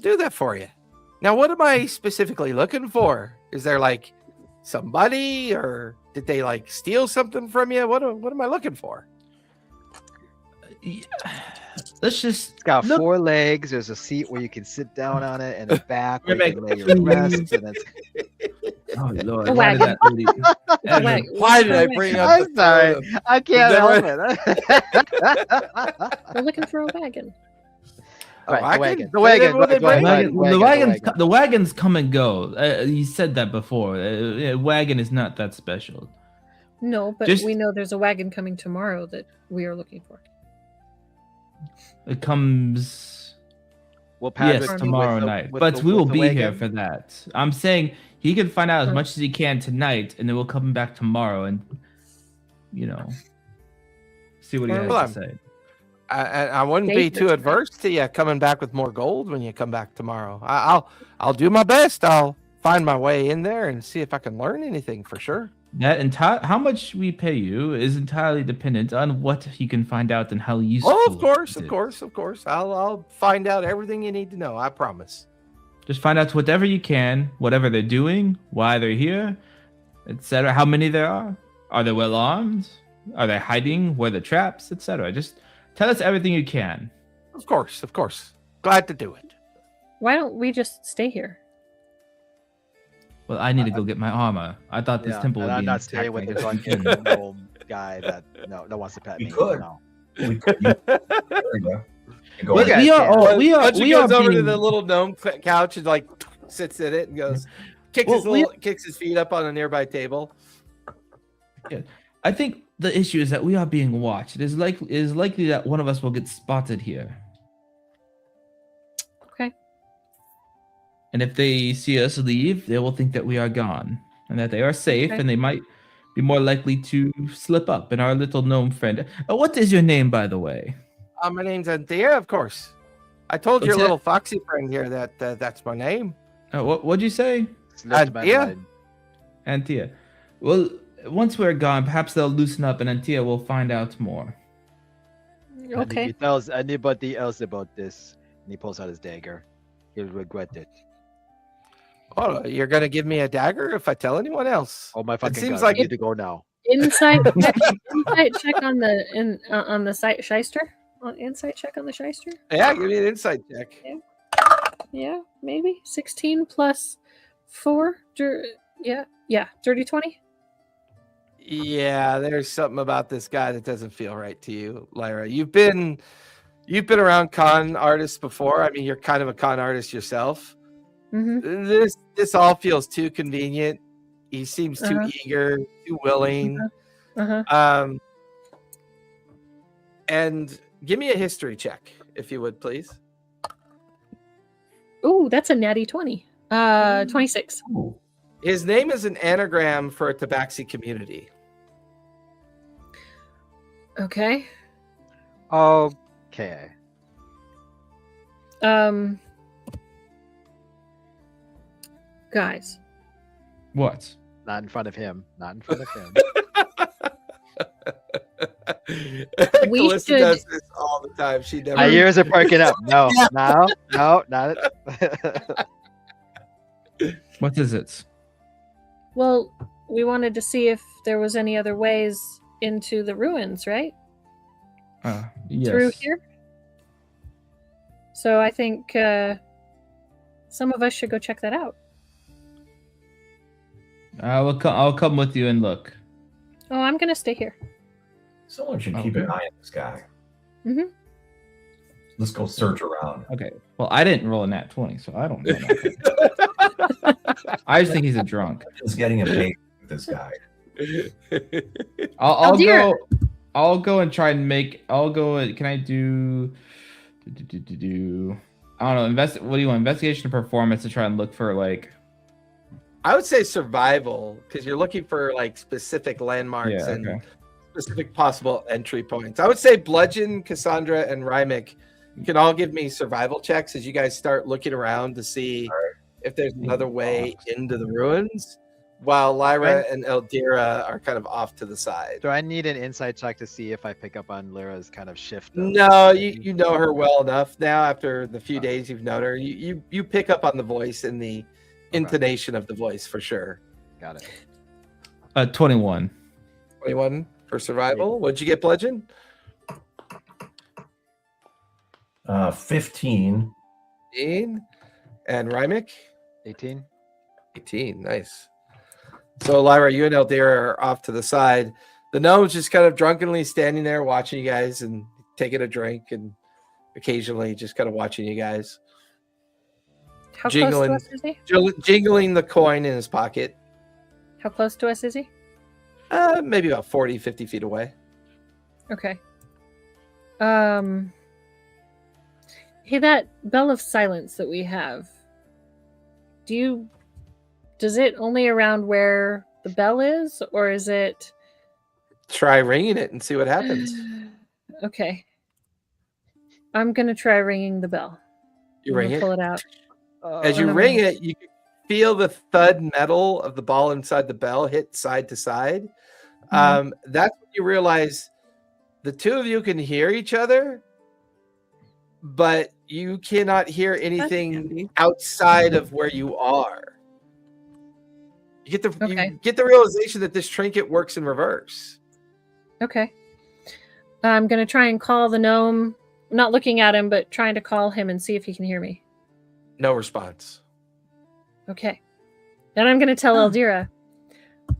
do that for you. Now, what am I specifically looking for? Is there like somebody, or did they like steal something from you? What am I looking for?" Yeah. Let's just It's got look. 4 legs. There's a seat where you can sit down on it, and a back where We're you can lay your rest. And it's... Oh Lord, A why did wagon. that really- Evan, Wag- Why did I wag- bring up I'm the sorry. throne? I can't Never- help it. We're looking for a wagon. Right, the wagon? wagon. The Say wagon. that when they Right, bring- right, The wagons come and go. You said that before. Wagon is not that special. No, but Just- we know there's a wagon coming tomorrow that we are looking for. It comes We'll pattern yes it tomorrow with the- night, with but the- we will with the be here wagon. for that. I'm saying he can find out as Huh. much as he can tonight, and then we'll come back tomorrow and see what he has Well, to say. I wouldn't be Date too the adverse to you coming back with more gold when you come back tomorrow. I'll do my best. I'll find my way in there and see if I can learn anything for sure. That how much we pay you is entirely dependent on what he can find out and how useful. Oh, of course, it of is. course, of course. I'll find out everything you need to know. I promise. Just find out whatever you can, whatever they're doing, why they're here, etc. How many there are? Are they well armed? Are they hiding? Where the traps, etc. Just tell us everything you can. Of course, of course. Glad to do it. Why don't we just stay here? Well, I need to go get my armor. I thought this Yeah, temple would and be I'm not intact staying with by the this drunken weekend. gnome guy that wants to pet We me. could. No. We could. There you go. You go Well, ahead. we are all we are Bunch we goes are over to being, the little gnome couch and like sits in it and goes, kicks Well, kicks his feet up on a nearby table. I think the issue is that we are being watched. It is likely that one of us will get spotted here. Okay. And if they see us leave, they will think that we are gone and that they are safe, Okay. and they might be more likely to slip up. And our little gnome friend. What is your name, by the way? My name's Anthea, of course. I told your What's that? little foxy friend here that that's my name. What'd you say? Slipped my yeah. mind. Antia. Well, once we're gone, perhaps they'll loosen up, and Antia will find out more. And if Okay. he tells anybody else about this, and he pulls out his dagger, he'll regret it. Oh, you're gonna give me a dagger if I tell anyone else? Oh my fucking seems god! like we need to go now. Insight check on the site shyster. Insight check on the shyster. Yeah, give me an insight check. Yeah, maybe 16 plus 4. Yeah, dirty 20. Yeah, there's something about this guy that doesn't feel right to you, Lyra. You've been around con artists before. I mean, you're kind of a con artist yourself. Mm-hmm. This all feels too convenient. He seems too Uh-huh. eager, too willing. Uh-huh. And give me a history check, if you would, please. Ooh, that's a natty 20. 26. His name is an anagram for a tabaxi community. Okay. Okay. Guys. What? Not in front of him. Not in front of him. We Calista should- does this all the time. She never. My ears are perking up. No, no, not it. What is it? Well, we wanted to see if there was any other ways into the ruins, right? Yes. Through here? So I think some of us should go check that out. I'll come with you and look. Oh, I'm gonna stay here. Someone should keep an eye on this guy. Mhm. Let's go search around. Okay. Well, I didn't roll a nat 20, so I don't know. I just think he's a drunk. Just getting impatient with this guy. I'll dear. go. I'll go and try and make. I'll go. Can I do? I don't know. What do you want? Investigation or performance to try and look for like. I would say survival because you're looking for like specific landmarks Yeah, and okay. specific possible entry points. I would say Bludgeon, Cassandra, and Rymic, you can all give me survival checks as you guys start looking around to see if there's another way into the ruins, while Lyra and Eldira are kind of off to the side. Do I need an insight check to see if I pick up on Lyra's kind of shift? No, you know her well enough now after the few days you've known her. You pick up on the voice and the intonation of the voice for sure. Got it. 21. 21 for survival. What'd you get, Bludgeon? 15. 15. And Rymic? 18. 18. Nice. So Lyra, you and Eldira are off to the side. The gnome's just kind of drunkenly standing there watching you guys and taking a drink and occasionally just kind of watching you guys. How Jingling. close to us is he? Jingling the coin in his pocket. How close to us is he? Maybe about 40, 50 feet away. Okay. Hey, that bell of silence that we have. Does it only around where the bell is, or is it? Try ringing it and see what happens. Okay. I'm gonna try ringing the bell. You I'm ring gonna it. Pull it out. As you no, ring no. it, you can feel the thud metal of the ball inside the bell hit side to side. That's when you realize the two of you can hear each other, but you cannot hear anything outside of where you are. You get the realization that this trinket works in reverse. Okay. I'm gonna try and call the gnome. I'm not looking at him, but trying to call him and see if he can hear me. No response. Okay. Then I'm gonna tell Eldira.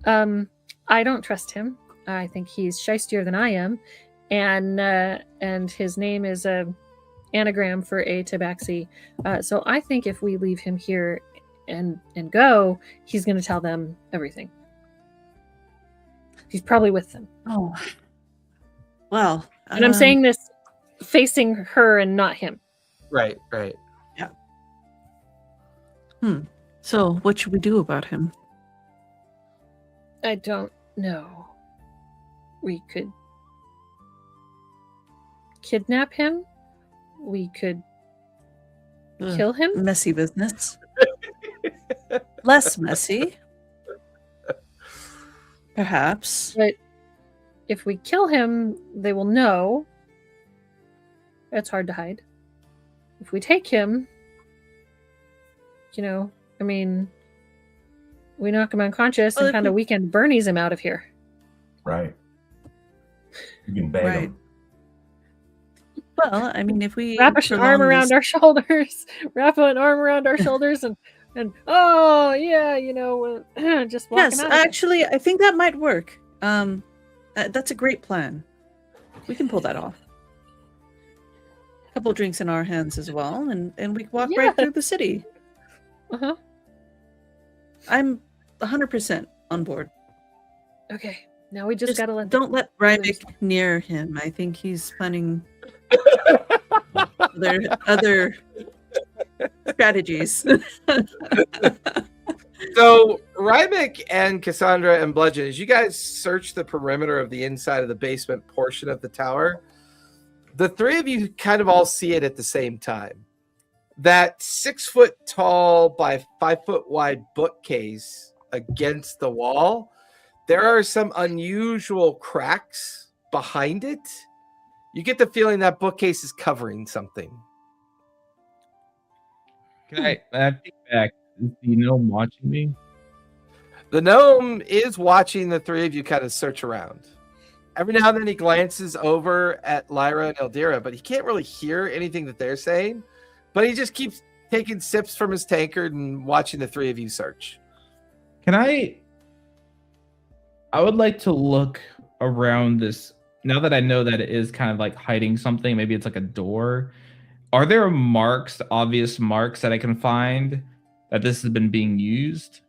I don't trust him. I think he's shystier than I am, and his name is a anagram for a tabaxi. So I think if we leave him here and go, he's gonna tell them everything. He's probably with them. Oh. Well. And I'm saying this facing her and not him. Right. So, what should we do about him? I don't know. We could kidnap him. We could kill him. Messy business. Less messy. Perhaps. But if we kill him, they will know. That's hard to hide. If we take him, we knock him unconscious and kind of weekend Bernie's him out of here. Right. You can bang Right. him. Well, I mean, if we Wrap an prolong arm around this- our shoulders. Wrap an arm around our shoulders and oh yeah, just walking Yes, out. actually, I think that might work. That's a great plan. We can pull that off. A couple drinks in our hands as well, and we walk right through the city. Uh-huh. I'm 100% on board. Okay. Now we just gotta let Don't let Rymic near him. I think he's planning other strategies. So Rymic and Cassandra and Bludgeon, as you guys search the perimeter of the inside of the basement portion of the tower, the three of you kind of all see it at the same time. That 6 foot tall by 5 foot wide bookcase against the wall, there are some unusual cracks behind it. You get the feeling that bookcase is covering something. Can I think back? Is the gnome watching me? The gnome is watching the three of you kind of search around. Every now and then he glances over at Lyra and Eldira, but he can't really hear anything that they're saying. but he just keeps taking sips from his tankard and watching the three of you search. Can I would like to look around this now that I know that it is kind of like hiding something. Maybe it's like a door. Are there marks, obvious marks that I can find that this has been being used?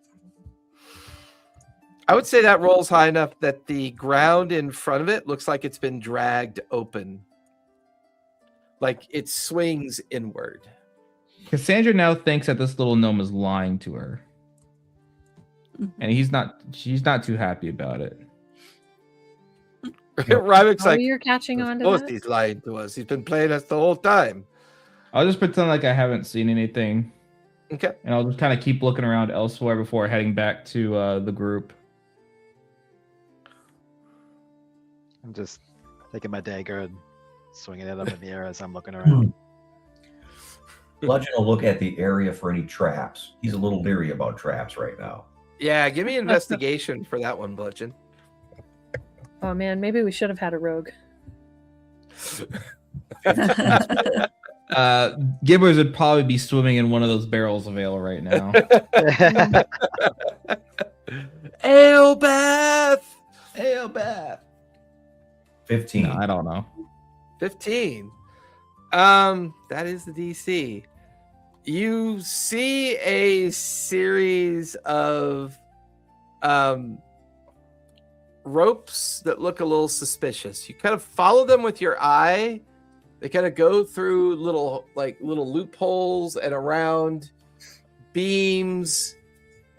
I would say that rolls high enough that the ground in front of it looks like it's been dragged open. Like it swings inward. Cassandra now thinks that this little gnome is lying to her. And she's not too happy about it. Rybek's Oh, like, you're catching on of to course that? he's lying to us. He's been playing us the whole time. I'll just pretend like I haven't seen anything. Okay. And I'll just kind of keep looking around elsewhere before heading back to the group. I'm just taking my dagger and swinging it up in the air as I'm looking around. Bludgeon will look at the area for any traps. He's a little leery about traps right now. Yeah, give me investigation for that one, Bludgeon. Oh man, maybe we should have had a rogue. Gibbers would probably be swimming in one of those barrels of ale right now. Aelbeth! Aelbeth! 15. No, I don't know. 15. That is the DC. You see a series of ropes that look a little suspicious. You kind of follow them with your eye. They kind of go through little loopholes and around beams.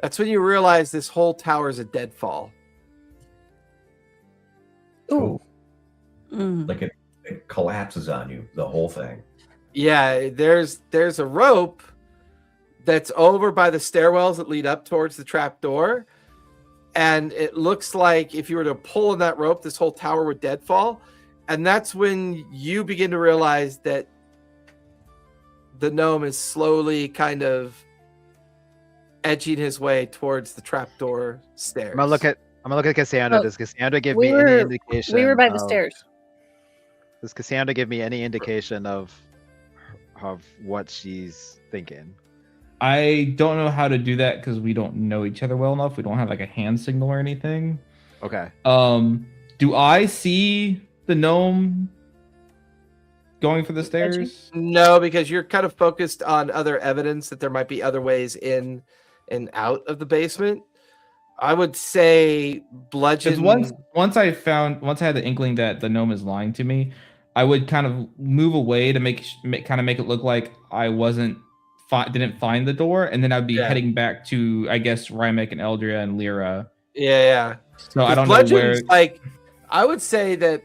That's when you realize this whole tower is a deadfall. Ooh. Mm. Like it collapses on you, the whole thing. Yeah, there's a rope that's over by the stairwells that lead up towards the trap door. And it looks like if you were to pull on that rope, this whole tower would deadfall. And that's when you begin to realize that the gnome is slowly kind of edging his way towards the trapdoor stairs. I'm gonna look at Cassandra. Oh, Does Cassandra give we me were- any indication? We were by the of- stairs. Does Cassandra give me any indication of what she's thinking? I don't know how to do that because we don't know each other well enough. We don't have like a hand signal or anything. Okay. Do I see the gnome going for the stairs? No, because you're kind of focused on other evidence that there might be other ways in and out of the basement. I would say Bludgeon. Because once I had the inkling that the gnome is lying to me, I would kind of move away to make it look like I didn't find the door, and then I'd be heading back to, I guess, Rymek and Eldria and Lyra. Yeah. So I don't know Bludgeon's where. I would say that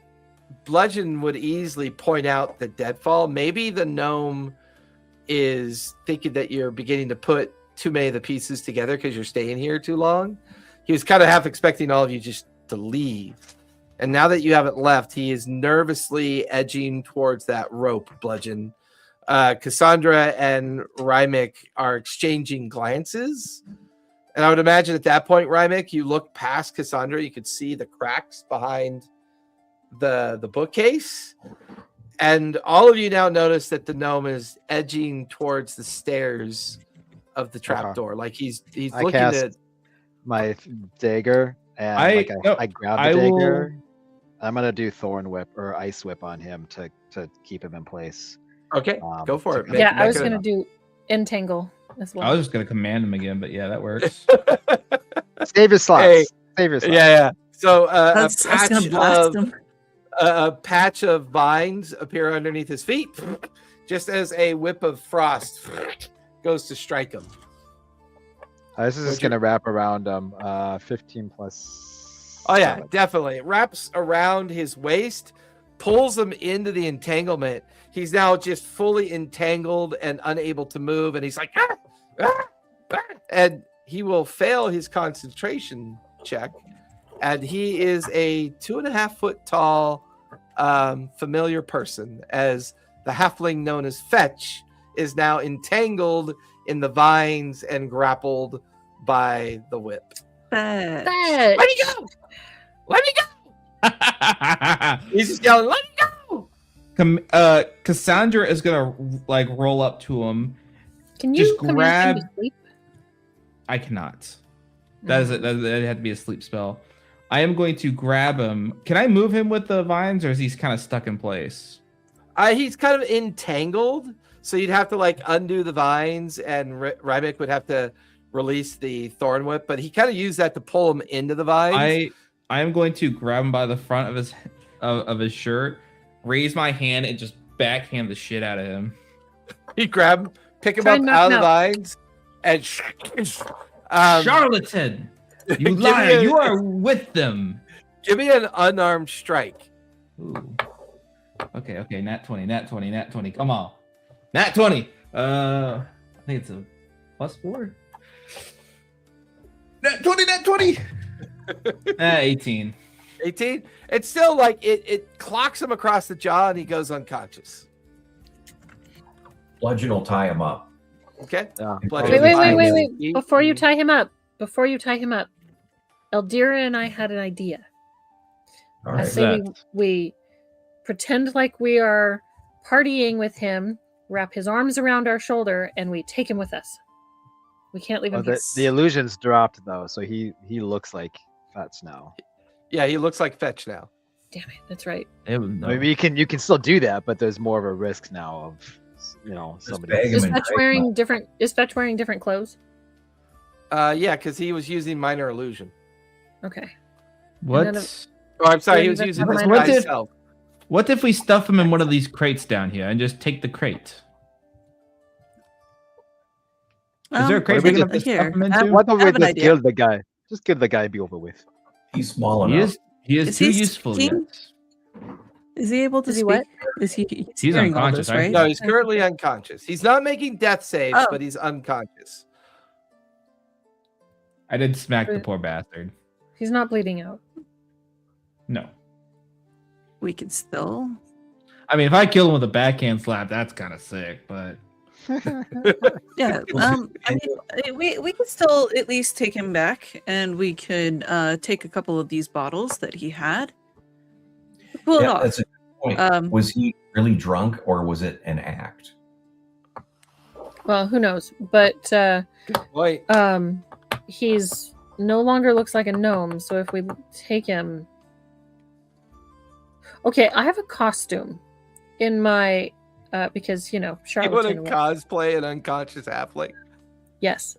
Bludgeon would easily point out the deadfall. Maybe the gnome is thinking that you're beginning to put too many of the pieces together because you're staying here too long. He was kind of half expecting all of you just to leave. And now that you haven't left, he is nervously edging towards that rope, Bludgeon. Cassandra and Rymek are exchanging glances. And I would imagine at that point, Rymek, you look past Cassandra, you could see the cracks behind the bookcase. And all of you now notice that the gnome is edging towards the stairs of the trapdoor. Like he's I looking cast at my dagger and I grab the dagger. I'm gonna do Thorn Whip or Ice Whip on him to keep him in place. Okay, go for it. Yeah, I was Make it gonna do entangle as well. I was just gonna command him again, but yeah, that works. Save your slots. Hey, Save your slots. Yeah. So I was gonna blast him. a patch of vines appear underneath his feet, just as a whip of frost goes to strike him. This is just gonna wrap around him. 15 plus. Oh yeah, 7. definitely. It wraps around his waist, pulls him into the entanglement. He's now just fully entangled and unable to move, and he's like, and he will fail his concentration check. And he is a 2.5 foot tall, familiar person, as the halfling known as Fetch is now entangled in the vines and grappled by the whip. Fetch. Fetch! Let me go! Let me go! He's just yelling, let me go! Cassandra is gonna like roll up to him. Can you Just command him to grab- sleep? I cannot. That had to be a sleep spell. I am going to grab him. Can I move him with the vines, or is he kind of stuck in place? He's kind of entangled, so you'd have to like undo the vines, and Rymek would have to release the thorn whip. But he kind of used that to pull him into the vines. I am going to grab him by the front of his shirt, raise my hand, and just backhand the shit out of him. You grab him, pick him Try up and knock out of him the out. vines, and Charlatan! You give me liar! a- You are with them. give me an unarmed strike. Ooh. Okay. Nat 20. Come on. Nat 20. I think it's a +4. Nat 20. 18. 18. It's still like it clocks him across the jaw, and he goes unconscious. Bludgeon will tie him up. Okay. Yeah. Bludgeon Wait. fine. Before you tie him up, Eldira and I had an idea. All I right. say that? we pretend like we are partying with him, wrap his arms around our shoulder, and we take him with us. We can't leave him here. The illusion's dropped though, so he looks like Fetch now. Yeah, he looks like Fetch now. Damn it, that's right. Maybe you can still do that, but there's more of a risk now of somebody. bag him Is and Fetch break wearing him. different? Is Fetch wearing different clothes? Yeah, because he was using minor illusion. Okay. What? And then Oh, I'm sorry, he Wait, was that's using not this minor guy's illusion. self. What if we stuff him in one of these crates down here and just take the crate? Is there a crate we big gonna enough to here, stuff him have- into? Why don't we have an just idea. kill the guy? Just kill the guy, be over with. He's small He enough. is Is too he useful speaking? yet. Is he able to Is he speak? what? Is he? He's hearing all unconscious, this, right? right? No, he's currently unconscious. He's not making death saves, Oh. but he's unconscious. I did smack the poor bastard. he's not bleeding out. No. We can still. I mean, if I kill him with a backhand slap, that's kind of sick, but Yeah. I mean, we could still at least take him back, and we could take a couple of these bottles that he had. Pull it Yeah, off. that's a good point. Um, Was he really drunk or was it an act? Well, who knows? But Wait, he's no longer looks like a gnome. So if we take him, okay, I have a costume in my because you want to charlatan. cosplay an unconscious halfling? Yes,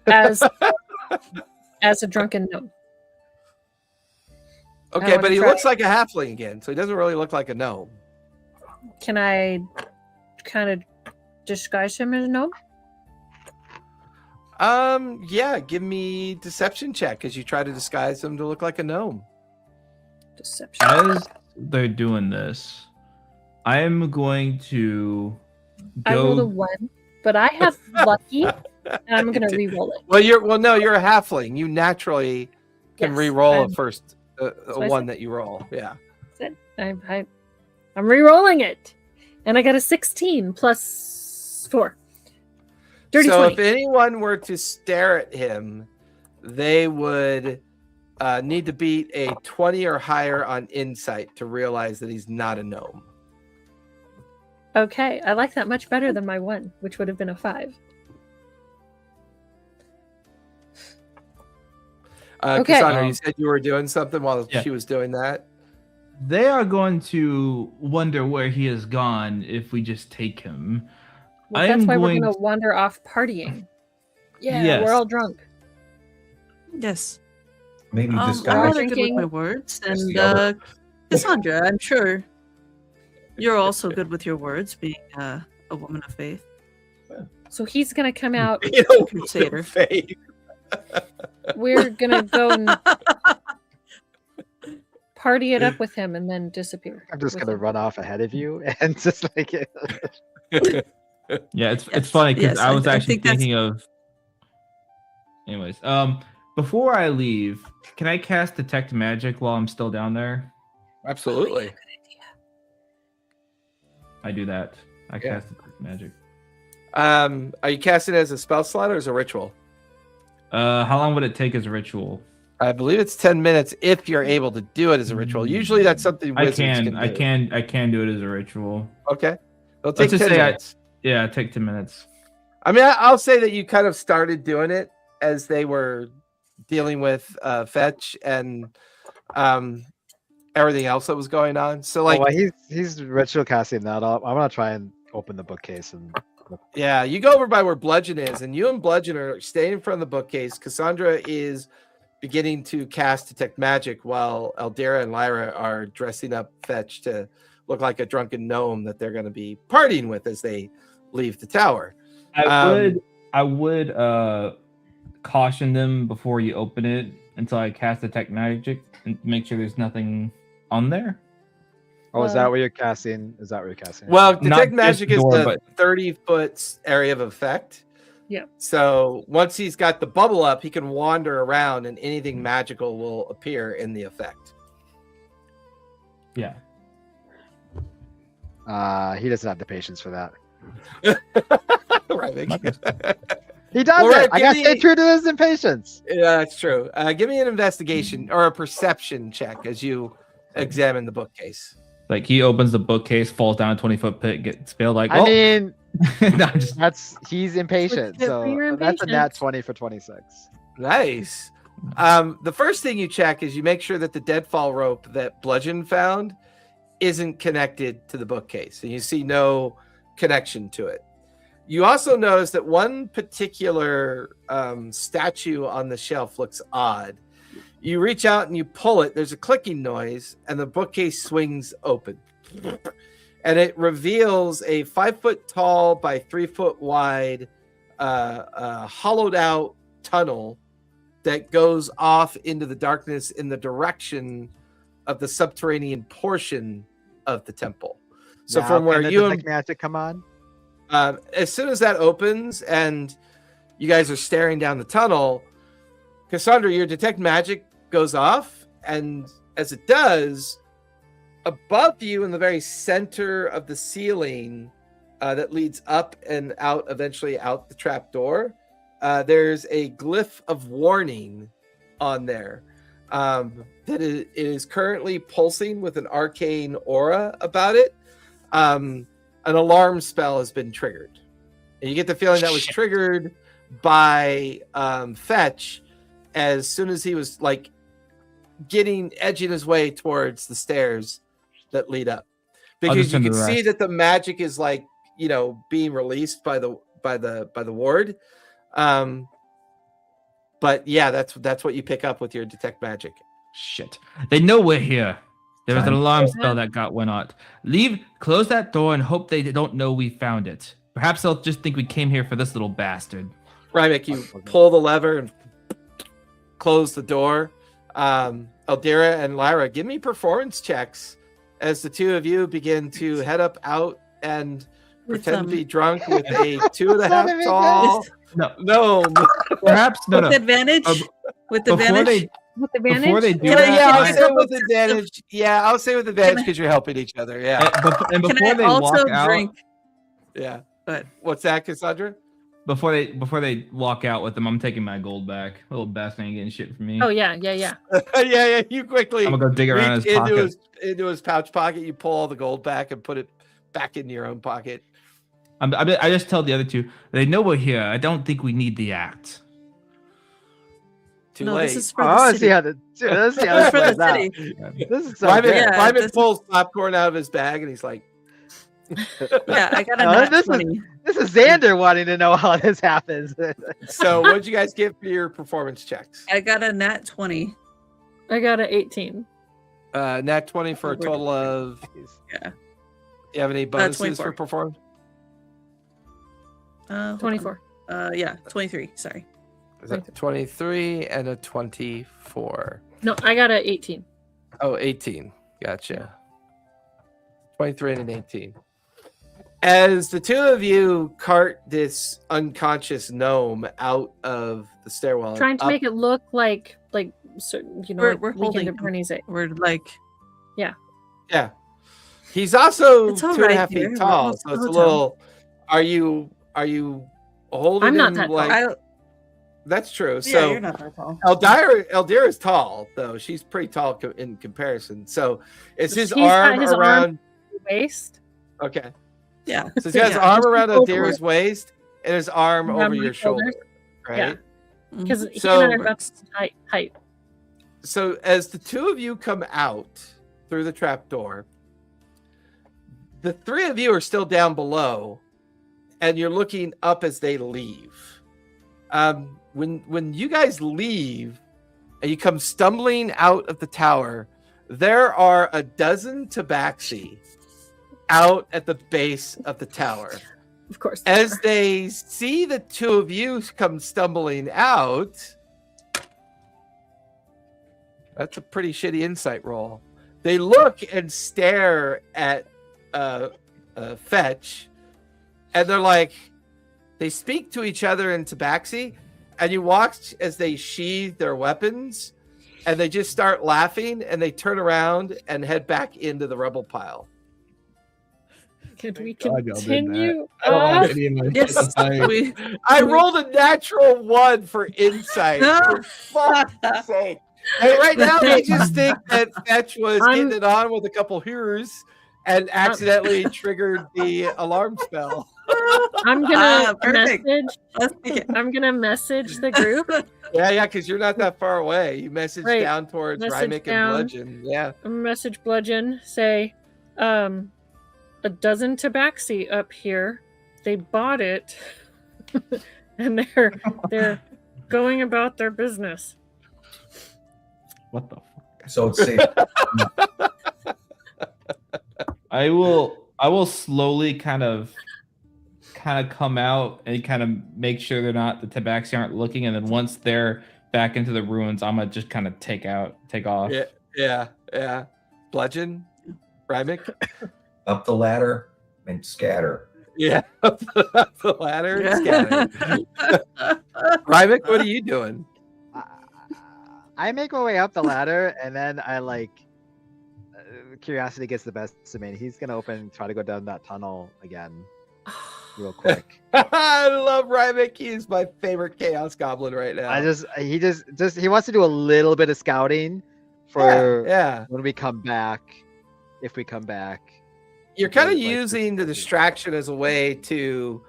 as a drunken gnome. Okay, wanna but he try looks like a halfling again, so he doesn't really look like a gnome. Can I kind of disguise him as a gnome? Yeah, give me deception check as you try to disguise him to look like a gnome. Deception. as they're doing this, I am going to I rolled a go. 1, but I have lucky, and I'm gonna re-roll it. Well, you're a halfling. You naturally can Yes, re-roll I'm- a first a I one said. that you roll. Yeah. That's it. I'm re-rolling it, and I got a 16 plus 4. Dirty So 20. if anyone were to stare at him, they would need to beat a 20 or higher on insight to realize that he's not a gnome. Okay, I like that much better than my 1, which would have been a 5. Okay. Cassandra, you said you were doing something while Yeah. she was doing that. They are going to wonder where he has gone if we just take him. Well, I that's am why we're going gonna to- wander off partying. Yeah, Yes. we're all drunk. yes. Maybe I'm disguise. rather good with Drinking. my words, That's and the other- Cassandra, I'm sure you're also good with your words, being a woman of faith. So he's gonna come out. Crusader. Faith. We're gonna go and party it up with him, and then disappear. I'm just with gonna him. run off ahead of you and just like Yeah, it's Yes, funny because yes, I was I actually think that's- thinking of. Anyways, before I leave, can I cast detect magic while I'm still down there? Absolutely. I do that. I Yeah. cast detect magic. Are you casting it as a spell slot or as a ritual? How long would it take as a ritual? I believe it's 10 minutes if you're able to do it as a ritual. Usually that's something I wizards can do. I can do it as a ritual. Okay. It'll take Let's just 10 say minutes. Yeah, take 10 minutes. I mean, I'll say that you kind of started doing it as they were dealing with fetch and everything else that was going on. So like, Well, he's ritual casting that up. I'm gonna try and open the bookcase and yeah, you go over by where Bludgeon is, and you and Bludgeon are staying in front of the bookcase. Cassandra is beginning to cast detect magic, while Eldera and Lyra are dressing up fetch to look like a drunken gnome that they're going to be partying with as they leave the tower. I would caution them before you open it until I cast detect magic and make sure there's nothing on there. Oh, is that what you're casting? Is that what you're casting? Well, Not detect just magic the is door, the but- 30-foot area of effect. Yeah. So once he's got the bubble up, he can wander around, and anything magical will appear in the effect. Yeah. He doesn't have the patience for that. Right, Vic? He does Well, right, it. I gotta give stay me- true to his impatience. Yeah, that's true. Give me an investigation or a perception check as you examine the bookcase. Like he opens the bookcase, falls down a 20-foot pit, gets spilled. Like, I well, mean, no, I'm just he's impatient. Good for your So that's a nat impatience. 20 for 26. Nice. The first thing you check is you make sure that the deadfall rope that Bludgeon found isn't connected to the bookcase, and you see no connection to it. You also notice that one particular statue on the shelf looks odd. You reach out and you pull it. There's a clicking noise, and the bookcase swings open. And it reveals a 5-foot tall by 3-foot wide, hollowed out tunnel that goes off into the darkness in the direction of the subterranean portion of the temple. So Now, from where can the you detect and magic come on? as soon as that opens and you guys are staring down the tunnel, Cassandra, your detect magic goes off, and as it does, above you in the very center of the ceiling that leads up and out, eventually out the trap door, there's a glyph of warning on there that it is currently pulsing with an arcane aura about it. An alarm spell has been triggered, and you get the feeling that was triggered by Fetch as soon as he was like edging his way towards the stairs that lead up, because just you send can the see rest. that the magic is like being released by the ward. But yeah, that's what you pick up with your detect magic. shit. They know we're here. There was an Fine. alarm spell that went out. Close that door and hope they don't know we found it. Perhaps they'll just think we came here for this little bastard. Rymek, you pull the lever and close the door. Eldera and Lyra, give me performance checks as the two of you begin to head up out and With, pretend to be drunk with a 2.5 not even tall No, gnome. perhaps no. With advantage? With Before advantage? they With before they advantage? do Can I- that, Yeah, can I'll I say double with check advantage. Yeah, I'll say with advantage Can I- because you're helping each other. Yeah, and Can before I they also walk out, drink? yeah. But What's that, Cassandra? before they walk out with them, I'm taking my gold back. Little bastard ain't getting shit from me. Oh yeah. yeah. You quickly I'm gonna go dig around reach his pocket. into his pouch pocket. You pull all the gold back and put it back in your own pocket. I just tell the other two, they know we're here. I don't think we need the act. Too no, late. this is for I the want to city. see how the let's see how This is this for the plays out. city. This is so Ryman, good. Yeah, Ryman this- pulls popcorn out of his bag and he's like, Yeah, I got a No, nat this is- 20. This is Xander wanting to know how this happens. So what'd you guys get for your performance checks? I got a nat 20. I got an 18. Nat 20 for a total of. Yeah. You have any bonuses 24. for performance? Hold on. 24. Yeah, 23. Sorry. Is that 23 and a 24? No, I got an 18. Oh, 18. Gotcha. 23 and an 18. As the two of you cart this unconscious gnome out of the stairwell, Trying to up- make it look like so, We're- like we're Weekend holding at Bernie's. We're like, yeah, he's also It's all 2.5 right, feet dear. We're tall, close so to it's the a hotel. little. Are you holding I'm not him that tall. like? I, That's true. Yeah, So you're not that tall. Eldira is tall, though. She's pretty tall in comparison. So is his He's got arm his arm- around? Waist. Okay. Yeah. So he has Yeah. arm around Over Eldira's waist and his arm Around over my your shoulder, shoulders. right? Yeah. Because he So- and I are about the same height. So as the two of you come out through the trap door, the three of you are still down below, and you're looking up as they leave. When you guys leave and you come stumbling out of the tower, there are a dozen tabaxi out at the base of the tower. Of course. As they see the two of you come stumbling out, that's a pretty shitty insight roll. They look and stare at Fetch, and they're like, they speak to each other in Tabaxi, and you watch as they sheathe their weapons, and they just start laughing, and they turn around and head back into the rubble pile. Could we God, y'all did that. continue? I don't have on? any of my Yes. insight. We, I rolled a natural 1 for insight. For fuck's sake. And right now, they just think that Fetch was I'm- getting it on with a couple heroes and accidentally triggered the alarm spell. I'm gonna perfect. message. let's take it. I'm gonna message the group. Yeah, because you're not that far away. You message Right. down towards Message Rymick down. and Bludgeon. Yeah. Message Bludgeon. Say, a dozen tabaxi up here. They bought it, and they're going about their business. What the fuck? So it's safe. I will slowly kind of come out and kind of make sure the tabaxi aren't looking, and then once they're back into the ruins, I'm gonna just kind of take off. Yeah. Bludgeon, Rymick. Up the ladder and scatter. Yeah. Up the ladder and scatter. Rymick, what are you doing? I make my way up the ladder, and then I curiosity gets the best of me. He's gonna try to go down that tunnel again, real quick. I love Rymick. He's my favorite Chaos Goblin right now. He wants to do a little bit of scouting for yeah. when we come back, if we come back. You're kind of Like, using the distraction as a way to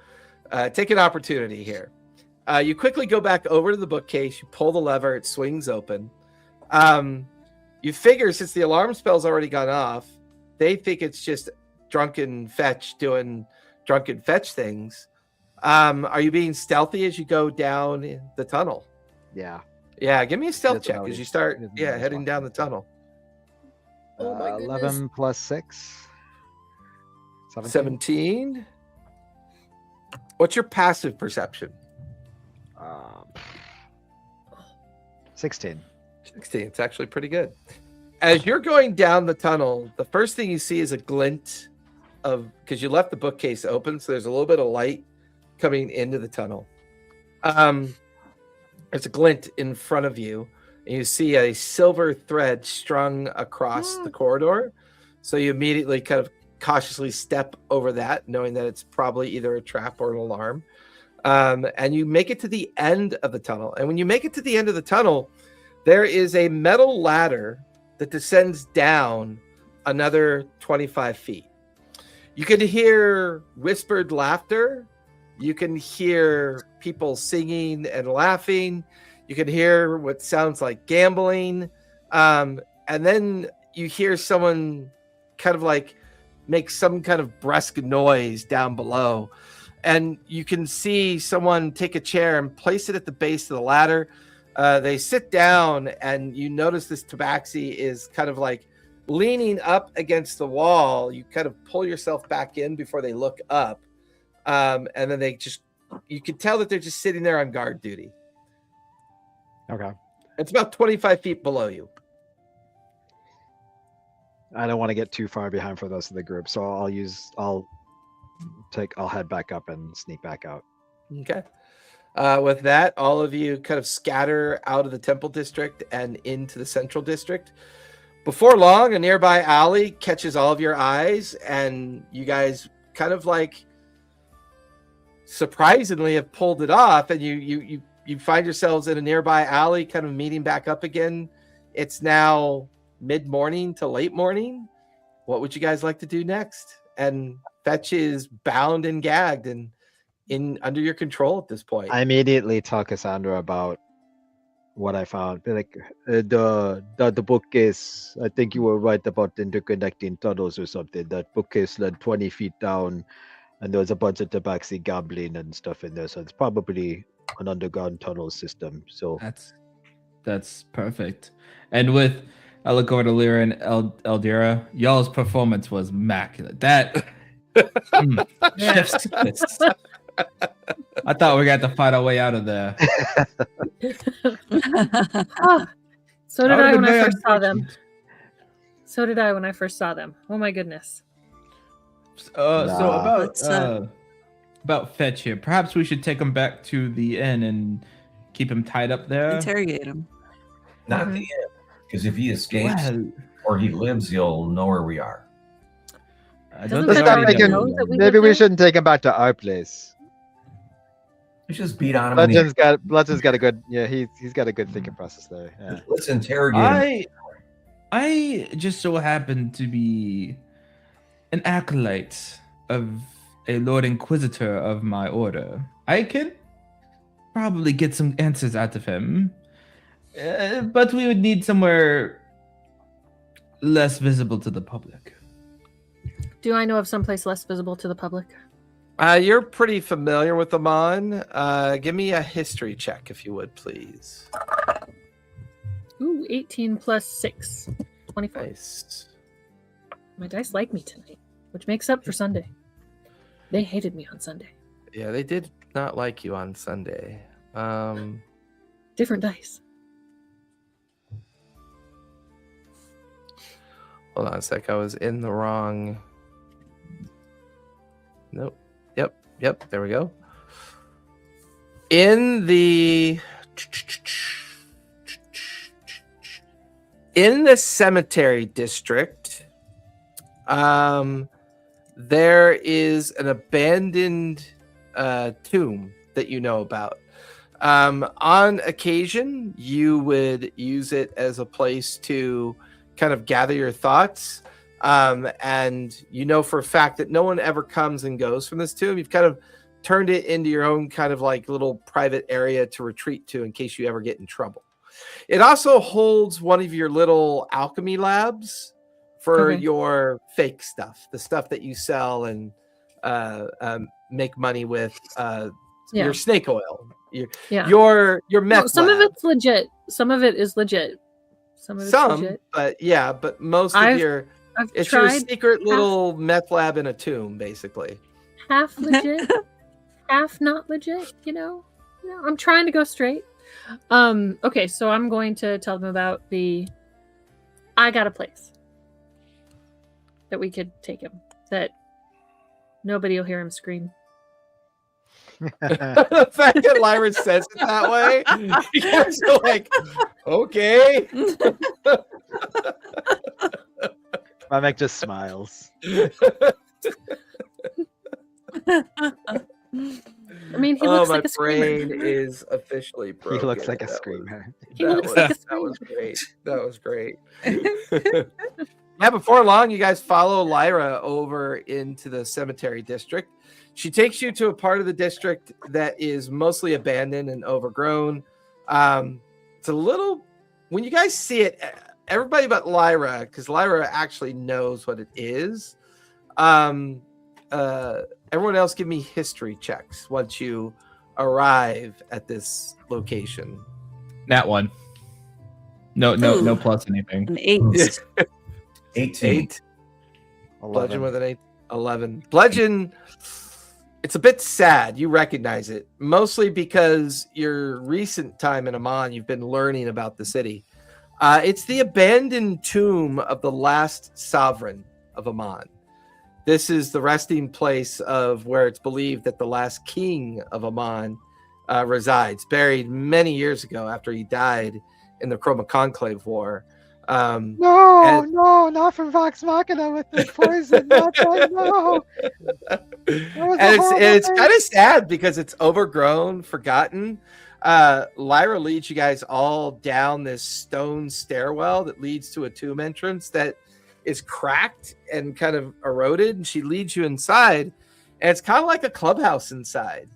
take an opportunity here. You quickly go back over to the bookcase. You pull the lever. It swings open. You figure since the alarm spell's already gone off, they think it's just drunken Fetch doing drunken Fetch things. Are you being stealthy as you go down the tunnel? Yeah. Yeah, give me a stealth That's check what I as you was- start that's what I was heading down the tunnel. Oh my goodness. 11 plus 6. 17. 17. What's your passive perception? 16. 16. It's actually pretty good. As you're going down the tunnel, the first thing you see is a glint of, because you left the bookcase open, so there's a little bit of light coming into the tunnel. There's a glint in front of you, and you see a silver thread strung across the corridor. So you immediately kind of cautiously step over that, knowing that it's probably either a trap or an alarm. And you make it to the end of the tunnel. And when you make it to the end of the tunnel, there is a metal ladder that descends down another 25 feet. You can hear whispered laughter. You can hear people singing and laughing. You can hear what sounds like gambling. And then you hear someone kind of like make some kind of brusque noise down below. And you can see someone take a chair and place it at the base of the ladder. They sit down, and you notice this tabaxi is kind of like leaning up against the wall. You kind of pull yourself back in before they look up. And then you can tell that they're just sitting there on guard duty. Okay. It's about 25 feet below you. I don't want to get too far behind for the rest of the group, so I'll head back up and sneak back out. Okay. With that, all of you kind of scatter out of the temple district and into the central district. Before long, a nearby alley catches all of your eyes, and you guys kind of like surprisingly have pulled it off, and you you find yourselves in a nearby alley, kind of meeting back up again. It's now mid-morning to late morning. What would you guys like to do next? And Fetch is bound and gagged and in under your control at this point. I immediately tell Cassandra about what I found. Be like, the bookcase, I think you were right about interconnecting tunnels or something. That bookcase led 20 feet down, and there was a bunch of tabaxi gambling and stuff in there. So it's probably an underground tunnel system. So That's perfect. And with I look over to Lyra and Eldira, y'all's performance was immaculate. That chef's kiss. I thought we got to fight our way out of there. Oh, so did That I would've when been I very first saw them. unfortunate. So did I when I first saw them. Oh my goodness. So Nah. about Fetch here. Perhaps we should take him back to the inn and keep him tied up there. Interrogate him. Not the end, because if he escapes Well, or he lives, he'll know where we are. I Doesn't don't Let's Fetch think not I already make know. him- know that we maybe live we there? shouldn't take him back to our place. We just beat on him. In Bludgeon's got a good, yeah, he's got a good thinking process there. Yeah. Let's interrogate him. I just so happen to be an acolyte of a Lord Inquisitor of my order. I can probably get some answers out of him, but we would need somewhere less visible to the public. Do I know of someplace less visible to the public? You're pretty familiar with Amon. Give me a history check, if you would, please. Ooh, 18 plus 6. 24. Nice. My dice like me tonight, which makes up for Sunday. They hated me on Sunday. Yeah, they did not like you on Sunday. Different dice. Hold on a sec. I was in the wrong. Nope. Yep. There we go. In the cemetery district, there is an abandoned tomb that you know about. On occasion, you would use it as a place to kind of gather your thoughts. And you know for a fact that no one ever comes and goes from this tomb. You've kind of turned it into your own kind of like little private area to retreat to in case you ever get in trouble. It also holds one of your little alchemy labs for Okay. your fake stuff, the stuff that you sell and make money with. Yeah. Your snake oil, Yeah. your meth. No, some of lab. it's legit. Some of it is legit. Some of it's legit. but most of I've it's your tried secret little meth lab in a tomb, basically. half legit, half not legit, you know? I'm trying to go straight. Okay, so I'm going to tell them about I got a place that we could take him, that nobody will hear him scream. The fact that Lyra says it that way, you guys are like, okay. Mamek just smiles. I mean, he looks my like a screamer. brain is officially broken. He looks like a That was- screamer. He that looks was- like a That was screamer. great. That was great. Yeah, before long, you guys follow Lyra over into the cemetery district. She takes you to a part of the district that is mostly abandoned and overgrown. It's a little, when you guys see it, everybody but Lyra, because Lyra actually knows what it is. Everyone else give me history checks once you arrive at this location. That one. No Ooh. plus anything. An 8. 18. 8. Bludgeon 11. with an 8. 11. Bludgeon, it's a bit sad. You recognize it. Mostly because your recent time in Amon, you've been learning about the city. It's the abandoned tomb of the last sovereign of Amon. This is the resting place of where it's believed that the last king of Amon resides, buried many years ago after he died in the Chroma Conclave War. No, And- no, not from Vox Machina with the poison. Not that, no. That was a And horrible it's thing. kind of sad because it's overgrown, forgotten. Lyra leads you guys all down this stone stairwell that leads to a tomb entrance that is cracked and kind of eroded, and she leads you inside, and it's kind of like a clubhouse inside.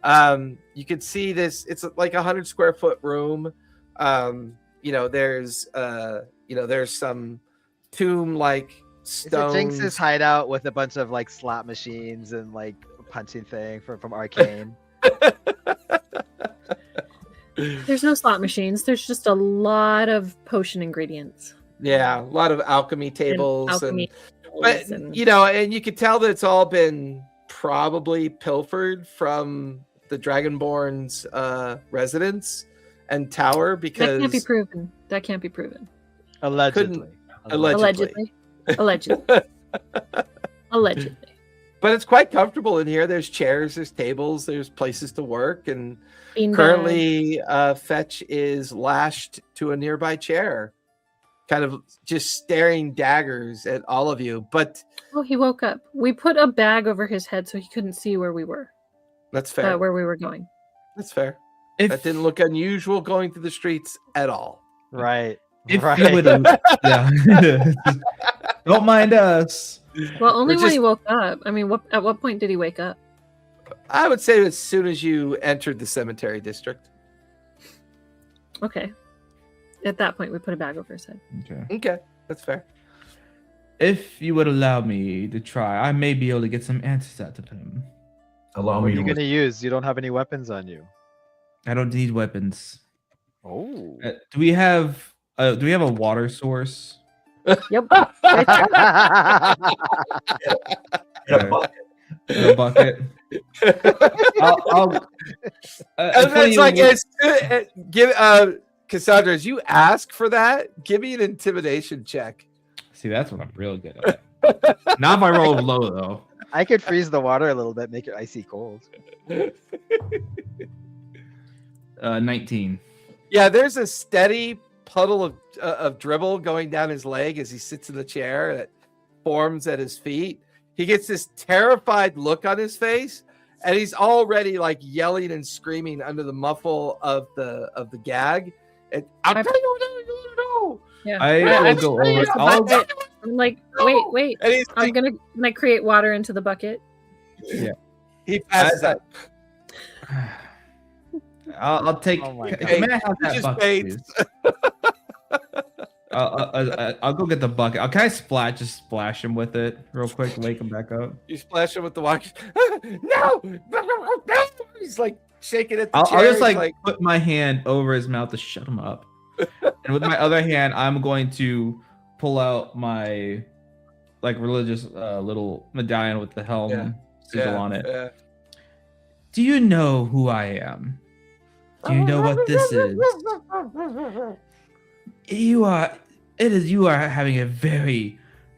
You can see this, it's like 100 square foot room. There's some tomb like stones. It's a Jinx's hideout with a bunch of like slot machines and like punching thing from Arcane. There's no slot machines. There's just a lot of potion ingredients. Yeah, a lot of alchemy tables and and you could tell that it's all been probably pilfered from the Dragonborn's residence and tower, because that can't be proven. That can't be proven. Allegedly. Allegedly. Allegedly. But it's quite comfortable in here. There's chairs, there's tables, there's places to work, and Beanbag. currently Fetch is lashed to a nearby chair, kind of just staring daggers at all of you. But Oh, he woke up. We put a bag over his head so he couldn't see where we were, that's fair. where we were going. That's fair. If, That didn't look unusual going through the streets at all. Right. if right. you would yeah. Don't mind us. Well, only We're when he just- woke up. I mean, at what point did he wake up? I would say as soon as you entered the cemetery district. Okay. At that point, we put a bag over his head. Okay. Okay, that's fair. If you would allow me to try, I may be able to get some answers out of him. Allow What are me you to gonna use? You don't have any weapons on you. I don't need weapons. Oh. Do we have a water source? Yep. in a bucket. A bucket. I'll if one of It's you like would- give Cassandra, as you ask for that, give me an intimidation check. see, that's what I'm real good at. Not if I roll low though. I could freeze the water a little bit, make it icy cold. 19. Yeah, there's a steady puddle of dribble going down his leg as he sits in the chair that forms at his feet. He gets this terrified look on his face, and he's already like yelling and screaming under the muffle of the gag. And I'll tell you what I'm gonna do. Yeah. I Yeah, will I'm go trying over. to I'll, bucket. I'm like, wait. And he's I'm like, gonna create water into the bucket. he passes out. I'll take. Oh my May I have He that just bucket, faints. please? I'll go get the bucket. Can I splash him with it real quick to wake him back up? You splash him with the water. No! He's like shaking at the I'll chair. just He's like put my hand over his mouth to shut him up, and with my other hand, I'm going to pull out my like religious little medallion with the helm Yeah. sigil on it. Yeah. Do you know who I am? Do you know what this is? You are having a very,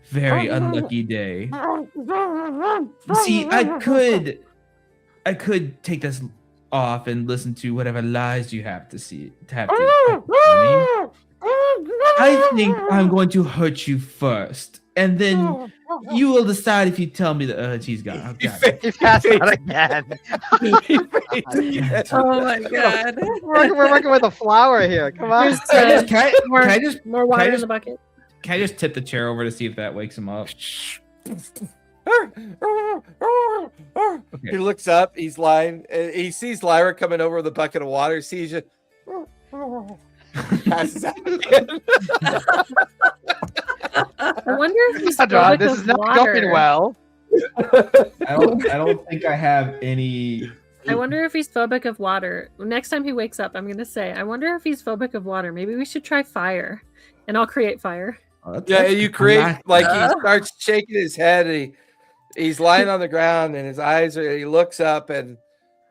very unlucky day. See, I could take this off and listen to whatever lies you have to see. I think I'm going to hurt you first, and then you will decide if you tell me that he's gone. Oh, God. He passed out again. Oh my god. We're working with a flower here. Come on. There's, Can more, I just more water in just- the bucket. can I just tip the chair over to see if that wakes him up? He looks up. He's lying. He sees Lyra coming over with a bucket of water. Sees you. Passes out again. I wonder if he's John, phobic this of is not water. going well. I don't think I have any. I wonder if he's phobic of water. Next time he wakes up, I'm gonna say, I wonder if he's phobic of water. Maybe we should try fire, and I'll create fire. Yeah, you create like he starts shaking his head. And he's lying on the ground, and his eyes are. He looks up, and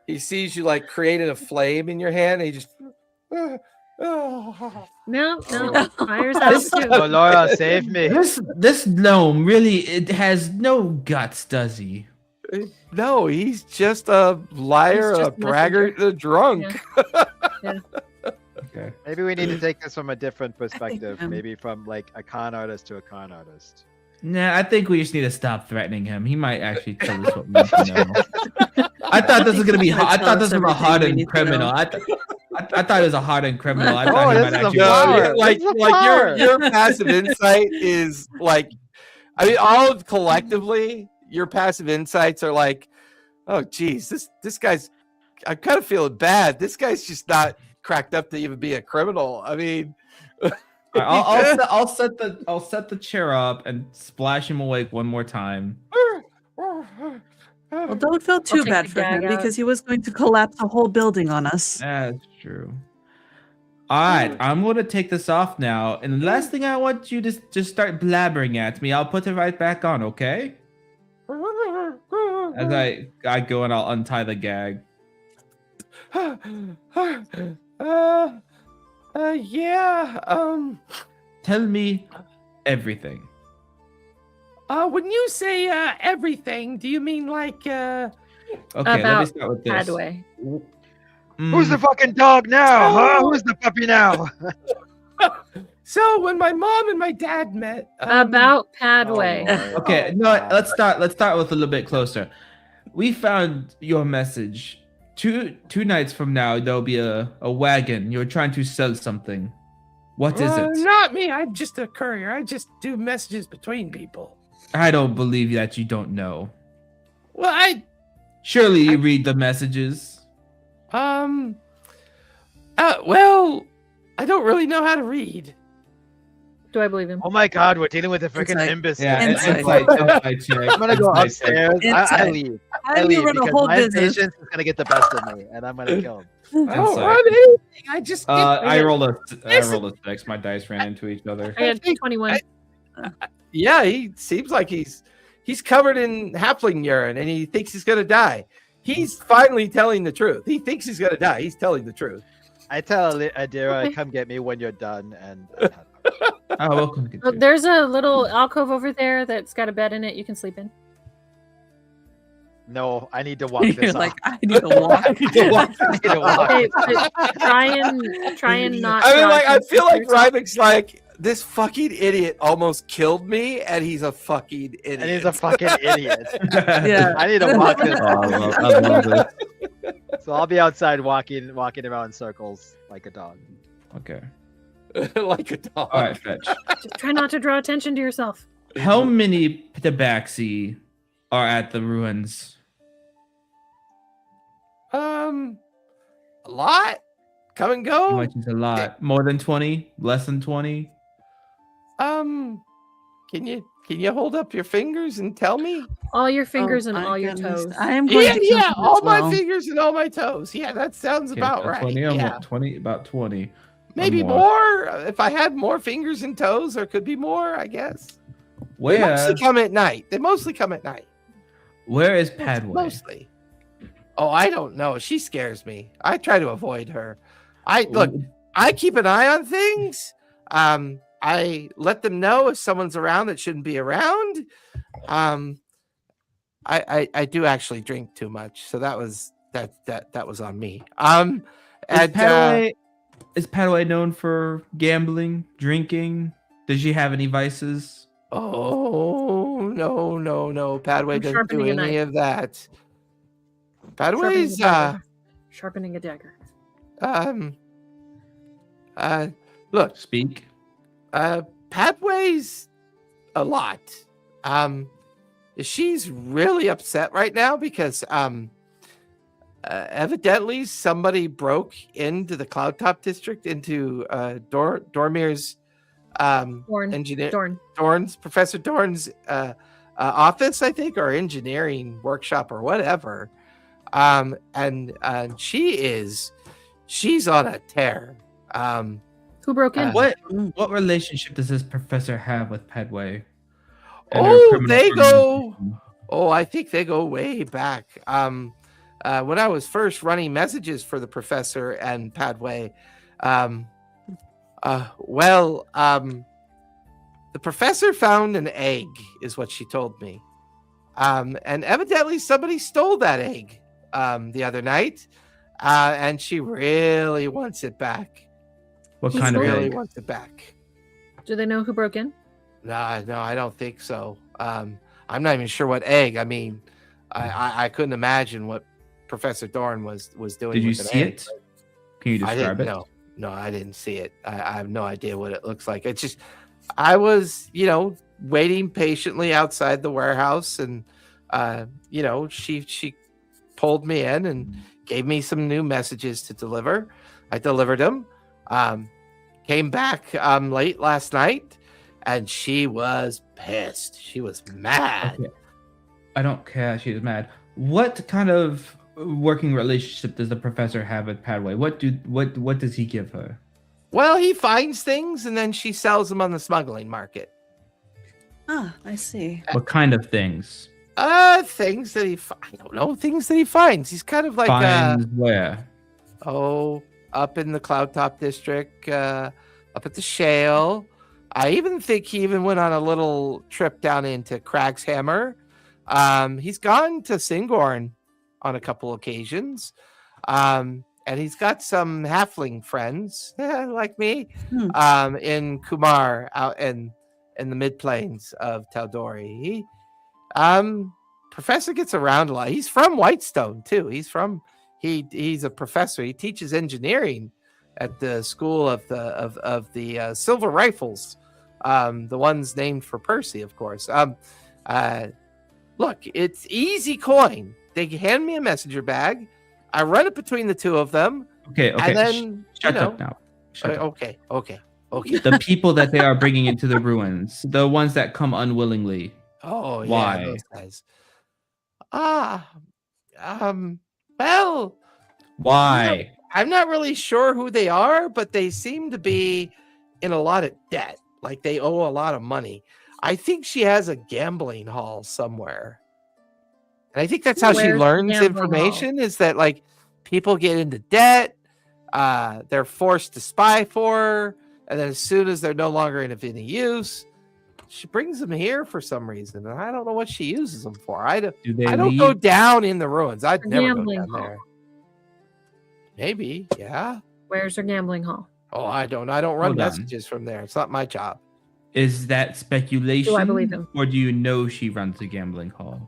he sees you like creating a flame in your hand. And he just. No, fire's out too. Oh, Laura, save me. This gnome really it has no guts, does he? No, he's just a liar, He's a just braggart, a drunk. Okay. Maybe we need to take this from a different perspective. am. Maybe from like a con artist to a con artist. Nah, I think we just need to stop threatening him. He might actually tell us what we need to know. I thought this was gonna be. He might I tell thought us this was a everything we hardened need to criminal. know. I I thought it was a hardened criminal. I thought Oh, he this might is a actually. flower. No, like This is a like flower. your passive insight is like, I mean, all of collectively, your passive insights are like, oh geez, this guy's, I'm kind of feeling bad. This guy's just not cracked up to even be a criminal. I mean, I'll set the chair up and splash him awake one more time. Well, don't feel too take bad the for him gag out. because he was going to collapse a whole building on us. That's true. All right, I'm gonna take this off now, and the last thing I want you to just start blabbering at me. I'll put it right back on, okay? As I go and I'll untie the gag. Yeah. Tell me everything. When you say everything, do you mean like Okay, let me About start with this. Padway. Who's the fucking dog now? Huh? Who's the puppy now? So when my mom and my dad met, About Padway. Okay, no, let's start with a little bit closer. We found your message. Two nights from now, there'll be a wagon. You're trying to sell something. What is it? Not me. I'm just a courier. I just do messages between people. I don't believe that you don't know. Well, Surely you read the messages. well, I don't really know how to read. Do I believe him? Oh my god, we're dealing with a freaking Insight. imbecile. Yeah, Insight. insight check. I'm gonna go Insight check. upstairs. I Insight. leave. How I do you leave run a because whole my business? patience is gonna get the best of me, and I'm gonna kill him. I don't Insight. run anything. I just I rolled a 6. My dice ran into each other. I got 21. Yeah, he seems like he's covered in halfling urine, and he thinks he's gonna die. He's finally telling the truth. He thinks he's gonna die. He's telling the truth. I tell Adira, Okay. come get me when you're done, and Oh, welcome. Oh, there's a little alcove over there that's got a bed in it you can sleep in. no, I need to walk You're this like, off. I need to walk. I need to walk. I need to walk. Okay, but try and not. I mean, draw like, I feel like attention to Rybik's like, this fucking idiot almost killed me, and he's a fucking idiot. And he's a fucking idiot. Yeah. I need to walk this Oh, off. I love this. So I'll be outside walking around in circles like a dog. Okay. like a dog. All right, fetch. Just try not to draw attention to yourself. How many tabaxi are at the ruins? A lot. Come and How go. much is a lot? More than 20? Less than 20? Can you hold up your fingers and tell me? All your fingers Oh, and my all your goodness. toes. I am going Yeah, to yeah, count all as my well. fingers and all my toes. Yeah, that sounds Okay, about right. 20 Yeah. 20, about 20. Maybe more. more. If I had more fingers and toes, there could be more, I guess. They Where mostly come at night. where is Padway? Mostly. Oh, I don't know. She scares me. I try to avoid her. I keep an eye on things. I let them know if someone's around that shouldn't be around. I do actually drink too much, so that was on me. Is Padway known for gambling, drinking? Does she have any vices? Oh no. Padway I'm doesn't do sharpening a any knife. of that. Sharpening Padway's a dagger. Sharpening a dagger. look, Speak. Padway's a lot. She's really upset right now because evidently somebody broke into the Cloudtop district, into Dormir's Dorn. engineer Dorn. Dorn's Professor Dorn's office, I think, or engineering workshop or whatever. And she's on a tear. Who broke in? What relationship does this professor have with Padway? and their Oh, criminal they go. organization? Oh, I think they go way back. When I was first running messages for the professor and Padway, the professor found an egg, is what she told me. And evidently somebody stole that egg the other night, and she really wants it back. What He kind of Really egg? wants it back. Do they know who broke in? No, I don't think so. I'm not even sure what egg. I mean, I couldn't imagine what Professor Dorn was doing. Did you with an see egg, it? Can you I describe didn't it? know. No, I didn't see it. I have no idea what it looks like. It's just, I was, waiting patiently outside the warehouse, and she pulled me in and gave me some new messages to deliver. I delivered them. Came back late last night, and she was pissed. She was mad. Okay. I don't care. She's mad. What kind of working relationship does the professor have with Padway? What does he give her? Well, he finds things and then she sells them on the smuggling market. Ah, I see. What kind of things? Things that I don't know, things that he finds. He's kind of like Finds where? up in the Cloud Top district, up at the Shale. I even think he even went on a little trip down into Crag's Hammer. He's gone to Singorn on a couple occasions. And he's got some halfling friends like me in Kumar out in the mid plains of Taldori. He Professor gets around a lot. He's from Whitestone too. He's a professor. He teaches engineering at the school of the Silver Rifles, the ones named for Percy, of course. Look, it's easy coin. They hand me a messenger bag. I run it between the two of them. Okay. And then Shut up now. Shut up. Okay. The people that they are bringing into the ruins, the ones that come unwillingly. Oh, yeah, Why? those guys. Well, Why? I'm not really sure who they are, but they seem to be in a lot of debt. Like they owe a lot of money. I think she has a gambling hall somewhere. And I think that's how she Where's the learns gambling information is that like people get into debt, they're forced to spy for her, and then as soon as they're no longer in any use, she brings them here for some reason. And I don't know what she uses them for. I don't leave? go down in the ruins. I'd A never go gambling down hall. there. Maybe, yeah. Where's her gambling hall? Oh, I don't run Hold on. messages from there. It's not my job. Is that speculation? Do I believe him? Or do you know she runs a gambling hall?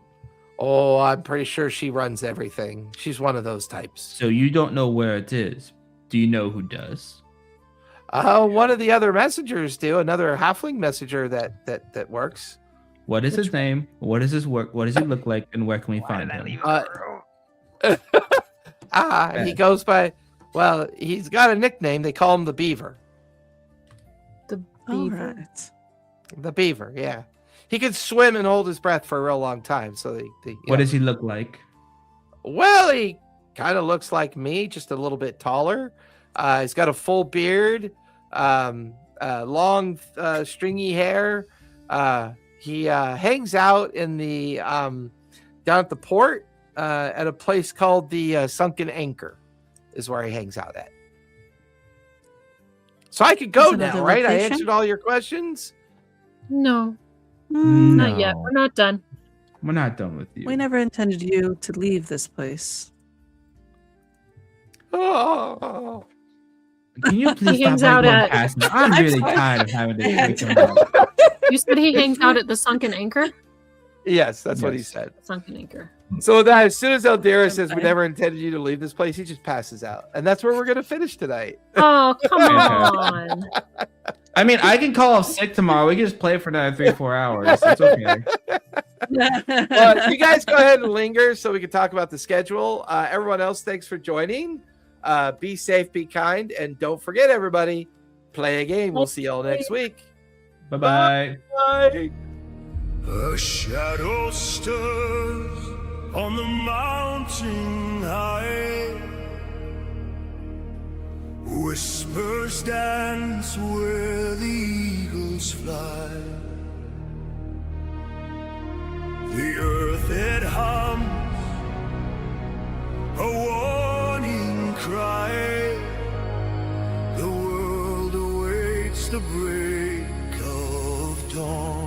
Oh, I'm pretty sure she runs everything. She's one of those types. So you don't know where it is. Do you know who does? One of the other messengers do. Another halfling messenger that works. What is his name? What is his work? What does he look like? And where can we find him? He goes by. Well, he's got a nickname. They call him the Beaver. The All beaver. right. The Beaver, yeah. He can swim and hold his breath for a real long time. So What does he look like? Well, he kind of looks like me, just a little bit taller. He's got a full beard, long, stringy hair. He hangs out in the down at the port at a place called the Sunken Anchor, is where he hangs out at. So I could go Is now, another right? I location? answered all your questions. No, Mm, not yet. We're not done. We're not done with you. We never intended you to leave this place. Oh, Can you please He stop hangs letting out one at- pass me? I'm really sorry. tired of having to take him out. You said he hangs out at the Sunken Anchor? yes, that's what he Yes. said. Sunken Anchor. So that as soon as Eldera says we Okay. never intended you to leave this place, he just passes out, and that's where we're gonna finish tonight. Oh, come Fantastic. on. I mean, I can call off sick tomorrow. We can just play for another 3-4 hours. It's okay. Well, you guys go ahead and linger so we can talk about the schedule. Everyone else, thanks for joining. Be safe, be kind, and don't forget, everybody, play a game. We'll see y'all next week. Bye-bye. Bye. A shadow stirs on the mountain high. Whispers dance where the eagles fly. The earth it hums, a warning cry. The world awaits the break of dawn.